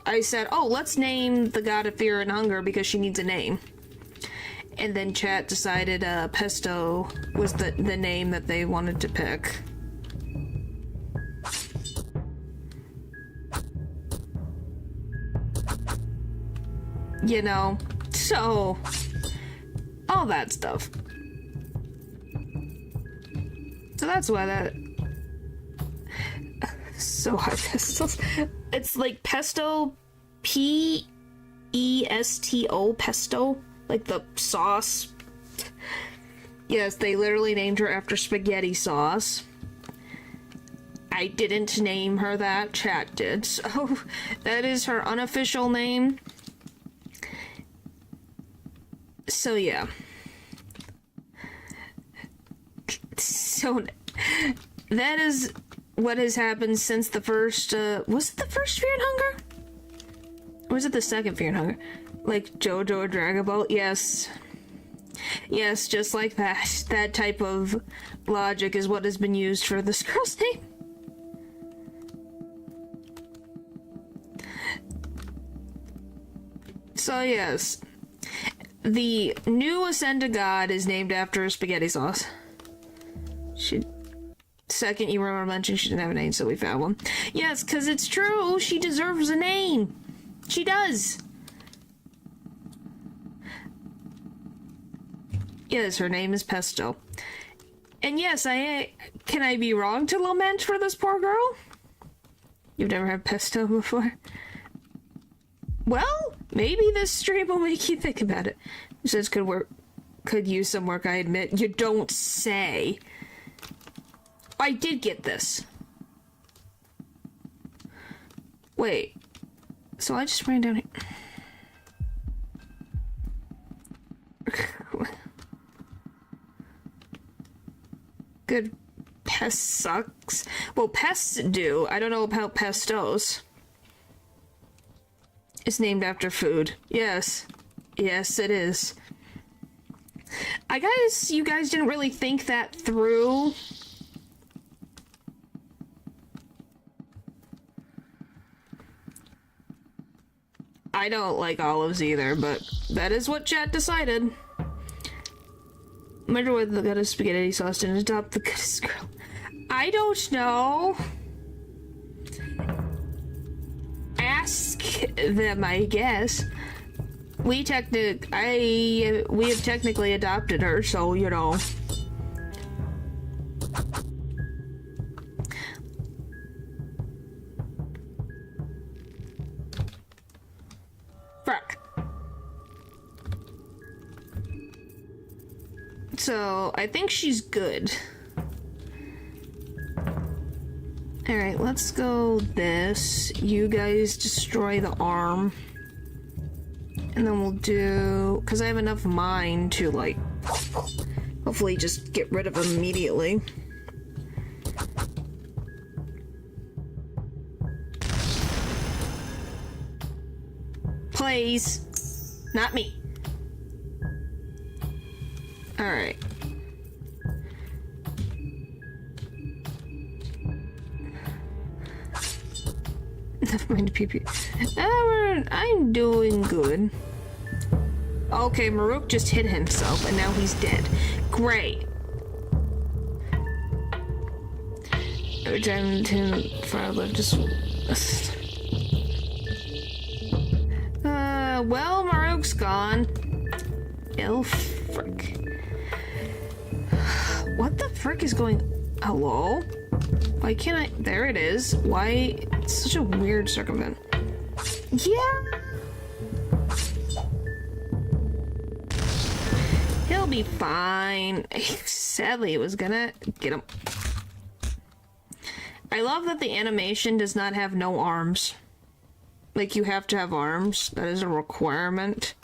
I said, oh, let's name the god of fear and hunger because she needs a name. And then chat decided pesto was the name that they wanted to pick. You know, so... all that stuff. So that's why that... So high pestos. It's like pesto, P-E-S-T-O, pesto. Like the sauce. Yes, they literally named her after spaghetti sauce. I didn't name her that, chat did. So that is her unofficial name. So yeah. So that is what has happened since the first, was it the first Fear and Hunger? Or was it the second Fear and Hunger? Like JoJo or Dragon Ball? Yes. Yes, just like that. That type of logic is what has been used for this girl's name. So yes. The new Ascended God is named after spaghetti sauce. Second, you remember mentioning she didn't have a name, so we found one. Yes, because it's true. She deserves a name. She does. Yes, her name is Pesto. And yes, can I be wrong to lament for this poor girl? You've never had pesto before? Well, maybe this stream will make you think about it. It says could use some work, I admit. You don't say. I did get this. Wait. So I just ran down here. Good. Pest sucks. Well, pests do. I don't know about pestos. It's named after food. Yes. Yes, it is. I guess you guys didn't really think that through. I don't like olives either, but that is what chat decided. Wonder why the goddess spaghetti sauce didn't adopt the goddess girl. I don't know. Ask them, I guess. We have technically adopted her, so you know. Fuck. So I think she's good. Alright, let's go this. You guys destroy the arm. And then we'll do... because I have enough mine to, like Hopefully just get rid of him immediately. Please. Not me. Alright. Never mind the pee-pee. I'm doing good. Okay, Maruk just hit himself and now he's dead. Great. Every time to fire left just... well, Maruk's gone. Ill frick. What the frick is going... Hello? Why can't I... There it is. Why... It's such a weird circumvent. Yeah! He'll be fine. Sadly, it was gonna get him. I love that the animation does not have no arms. Like, you have to have arms. That is a requirement.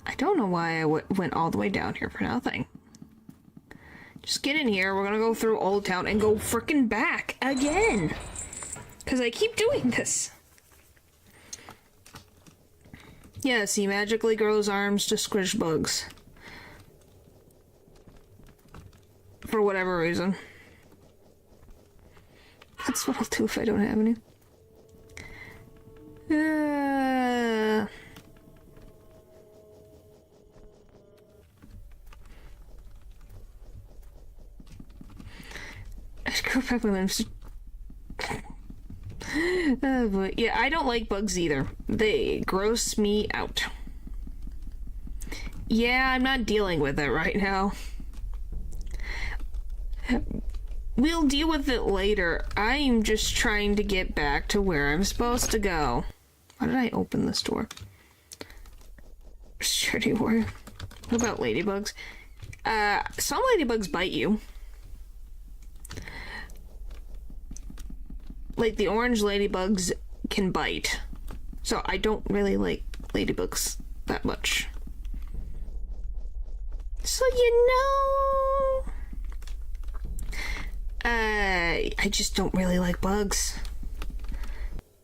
I don't know why I went all the way down here for nothing. Just get in here. We're gonna go through Old Town and go frickin' back again. Because I keep doing this. Yes, he magically grows arms to squish bugs. For whatever reason. That's what I'll do if I don't have any. I should go back with him. Oh boy. Yeah, I don't like bugs either. They gross me out. Yeah, I'm not dealing with it right now. We'll deal with it later. I'm just trying to get back to where I'm supposed to go. Why did I open this door? Security warrior. What about ladybugs? Some ladybugs bite you. Like, the orange ladybugs can bite. So I don't really like ladybugs that much. So you know... I just don't really like bugs.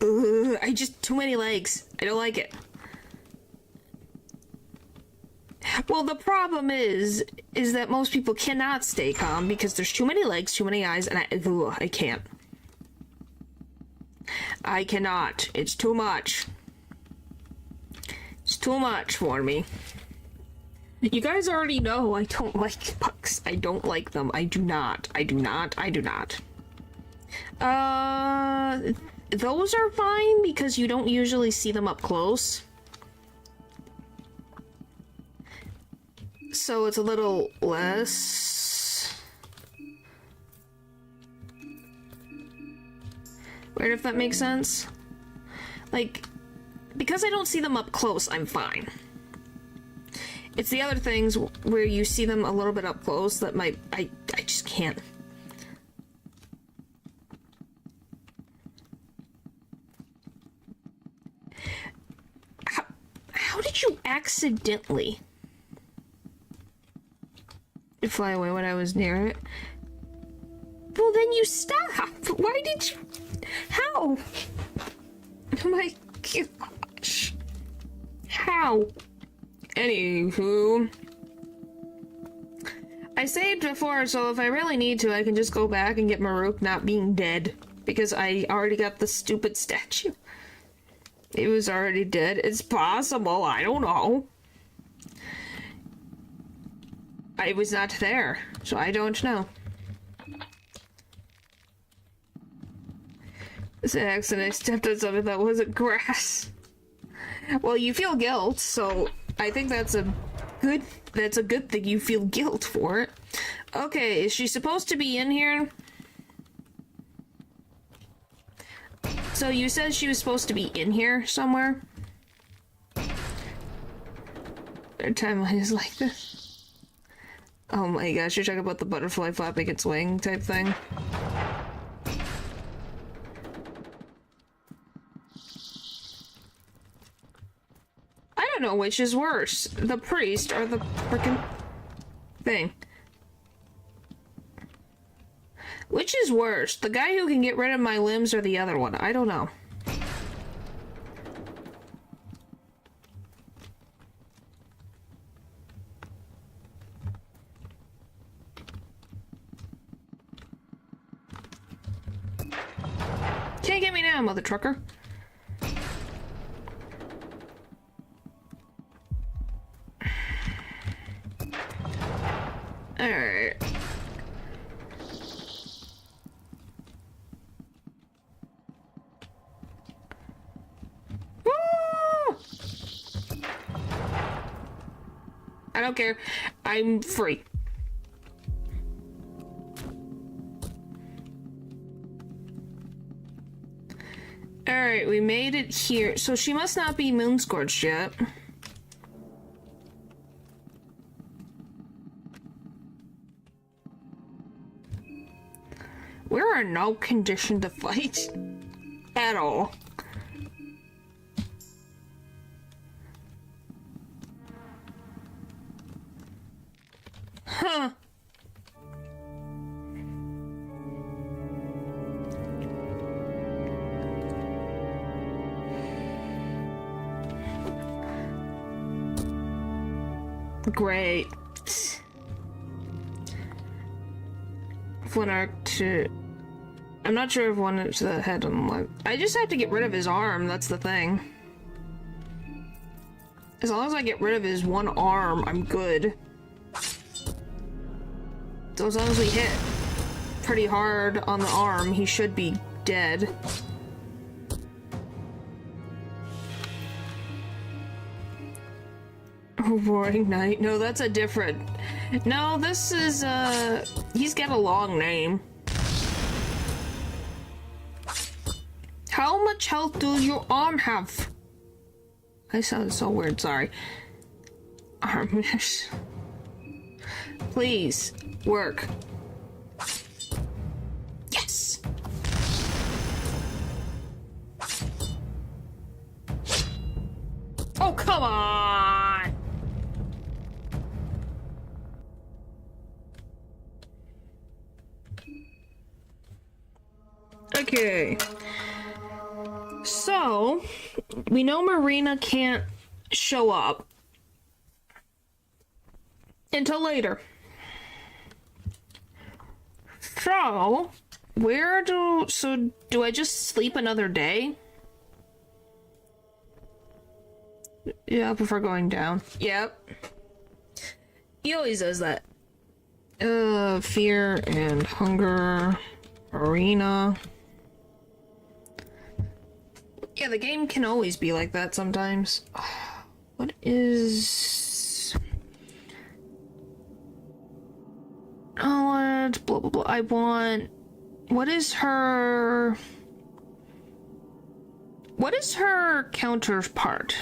Ugh, too many legs. I don't like it. Well, the problem is that most people cannot stay calm because there's too many legs, too many eyes, and I can't. I cannot. It's too much. It's too much for me. You guys already know I don't like bugs. I don't like them. I do not. I do not. I do not. Those are fine because you don't usually see them up close. So it's a little less weird, if that makes sense. Like, because I don't see them up close, I'm fine. It's the other things where you see them a little bit up close that I just can't. How did you accidentally fly away when I was near it? Well, then you stopped. Why did you? How? Oh my gosh. How? Anywho. I saved before, so if I really need to, I can just go back and get Maruk not being dead. Because I already got the stupid statue. It was already dead. It's possible. I don't know. I was not there, so I don't know. This accident, I stepped on something that wasn't grass. Well, you feel guilt, so I think that's a good thing you feel guilt for it. Okay, is she supposed to be in here? So you said she was supposed to be in here somewhere? Their timeline is like this. Oh my gosh, you're talking about the butterfly flapping its wing type thing? don't know which is worse, the priest or the frickin' thing. Which is worse, the guy who can get rid of my limbs or the other one? I don't know. Can't get me now, mother trucker. Alright. I don't care. I'm free. Alright, we made it here. So she must not be moon-scorched yet. We're in no condition to fight. At all. Huh. Great. One arc to... I'm not sure if one to the head on the left. I just have to get rid of his arm, that's the thing. As long as I get rid of his one arm, I'm good. So as long as we hit pretty hard on the arm, he should be dead. Roaring Night. No, that's a different... No, this is, he's got a long name. How much health does your arm have? I sound so weird, sorry. Arm... Please, work. Yes! Oh, come on! Okay. So, we know Marina can't show up until later. So, do I just sleep another day? Yeah, I prefer going down. Yep. He always does that. Fear and hunger. Marina. Yeah, the game can always be like that sometimes. What is... I want... blah, blah, blah. I want... What is her counterpart?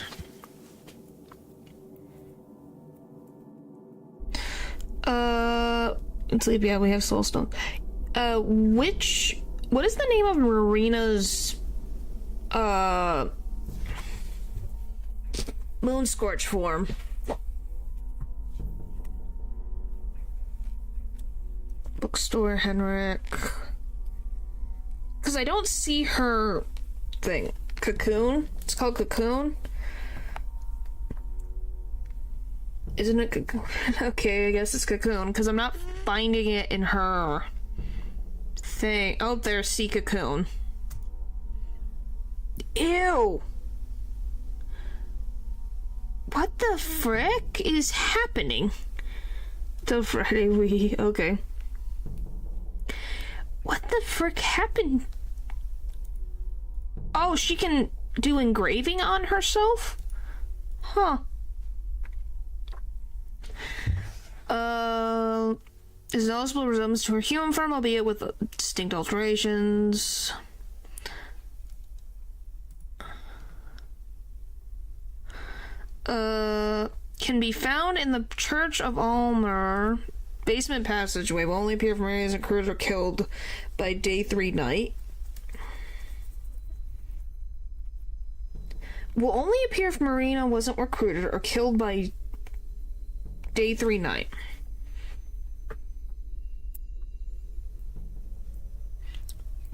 Sleep, yeah, we have soulstone. What is the name of Marina's moon scorch form? Bookstore, Henrik. Because I don't see her thing. Cocoon? It's called Cocoon? Isn't it Cocoon? Okay, I guess it's Cocoon, because I'm not finding it in her thing. Oh, there's Sea Cocoon. Ew! What the frick is happening? The Friday we... Okay. What the frick happened? Oh, she can do engraving on herself? Huh. Is an eligible resemblance to her human form, albeit with distinct alterations. Can be found in the Church of Almer basement passageway. Will only appear if Maria's crew are killed by day 3 night. will only appear if Marina wasn't recruited or killed by day 3 night.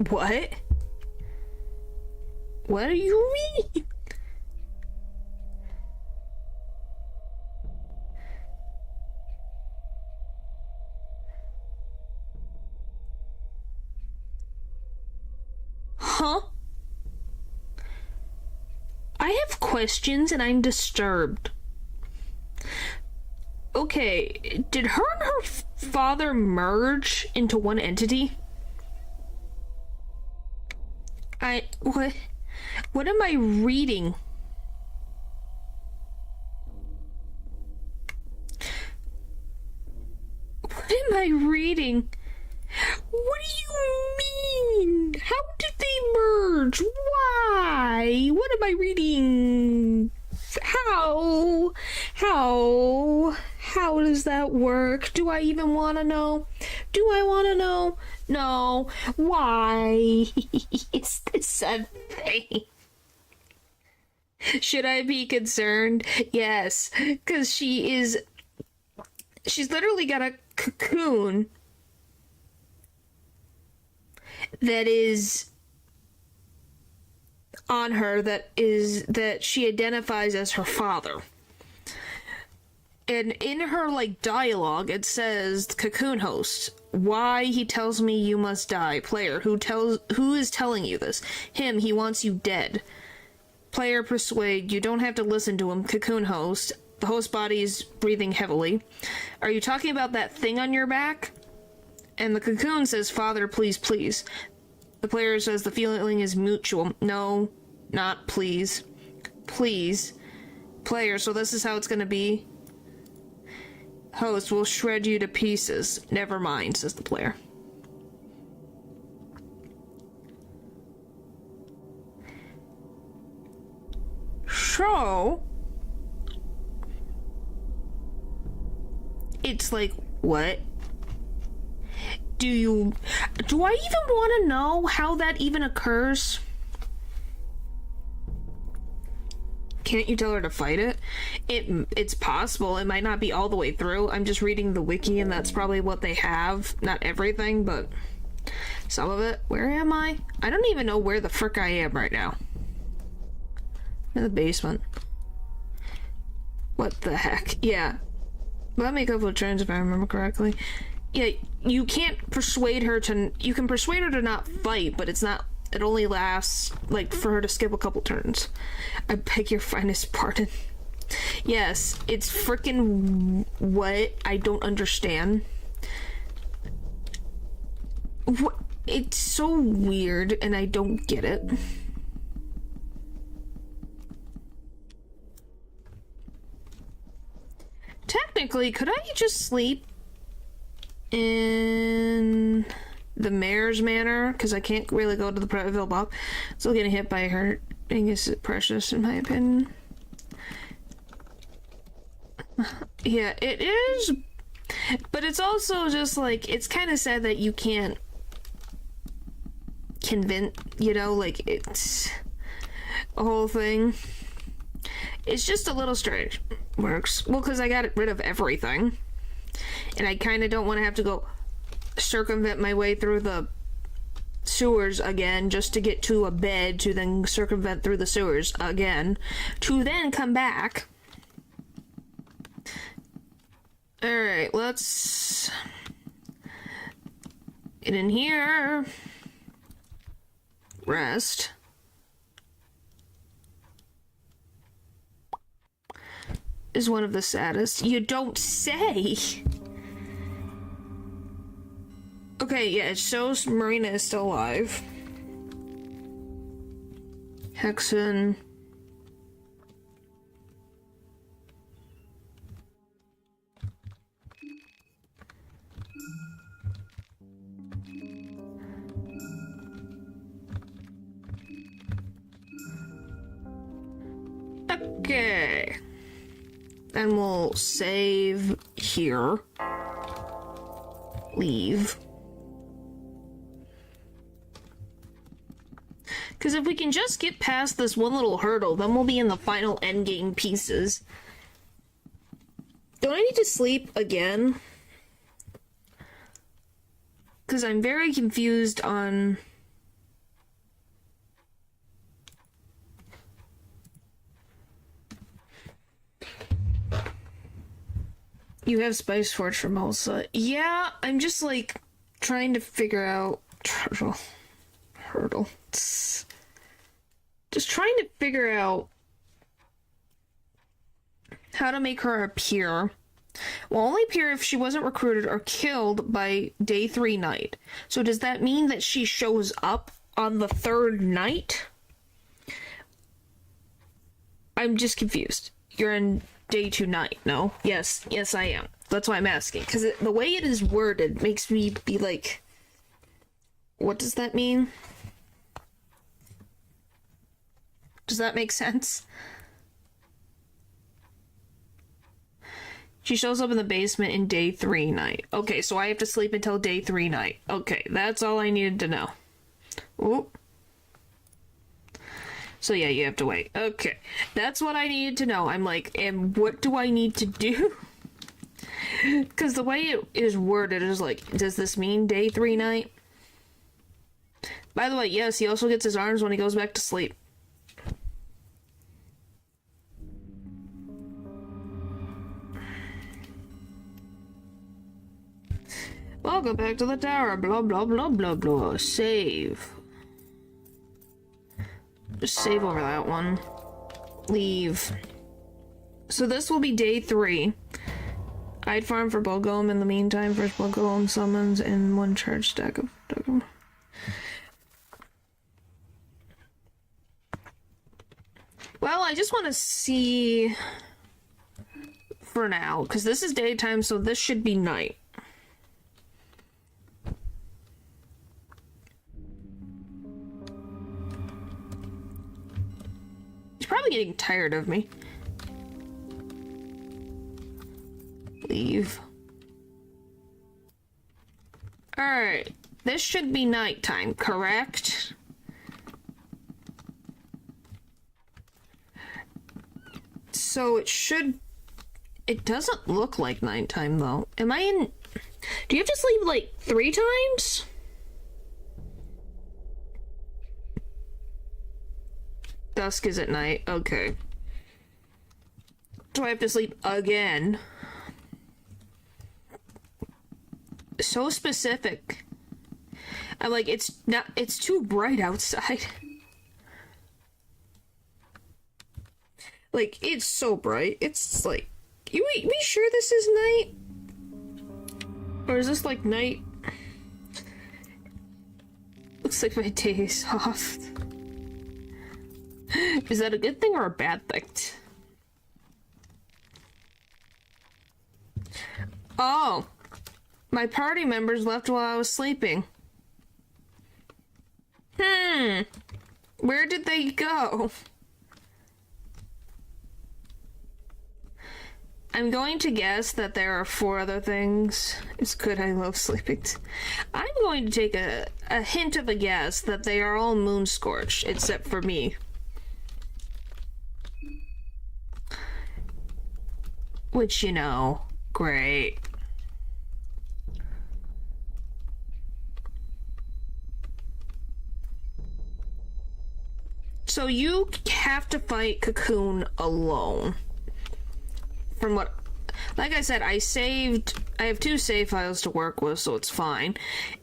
What? What do you mean? Huh? I have questions and I'm disturbed. Okay, did her and her father merge into one entity? What am I reading? What am I reading? What do you mean? How did they merge? Why? What am I reading? How? How does that work? Do I even want to know? Do I want to know? No. Why? Is this a thing? Should I be concerned? Yes, because she's literally got a cocoon that is on her that she identifies as her father. And in her dialogue it says, cocoon host, why he tells me you must die. Player, who is telling you this? Him, he wants you dead. Player, persuade, you don't have to listen to him. Cocoon host, the host body is breathing heavily. Are you talking about that thing on your back? And the cocoon says, father, please, please. The player says the feeling is mutual. No, not please. Please. Player, so this is how it's gonna be? Host will shred you to pieces. Never mind, says the player. So, it's like, what? Do I even want to know how that even occurs? Can't you tell her to fight it? It's possible. It might not be all the way through. I'm just reading the wiki and that's probably what they have. Not everything, but some of it. Where am I? I don't even know where the frick I am right now. In the basement. What the heck? Yeah. Let me go for turns if I remember correctly. Yeah, you can't persuade her to... You can persuade her to not fight, but it's not... It only lasts, for her to skip a couple turns. I beg your finest pardon. Yes, it's freaking what? I don't understand. What? It's so weird, and I don't get it. Technically, could I just sleep in the mayor's manor? Because I can't really go to the Pretville Bob. Still getting hit by her. Being is precious, in my opinion. Yeah, it is. But it's also just it's kind of sad that you can't convince, it's a whole thing. It's just a little strange. Works. Well, because I got rid of everything. And I kind of don't want to have to go circumvent my way through the sewers again just to get to a bed to then circumvent through the sewers again to then come back. Alright, let's get in here. Rest. Is one of the saddest. You don't say! Okay, yeah, it shows Marina is still alive. Hexen. Okay. And we'll save here. Leave. Because if we can just get past this one little hurdle, then we'll be in the final endgame pieces. Don't I need to sleep again? Because I'm very confused on... You have Spice Torch from Elsa. Yeah, I'm just like trying to figure out hurdle. Just trying to figure out how to make her appear. Will only appear if she wasn't recruited or killed by day 3 night. So does that mean that she shows up on the 3rd night? I'm just confused. You're in day 2 night, no? Yes, I am. That's why I'm asking. Because the way it is worded makes me be like, what does that mean? Does that make sense? She shows up in the basement in day 3 night. Okay, so I have to sleep until day 3 night. Okay, that's all I needed to know. Oop. So yeah, you have to wait. Okay, that's what I needed to know. I'm like, and what do I need to do? Because the way it is worded is like, does this mean day 3 night? By the way, yes, he also gets his arms when he goes back to sleep. Welcome back to the tower. Blah, blah, blah, blah, blah. Save. Just save over that one. Leave. So this will be day 3. I'd farm for Blood Golem in the meantime. First Blood Golem summons and 1 charge stack of Dugum. Well, I just want to see for now, because this is daytime, so this should be night. He's probably getting tired of me. Leave. Alright. This should be nighttime, correct? So it should... It doesn't look like nighttime, though. Am I in... Do you have to sleep, like, 3 times? Dusk is at night. Okay. Do I have to sleep again? So specific. I'm like, it's too bright outside. Like, it's so bright. It's like, we sure this is night? Or is this like night? Looks like my day is off. Is that a good thing or a bad thing? Oh. My party members left while I was sleeping. Where did they go? I'm going to guess that there are 4 other things. It's good I love sleeping. I'm going to take a hint of a guess that they are all moon scorched, except for me. Which, you know, great. So you have to fight Cocoon alone. From what... Like I said, I have 2 save files to work with, so it's fine.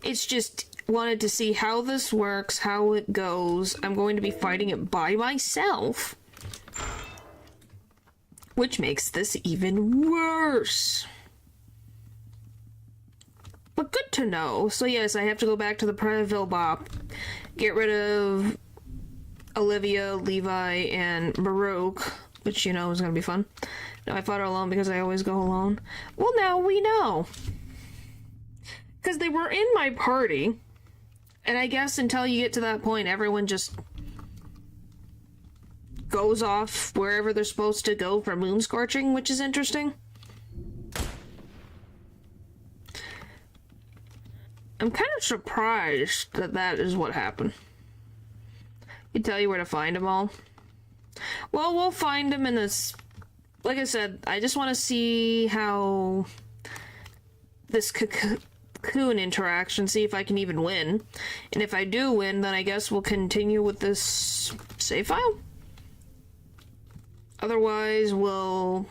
It's just wanted to see how this works, how it goes. I'm going to be fighting it by myself. Which makes this even worse. But good to know. So yes, I have to go back to the Preville Bop. Get rid of Olivia, Levi, and Baruch. Which, you know, is going to be fun. No, I fought her alone because I always go alone. Well, now we know. Because they were in my party. And I guess until you get to that point, everyone just goes off wherever they're supposed to go for moon scorching, which is interesting. I'm kind of surprised that that is what happened. He'd tell you where to find them all. Well, we'll find them in this... Like I said, I just want to see how this cocoon interaction, see if I can even win. And if I do win, then I guess we'll continue with this save file. Otherwise, we'll...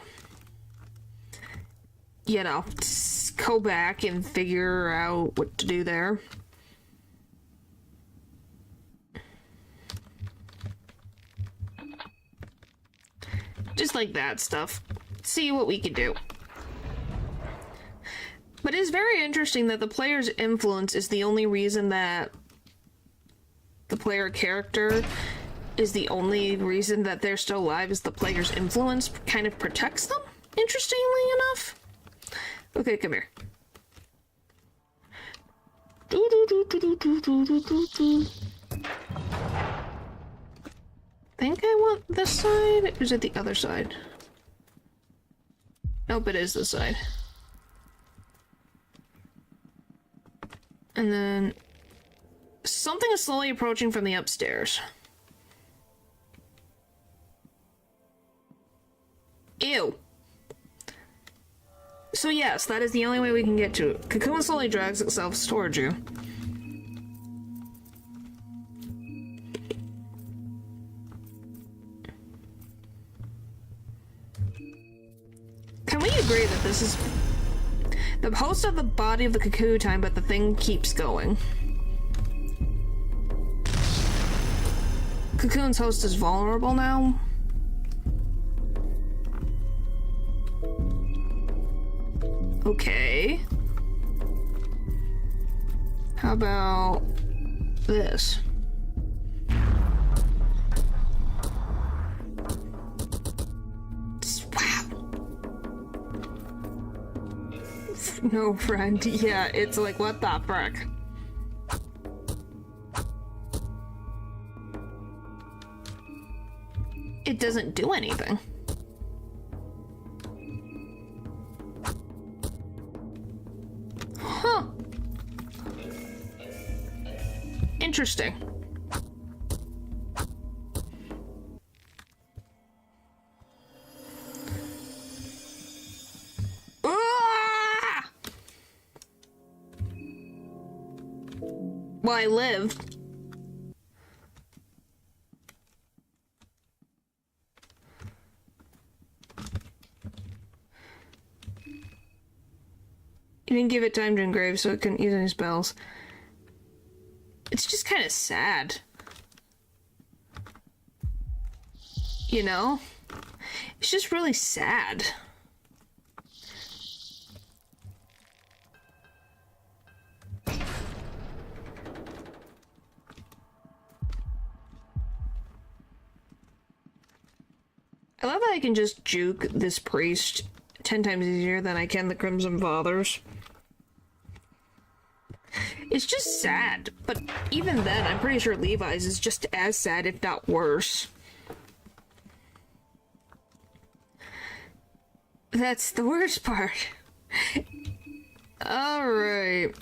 You know, go back and figure out what to do there. Just like that stuff. See what we can do. But it's very interesting that the player's influence is the only reason that the player character is the only reason that they're still alive, is the player's influence kind of protects them, interestingly enough. Okay, come here. Think I want this side? Or is it the other side? Nope, it is this side. And then... something is slowly approaching from the upstairs. Ew. So yes, that is the only way we can get to it. Cocoon slowly drags itself towards you. Can we agree that this is the host of the body of the cocoon time, but the thing keeps going? Cocoon's host is vulnerable now. Okay. How about this? Wow. No, friend. Yeah, it's like, what the frick? It doesn't do anything. Huh. Interesting. Ah! Well, I lived. He didn't give it time to engrave, so it couldn't use any spells. It's just kind of sad. You know? It's just really sad. I love that I can just juke this priest 10 times easier than I can the Crimson Fathers. It's just sad, but even then, I'm pretty sure Levi's is just as sad, if not worse. That's the worst part. Alright.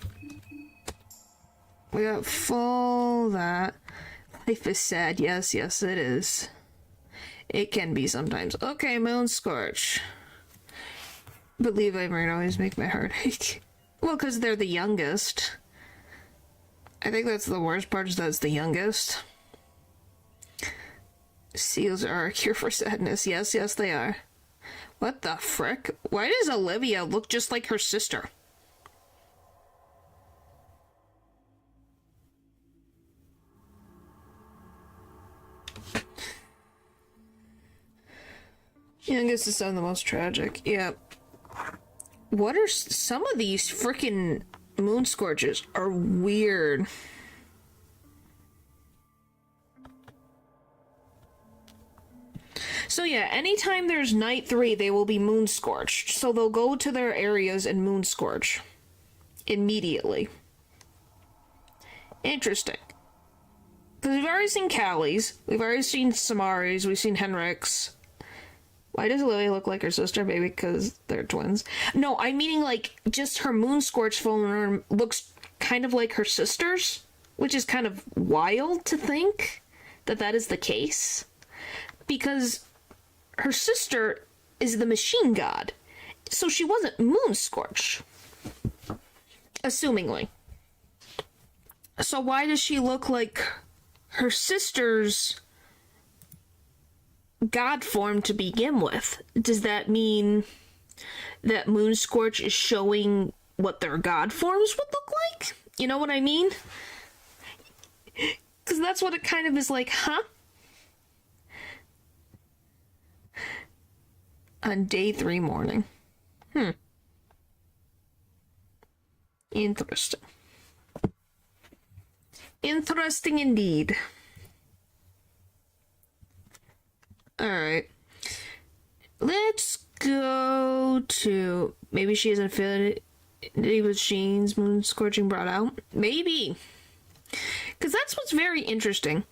We got full that. Life is sad. Yes, yes, it is. It can be sometimes. Okay, Moon Scorch. But Levi might always make my heart ache. Well, because they're the youngest. I think that's the worst part, is that it's the youngest. Seals are a cure for sadness. Yes, yes, they are. What the frick? Why does Olivia look just like her sister? Youngest is some of the most tragic. Yep. What are some of these frickin' moon scorches are weird. So yeah, anytime there's night 3, they will be moon scorched. So they'll go to their areas and moon scorch immediately. Interesting. Because we've already seen Callie's, we've already seen Samari's, we've seen Henrik's. Why does Lily look like her sister? Maybe because they're twins. No, I'm meaning like just her moon scorch phone looks kind of like her sister's, which is kind of wild to think that is the case. Because her sister is the machine god. So she wasn't moon scorched. Assumingly. So why does she look like her sister's god form to begin with? Does that mean that moon scorch is showing what their god forms would look like? You know what I mean? Because that's what it kind of is like, huh? On day 3 morning. Interesting. Interesting indeed. Alright. Let's go to... Maybe she has an affinity with Sheen's moon scorching brought out? Maybe. Because that's what's very interesting.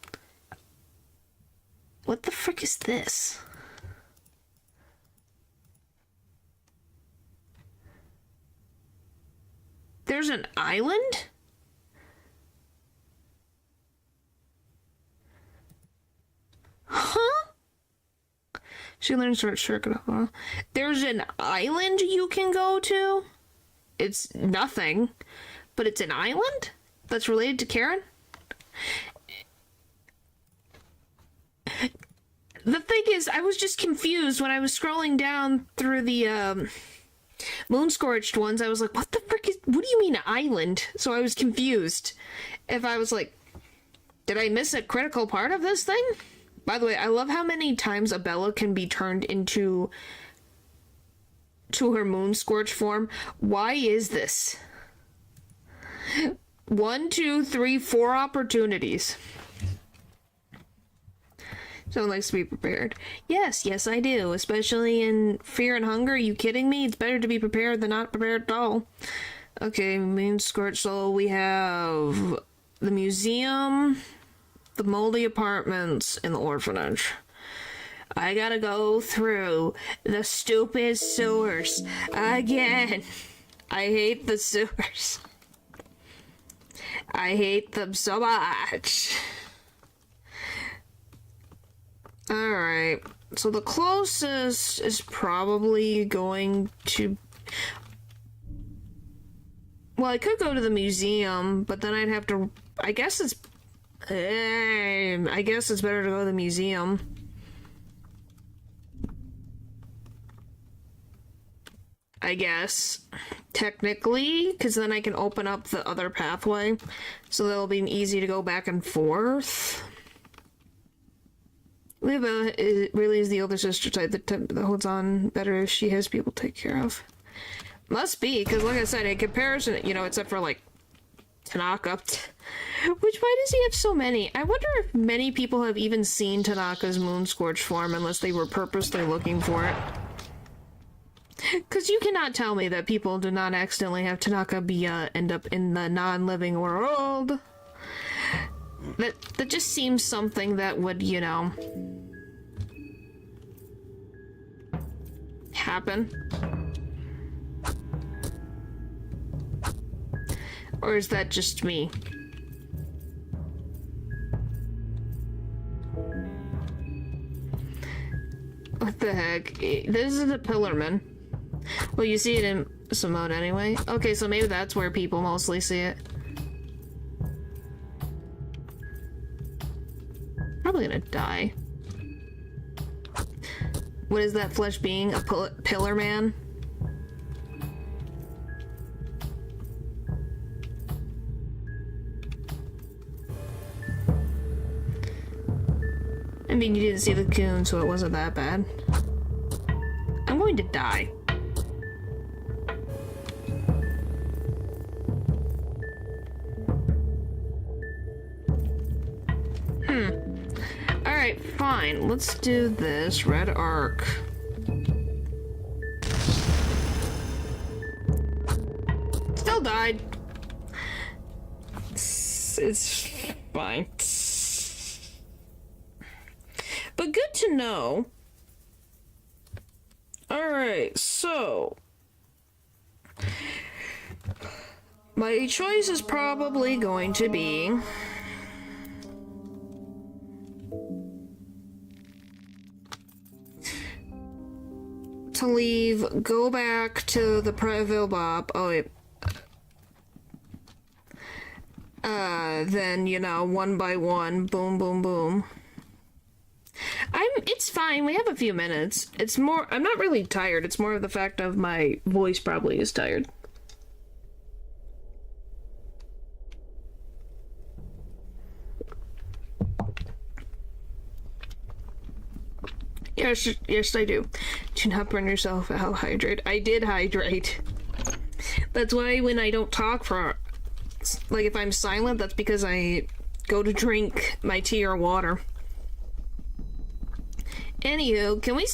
What the frick is this? There's an island? Huh? She learns short circuit. Huh? There's an island you can go to? It's nothing, but it's an island that's related to Karen? The thing is, I was just confused when I was scrolling down through the, moon scorched ones. I was like, what the frick is, what do you mean island? So I was confused if I was like, did I miss a critical part of this thing? By the way, I love how many times Abella can be turned into her moon scorch form. Why is this? 1, 2, 3, 4 opportunities. Someone likes to be prepared. Yes, I do. Especially in Fear and Hunger. Are you kidding me? It's better to be prepared than not prepared at all. Okay, moon scorch. So we have the museum, the moldy apartments, and the orphanage. I gotta go through the stupid sewers again. I hate the sewers. I hate them so much. Alright, so the closest is probably going to... Well, I could go to the museum, but then I'd have to... I guess it's better to go to the museum. I guess. Technically, because then I can open up the other pathway, so that'll be easy to go back and forth. Liva really is the older sister type that holds on better if she has people to take care of. Must be, because like I said, in comparison, you know, except for like Tanaka. Which, why does he have so many? I wonder if many people have even seen Tanaka's moon scorch form unless they were purposely looking for it. Because you cannot tell me that people do not accidentally have Tanaka be end up in the non-living world. That just seems something that would, you know, happen. Or is that just me? What the heck? This is a Pillarman. Well, you see it in some mode anyway. Okay, so maybe that's where people mostly see it. Probably gonna die. What is that flesh being? A pillar man? I mean, you didn't see the coon, so it wasn't that bad. I'm going to die. Alright, fine. Let's do this. Red arc. Still died. It's fine. But good to know. Alright, so... my choice is probably going to be... to leave, go back to the Private Bob. Oh, wait. Then, you know, one by one, boom, boom, boom. It's fine, we have a few minutes. It's more, I'm not really tired, it's more of the fact of my voice probably is tired. Yes, I do. Do not burn yourself out, hydrate. I did hydrate. That's why when I don't talk for, like, if I'm silent, that's because I go to drink my tea or water. Anywho, can we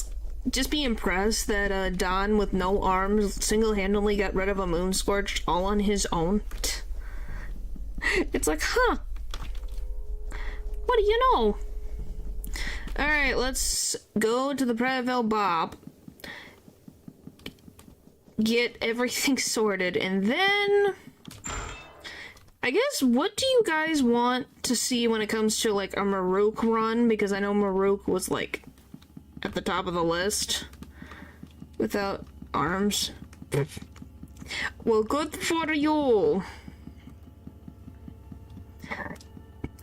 just be impressed that Don with no arms single-handedly got rid of a moon scorch all on his own? It's like, huh? What do you know? Alright, let's go to the Private Bob. Get everything sorted, and then I guess, what do you guys want to see when it comes to, like, a Maruk run? Because I know Maruk was, like, at the top of the list without arms. Well, good for you.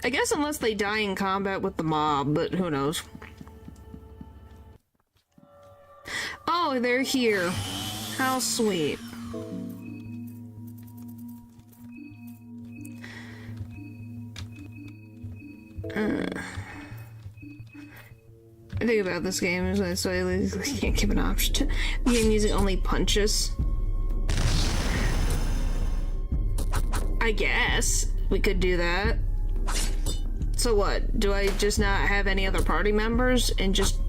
I guess unless they die in combat with the mob, but who knows. Oh, they're here. How sweet. I think about this game is I can't give an option to the game using only punches. I guess we could do that. So what? Do I just not have any other party members and just,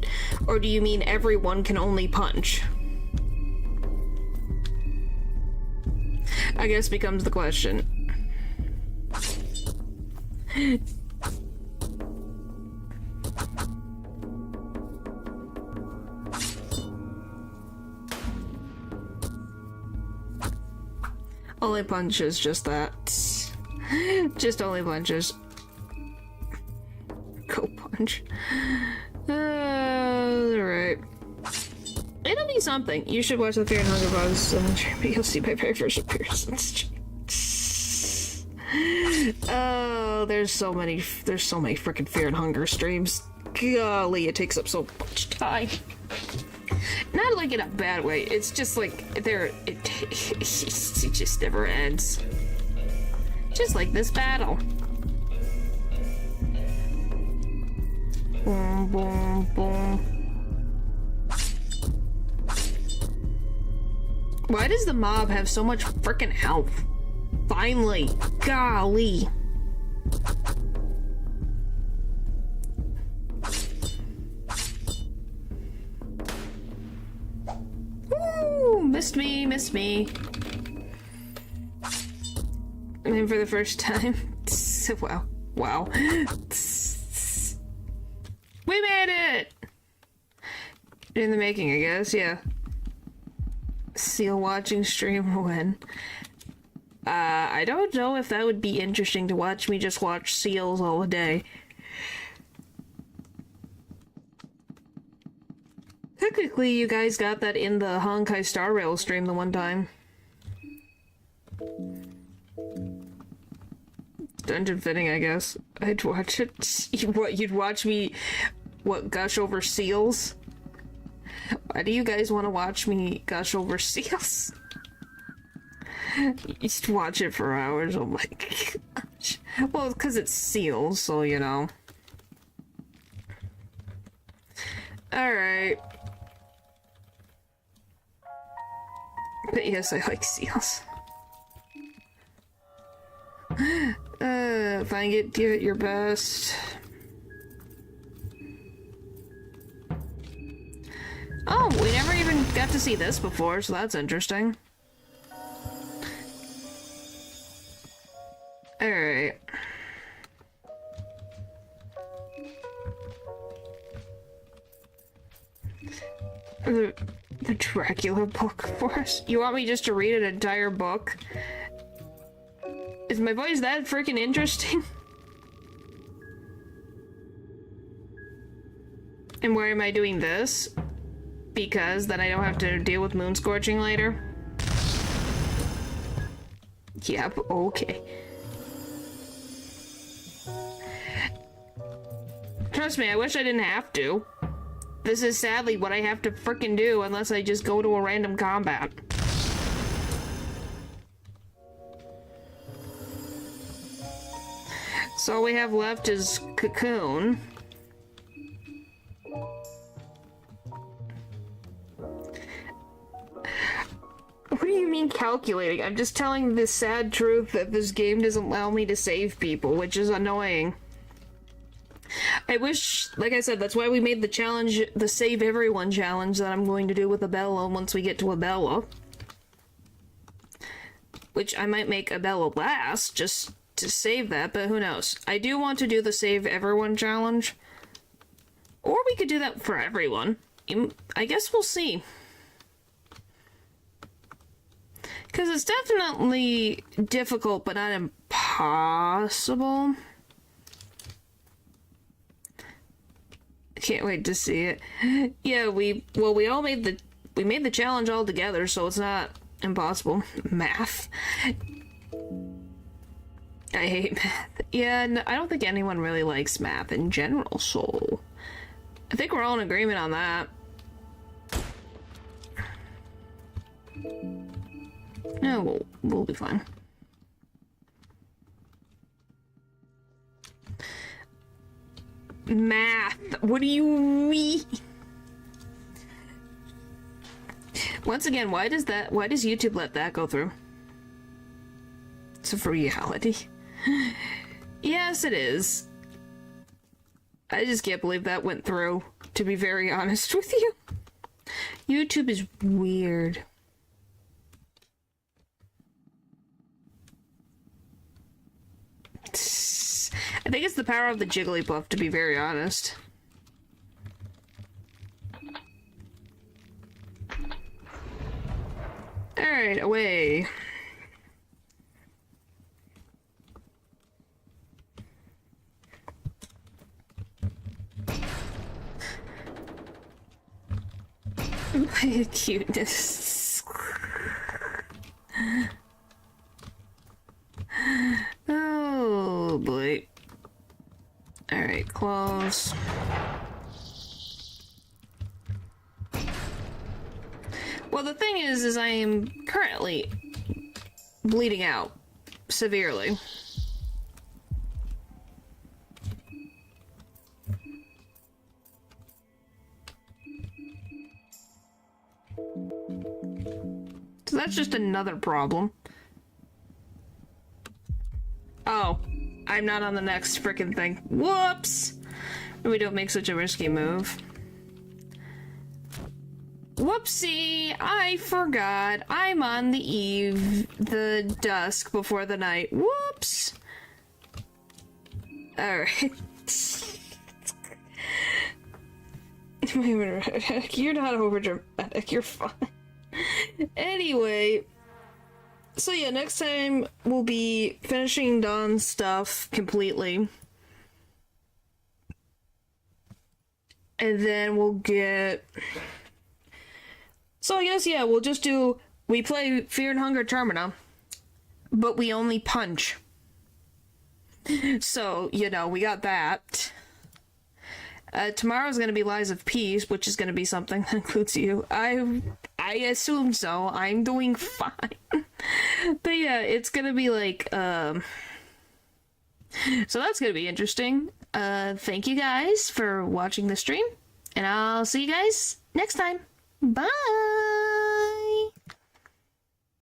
or do you mean everyone can only punch? I guess becomes the question. Only punches, just that. Just only punches. Go punch. Alright. It'll be something. You should watch the Fear and Hunger Bugs on the stream. You'll see my very first appearance. Oh, there's so many freaking Fear and Hunger streams. Golly, it takes up so much time. Not like in a bad way. It's just like it just never ends. Just like this battle. Boom, boom, boom. Why does the mob have so much frickin' health? Finally. Golly. Woo! Missed me, missed me. I mean, for the first time. Wow. Wow. We made it! In the making, I guess, yeah. Seal watching stream when? I don't know if that would be interesting to watch me just watch seals all day. Technically, you guys got that in the Honkai Star Rail stream the one time. Dungeon fitting, I guess. I'd watch it. You'd watch me, gush over seals? Why do you guys want to watch me gush over seals? You just watch it for hours, oh my gosh. Well, because it's seals, so you know. Alright. But yes, I like seals. Find it, give it your best. Oh, we never even got to see this before, so that's interesting. Alright. The Dracula book for us? You want me just to read an entire book? Is my voice that freaking interesting? And why am I doing this? because then I don't have to deal with moon scorching later. Yep, okay. Trust me, I wish I didn't have to. This is sadly what I have to frickin' do unless I just go to a random combat. So all we have left is Cocoon. What do you mean calculating? I'm just telling the sad truth that this game doesn't allow me to save people, which is annoying. I wish, like I said, that's why we made the challenge, the save everyone challenge that I'm going to do with Abella once we get to Abella. Which I might make Abella last, just to save that, but who knows. I do want to do the save everyone challenge. Or we could do that for everyone. I guess we'll see. Because it's definitely difficult, but not impossible. Can't wait to see it. Yeah, we all made the challenge all together, so it's not impossible. Math. I hate math. Yeah, no, I don't think anyone really likes math in general, so I think we're all in agreement on that. No, we'll be fine. Math. What do you mean? Once again, why does YouTube let that go through? It's a reality. Yes, it is. I just can't believe that went through, to be very honest with you. YouTube is weird. I think it's the power of the Jigglypuff, to be very honest. Alright, away. My cuteness. Oh boy. Alright, close. Well, the thing is I am currently bleeding out severely. So that's just another problem. Oh, I'm not on the next frickin' thing. Whoops! We don't make such a risky move. Whoopsie! I forgot. I'm on the eve, the dusk before the night. Whoops! Alright. You're not overdramatic, you're fine. Anyway, so yeah, next time we'll be finishing Dawn's stuff completely. And then we'll get... So I guess, yeah, we'll just do... We play Fear and Hunger Termina, but we only punch. So, you know, we got that. Tomorrow's gonna be Lies of Peace, which is gonna be something that includes you. I assume so. I'm doing fine. But yeah, it's gonna be like, so that's gonna be interesting. Thank you guys for watching the stream, and I'll see you guys next time. Bye!